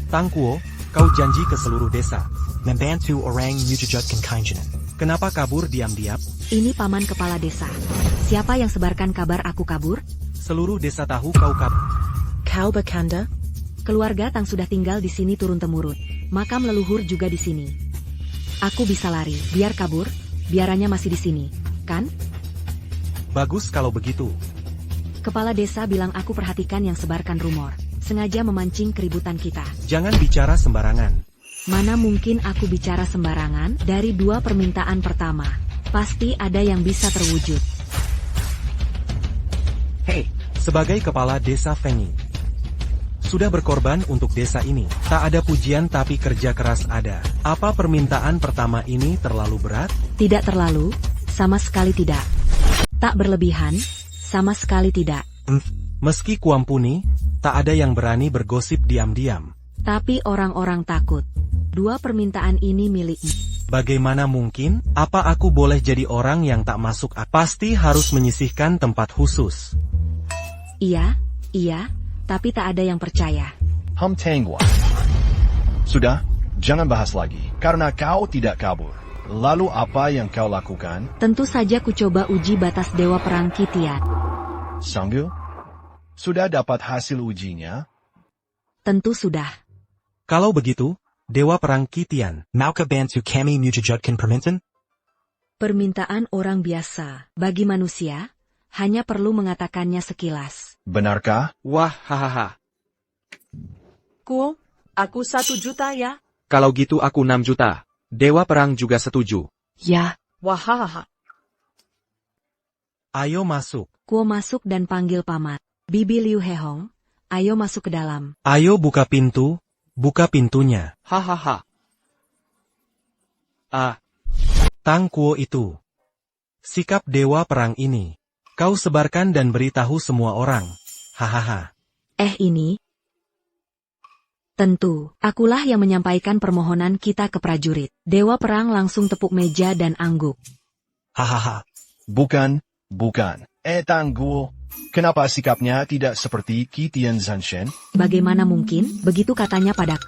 Tang Kuo, kau janji ke seluruh desa. Membantu orang mewujudkan keinginan. Kenapa kabur diam-diam? Ini paman kepala desa. Siapa yang sebarkan kabar aku kabur? Seluruh desa tahu kau kabur. Kau bercanda? Keluarga Tang sudah tinggal di sini turun-temurun. Makam leluhur juga di sini. Aku bisa lari, biar kabur, biarannya masih di sini, kan? Bagus kalau begitu. Kepala desa bilang aku perhatikan yang sebarkan rumor. Sengaja memancing keributan kita. Jangan bicara sembarangan. Mana mungkin aku bicara sembarangan? Dari 2 permintaan pertama, pasti ada yang bisa terwujud. Hei, sebagai kepala desa Fengi, sudah berkorban untuk desa ini. Tak ada pujian tapi kerja keras ada. Apa permintaan pertama ini terlalu berat? Tidak terlalu, sama sekali tidak. Tak berlebihan, sama sekali tidak. Meski kuampuni, tak ada yang berani bergosip diam-diam. Tapi orang-orang takut. 2 permintaan ini milikmu. Bagaimana mungkin? Apa aku boleh jadi orang yang tak masuk? Pasti harus menyisihkan tempat khusus. Iya, tapi tak ada yang percaya. Tangguan. Sudah, jangan bahas lagi, karena kau tidak kabur. Lalu apa yang kau lakukan? Tentu saja ku coba uji batas Dewa Perang Kitian. Sanggup? Sudah dapat hasil ujinya? Tentu sudah. Kalau begitu, Dewa Perang Kitian, Mauka bantu kami mewujudkan permintaan? Permintaan orang biasa, bagi manusia, hanya perlu mengatakannya sekilas. Benarkah? Wah, hahaha. Kuo, aku 1 juta ya. Kalau gitu aku 6 juta. Dewa Perang juga setuju. Ya. Wahahaha. Ayo masuk. Kuo masuk dan panggil paman. Bibi Liu Hehong, ayo masuk ke dalam. Ayo buka pintu, buka pintunya. Hahaha. Tang Kuo itu. Sikap Dewa Perang ini. Kau sebarkan dan beritahu semua orang. Hahaha. Ini? Tentu, akulah yang menyampaikan permohonan kita ke prajurit. Dewa Perang langsung tepuk meja dan angguk. Hahaha. Bukan. Tangguo. Kenapa sikapnya tidak seperti Kitian Zanshen? Bagaimana mungkin? Begitu katanya padaku.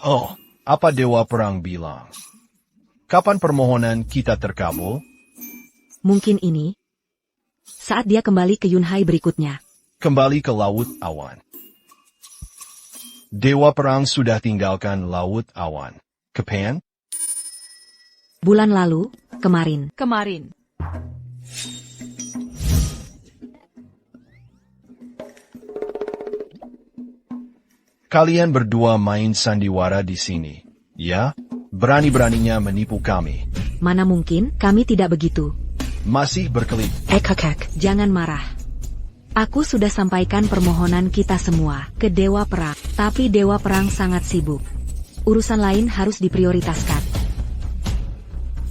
Oh, apa Dewa Perang bilang? Kapan permohonan kita terkabul? Mungkin ini. Saat dia kembali ke Yunhai berikutnya. Kembali ke Laut Awan. Dewa Perang sudah tinggalkan Laut Awan. Kapan? Bulan lalu, kemarin. Kalian berdua main sandiwara di sini, ya? Berani-beraninya menipu kami. Mana mungkin, kami tidak begitu. Masih berkelit. Kakak, jangan marah. Aku sudah sampaikan permohonan kita semua ke Dewa Perang, tapi Dewa Perang sangat sibuk. Urusan lain harus diprioritaskan.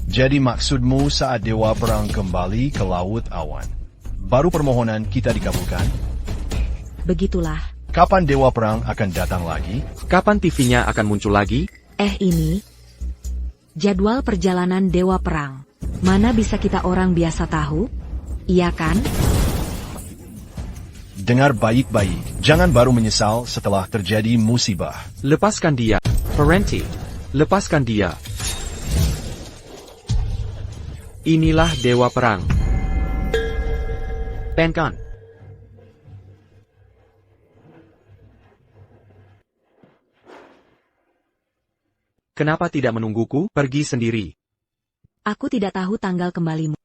Jadi maksudmu saat Dewa Perang kembali ke Laut Awan, baru permohonan kita dikabulkan? Begitulah. Kapan Dewa Perang akan datang lagi? Kapan TV-nya akan muncul lagi? Ini jadwal perjalanan Dewa Perang. Mana bisa kita orang biasa tahu? Iya kan? Dengar baik-baik, jangan baru menyesal setelah terjadi musibah. Lepaskan dia, Parenti. Lepaskan dia. Inilah Dewa Perang. Penkan. Kenapa tidak menungguku? Pergi sendiri. Aku tidak tahu tanggal kembalimu.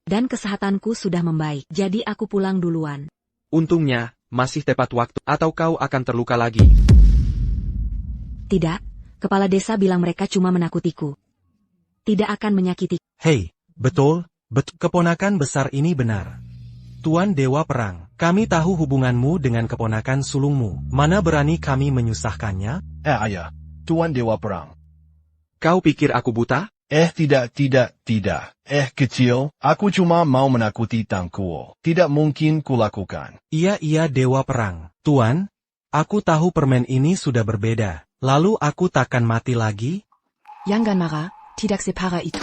Dan kesehatanku sudah membaik, jadi aku pulang duluan. Untungnya, masih tepat waktu, atau kau akan terluka lagi. Tidak, kepala desa bilang mereka cuma menakutiku. Tidak akan menyakiti. Hei, betul, keponakan besar ini benar. Tuan Dewa Perang, kami tahu hubunganmu dengan keponakan sulungmu. Mana berani kami menyusahkannya? Ayah, Tuan Dewa Perang. Kau pikir aku buta? Tidak. Kecil, aku cuma mau menakuti Tangkuo. Tidak mungkin kulakukan. Iya, Dewa Perang. Tuan, aku tahu permen ini sudah berbeda. Lalu aku takkan mati lagi? Jangan marah, tidak separah itu.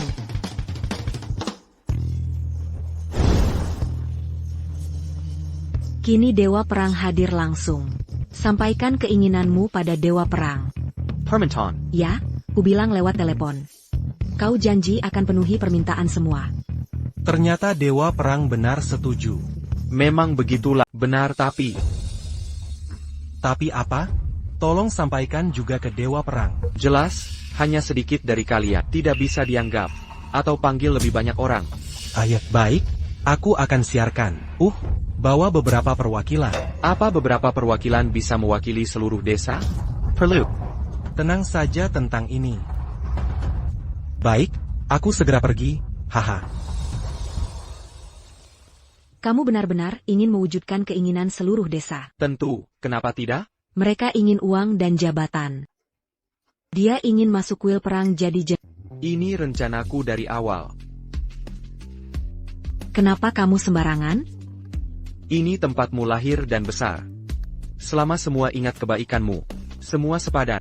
Kini Dewa Perang hadir langsung. Sampaikan keinginanmu pada Dewa Perang. Permenton. Ya, ku bilang lewat telepon. Kau janji akan penuhi permintaan semua. Ternyata Dewa Perang benar setuju. Memang begitulah, benar tapi... Tapi apa? Tolong sampaikan juga ke Dewa Perang. Jelas, hanya sedikit dari kalian tidak bisa dianggap. Atau panggil lebih banyak orang. Baik, aku akan siarkan. Bawa beberapa perwakilan. Apa beberapa perwakilan bisa mewakili seluruh desa? Perlu. Tenang saja tentang ini. Baik, aku segera pergi, haha. Kamu benar-benar ingin mewujudkan keinginan seluruh desa. Tentu, kenapa tidak? Mereka ingin uang dan jabatan. Dia ingin masuk kuil perang jadi Ini rencanaku dari awal. Kenapa kamu sembarangan? Ini tempatmu lahir dan besar. Selama semua ingat kebaikanmu, semua sepadan.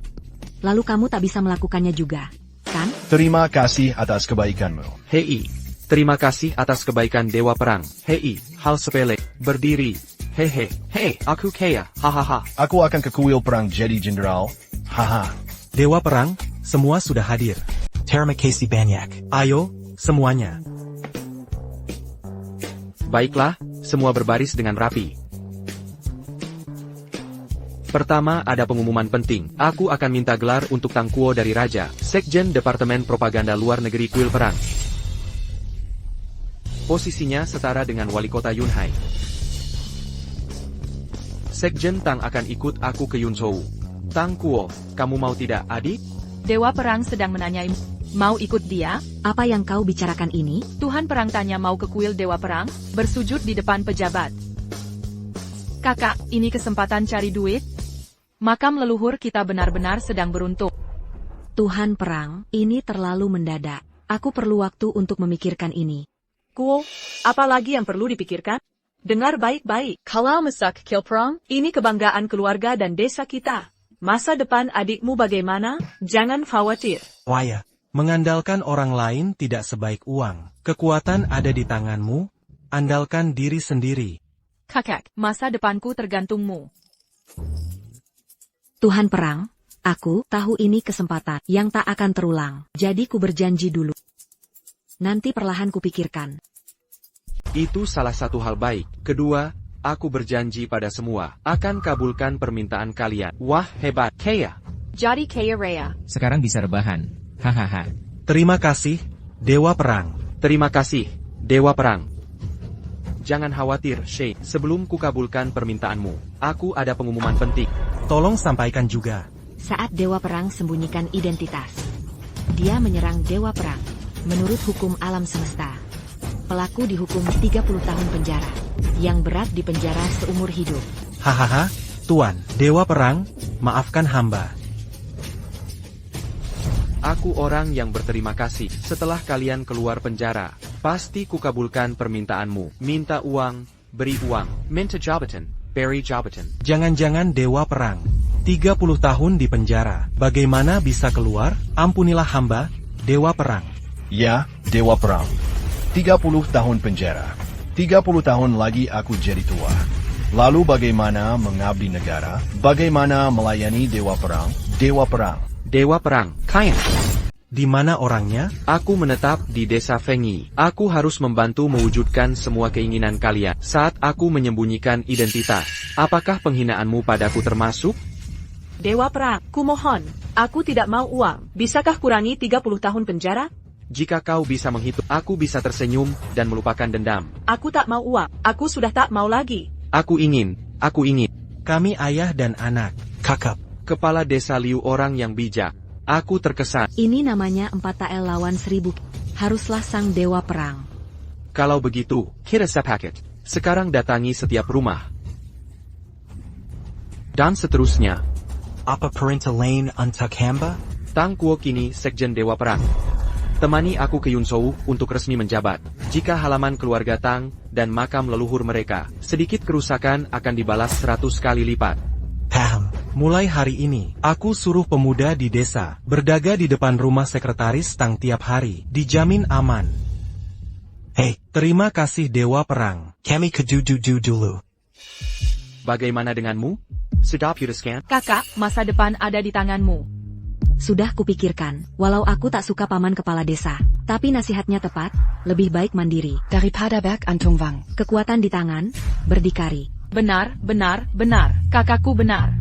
Lalu kamu tak bisa melakukannya juga, kan? Terima kasih atas kebaikanmu. Hei, terima kasih atas kebaikan Dewa Perang. Hei, hal sepele, berdiri. Hei, aku kaya, hahaha. Aku akan ke kuil perang jadi jenderal, haha. Dewa Perang, semua sudah hadir. Terima kasih banyak. Ayo, semuanya. Baiklah, semua berbaris dengan rapi. Pertama ada pengumuman penting. Aku akan minta gelar untuk Tangkuo dari Raja, Sekjen Departemen Propaganda Luar Negeri Kuil Perang. Posisinya setara dengan Wali Kota Yunhai. Sekjen Tang akan ikut aku ke Yunzhou. Tangkuo, kamu mau tidak, adik? Dewa Perang sedang menanyai, mau ikut dia? Apa yang kau bicarakan ini? Tuhan Perang tanya mau ke kuil Dewa Perang, bersujud di depan pejabat. Kakak, ini kesempatan cari duit? Makam leluhur kita benar-benar sedang beruntung. Tuhan Perang, ini terlalu mendadak. Aku perlu waktu untuk memikirkan ini. Kuo, apa lagi yang perlu dipikirkan? Dengar baik-baik. Kalau masak Kuil Perang, ini kebanggaan keluarga dan desa kita. Masa depan adikmu bagaimana? Jangan khawatir. Waya, mengandalkan orang lain tidak sebaik uang. Kekuatan ada di tanganmu, andalkan diri sendiri. Kakak, masa depanku tergantungmu. Tuhan Perang, aku tahu ini kesempatan yang tak akan terulang. Jadi ku berjanji dulu. Nanti perlahan kupikirkan. Itu salah satu hal baik. Kedua, aku berjanji pada semua, akan kabulkan permintaan kalian. Wah, hebat, kaya. Jadi kaya raya. Sekarang bisa rebahan. Hahaha. Terima kasih, Dewa Perang. Terima kasih, Dewa Perang. Jangan khawatir, Sheikh. Sebelum kukabulkan permintaanmu, aku ada pengumuman penting. Tolong sampaikan juga. Saat Dewa Perang sembunyikan identitas. Dia menyerang Dewa Perang. Menurut hukum alam semesta, pelaku dihukum 30 tahun penjara. Yang berat di penjara seumur hidup. Hahaha, Tuan, Dewa Perang, maafkan hamba. Aku orang yang berterima kasih. Setelah kalian keluar penjara, pasti kukabulkan permintaanmu. Minta uang, beri uang. Minta jabatan, beri jabatan. Jangan-jangan Dewa Perang, 30 tahun di penjara. Bagaimana bisa keluar? Ampunilah hamba, Dewa Perang. Ya, Dewa Perang. 30 tahun penjara. 30 tahun lagi aku jadi tua. Lalu bagaimana mengabdi negara? Bagaimana melayani Dewa Perang? Dewa Perang. Dewa Perang, Kain. Di mana orangnya? Aku menetap di desa Fengi. Aku harus membantu mewujudkan semua keinginan kalian. Saat aku menyembunyikan identitas, apakah penghinaanmu padaku termasuk? Dewa Perang, kumohon. Aku tidak mau uang. Bisakah kurangi 30 tahun penjara? Jika kau bisa menghitung, aku bisa tersenyum dan melupakan dendam. Aku tak mau uang. Aku sudah tak mau lagi. Aku ingin. Kami ayah dan anak. Kakak. Kepala desa Liu orang yang bijak. Aku terkesan. Ini namanya 4 TL lawan 1000. Haruslah sang Dewa Perang. Kalau begitu, kita sepakat. Sekarang datangi setiap rumah. Dan seterusnya. Apa perintah lain untuk hamba? Tang Kuo kini Sekjen Dewa Perang. Temani aku ke Yunsou untuk resmi menjabat. Jika halaman keluarga Tang dan makam leluhur mereka, sedikit kerusakan akan dibalas 100 kali lipat. Paham. Mulai hari ini, aku suruh pemuda di desa berdaga di depan rumah sekretaris Tang tiap hari. Dijamin aman. Hei, terima kasih Dewa Perang. Kami kejuju dulu. Bagaimana denganmu? Sedap Yudhiskan? Kakak, masa depan ada di tanganmu. Sudah kupikirkan, walau aku tak suka paman kepala desa, tapi nasihatnya tepat, lebih baik mandiri. Daripada Bergantung Wang. Kekuatan di tangan, berdikari. Benar. Kakakku benar.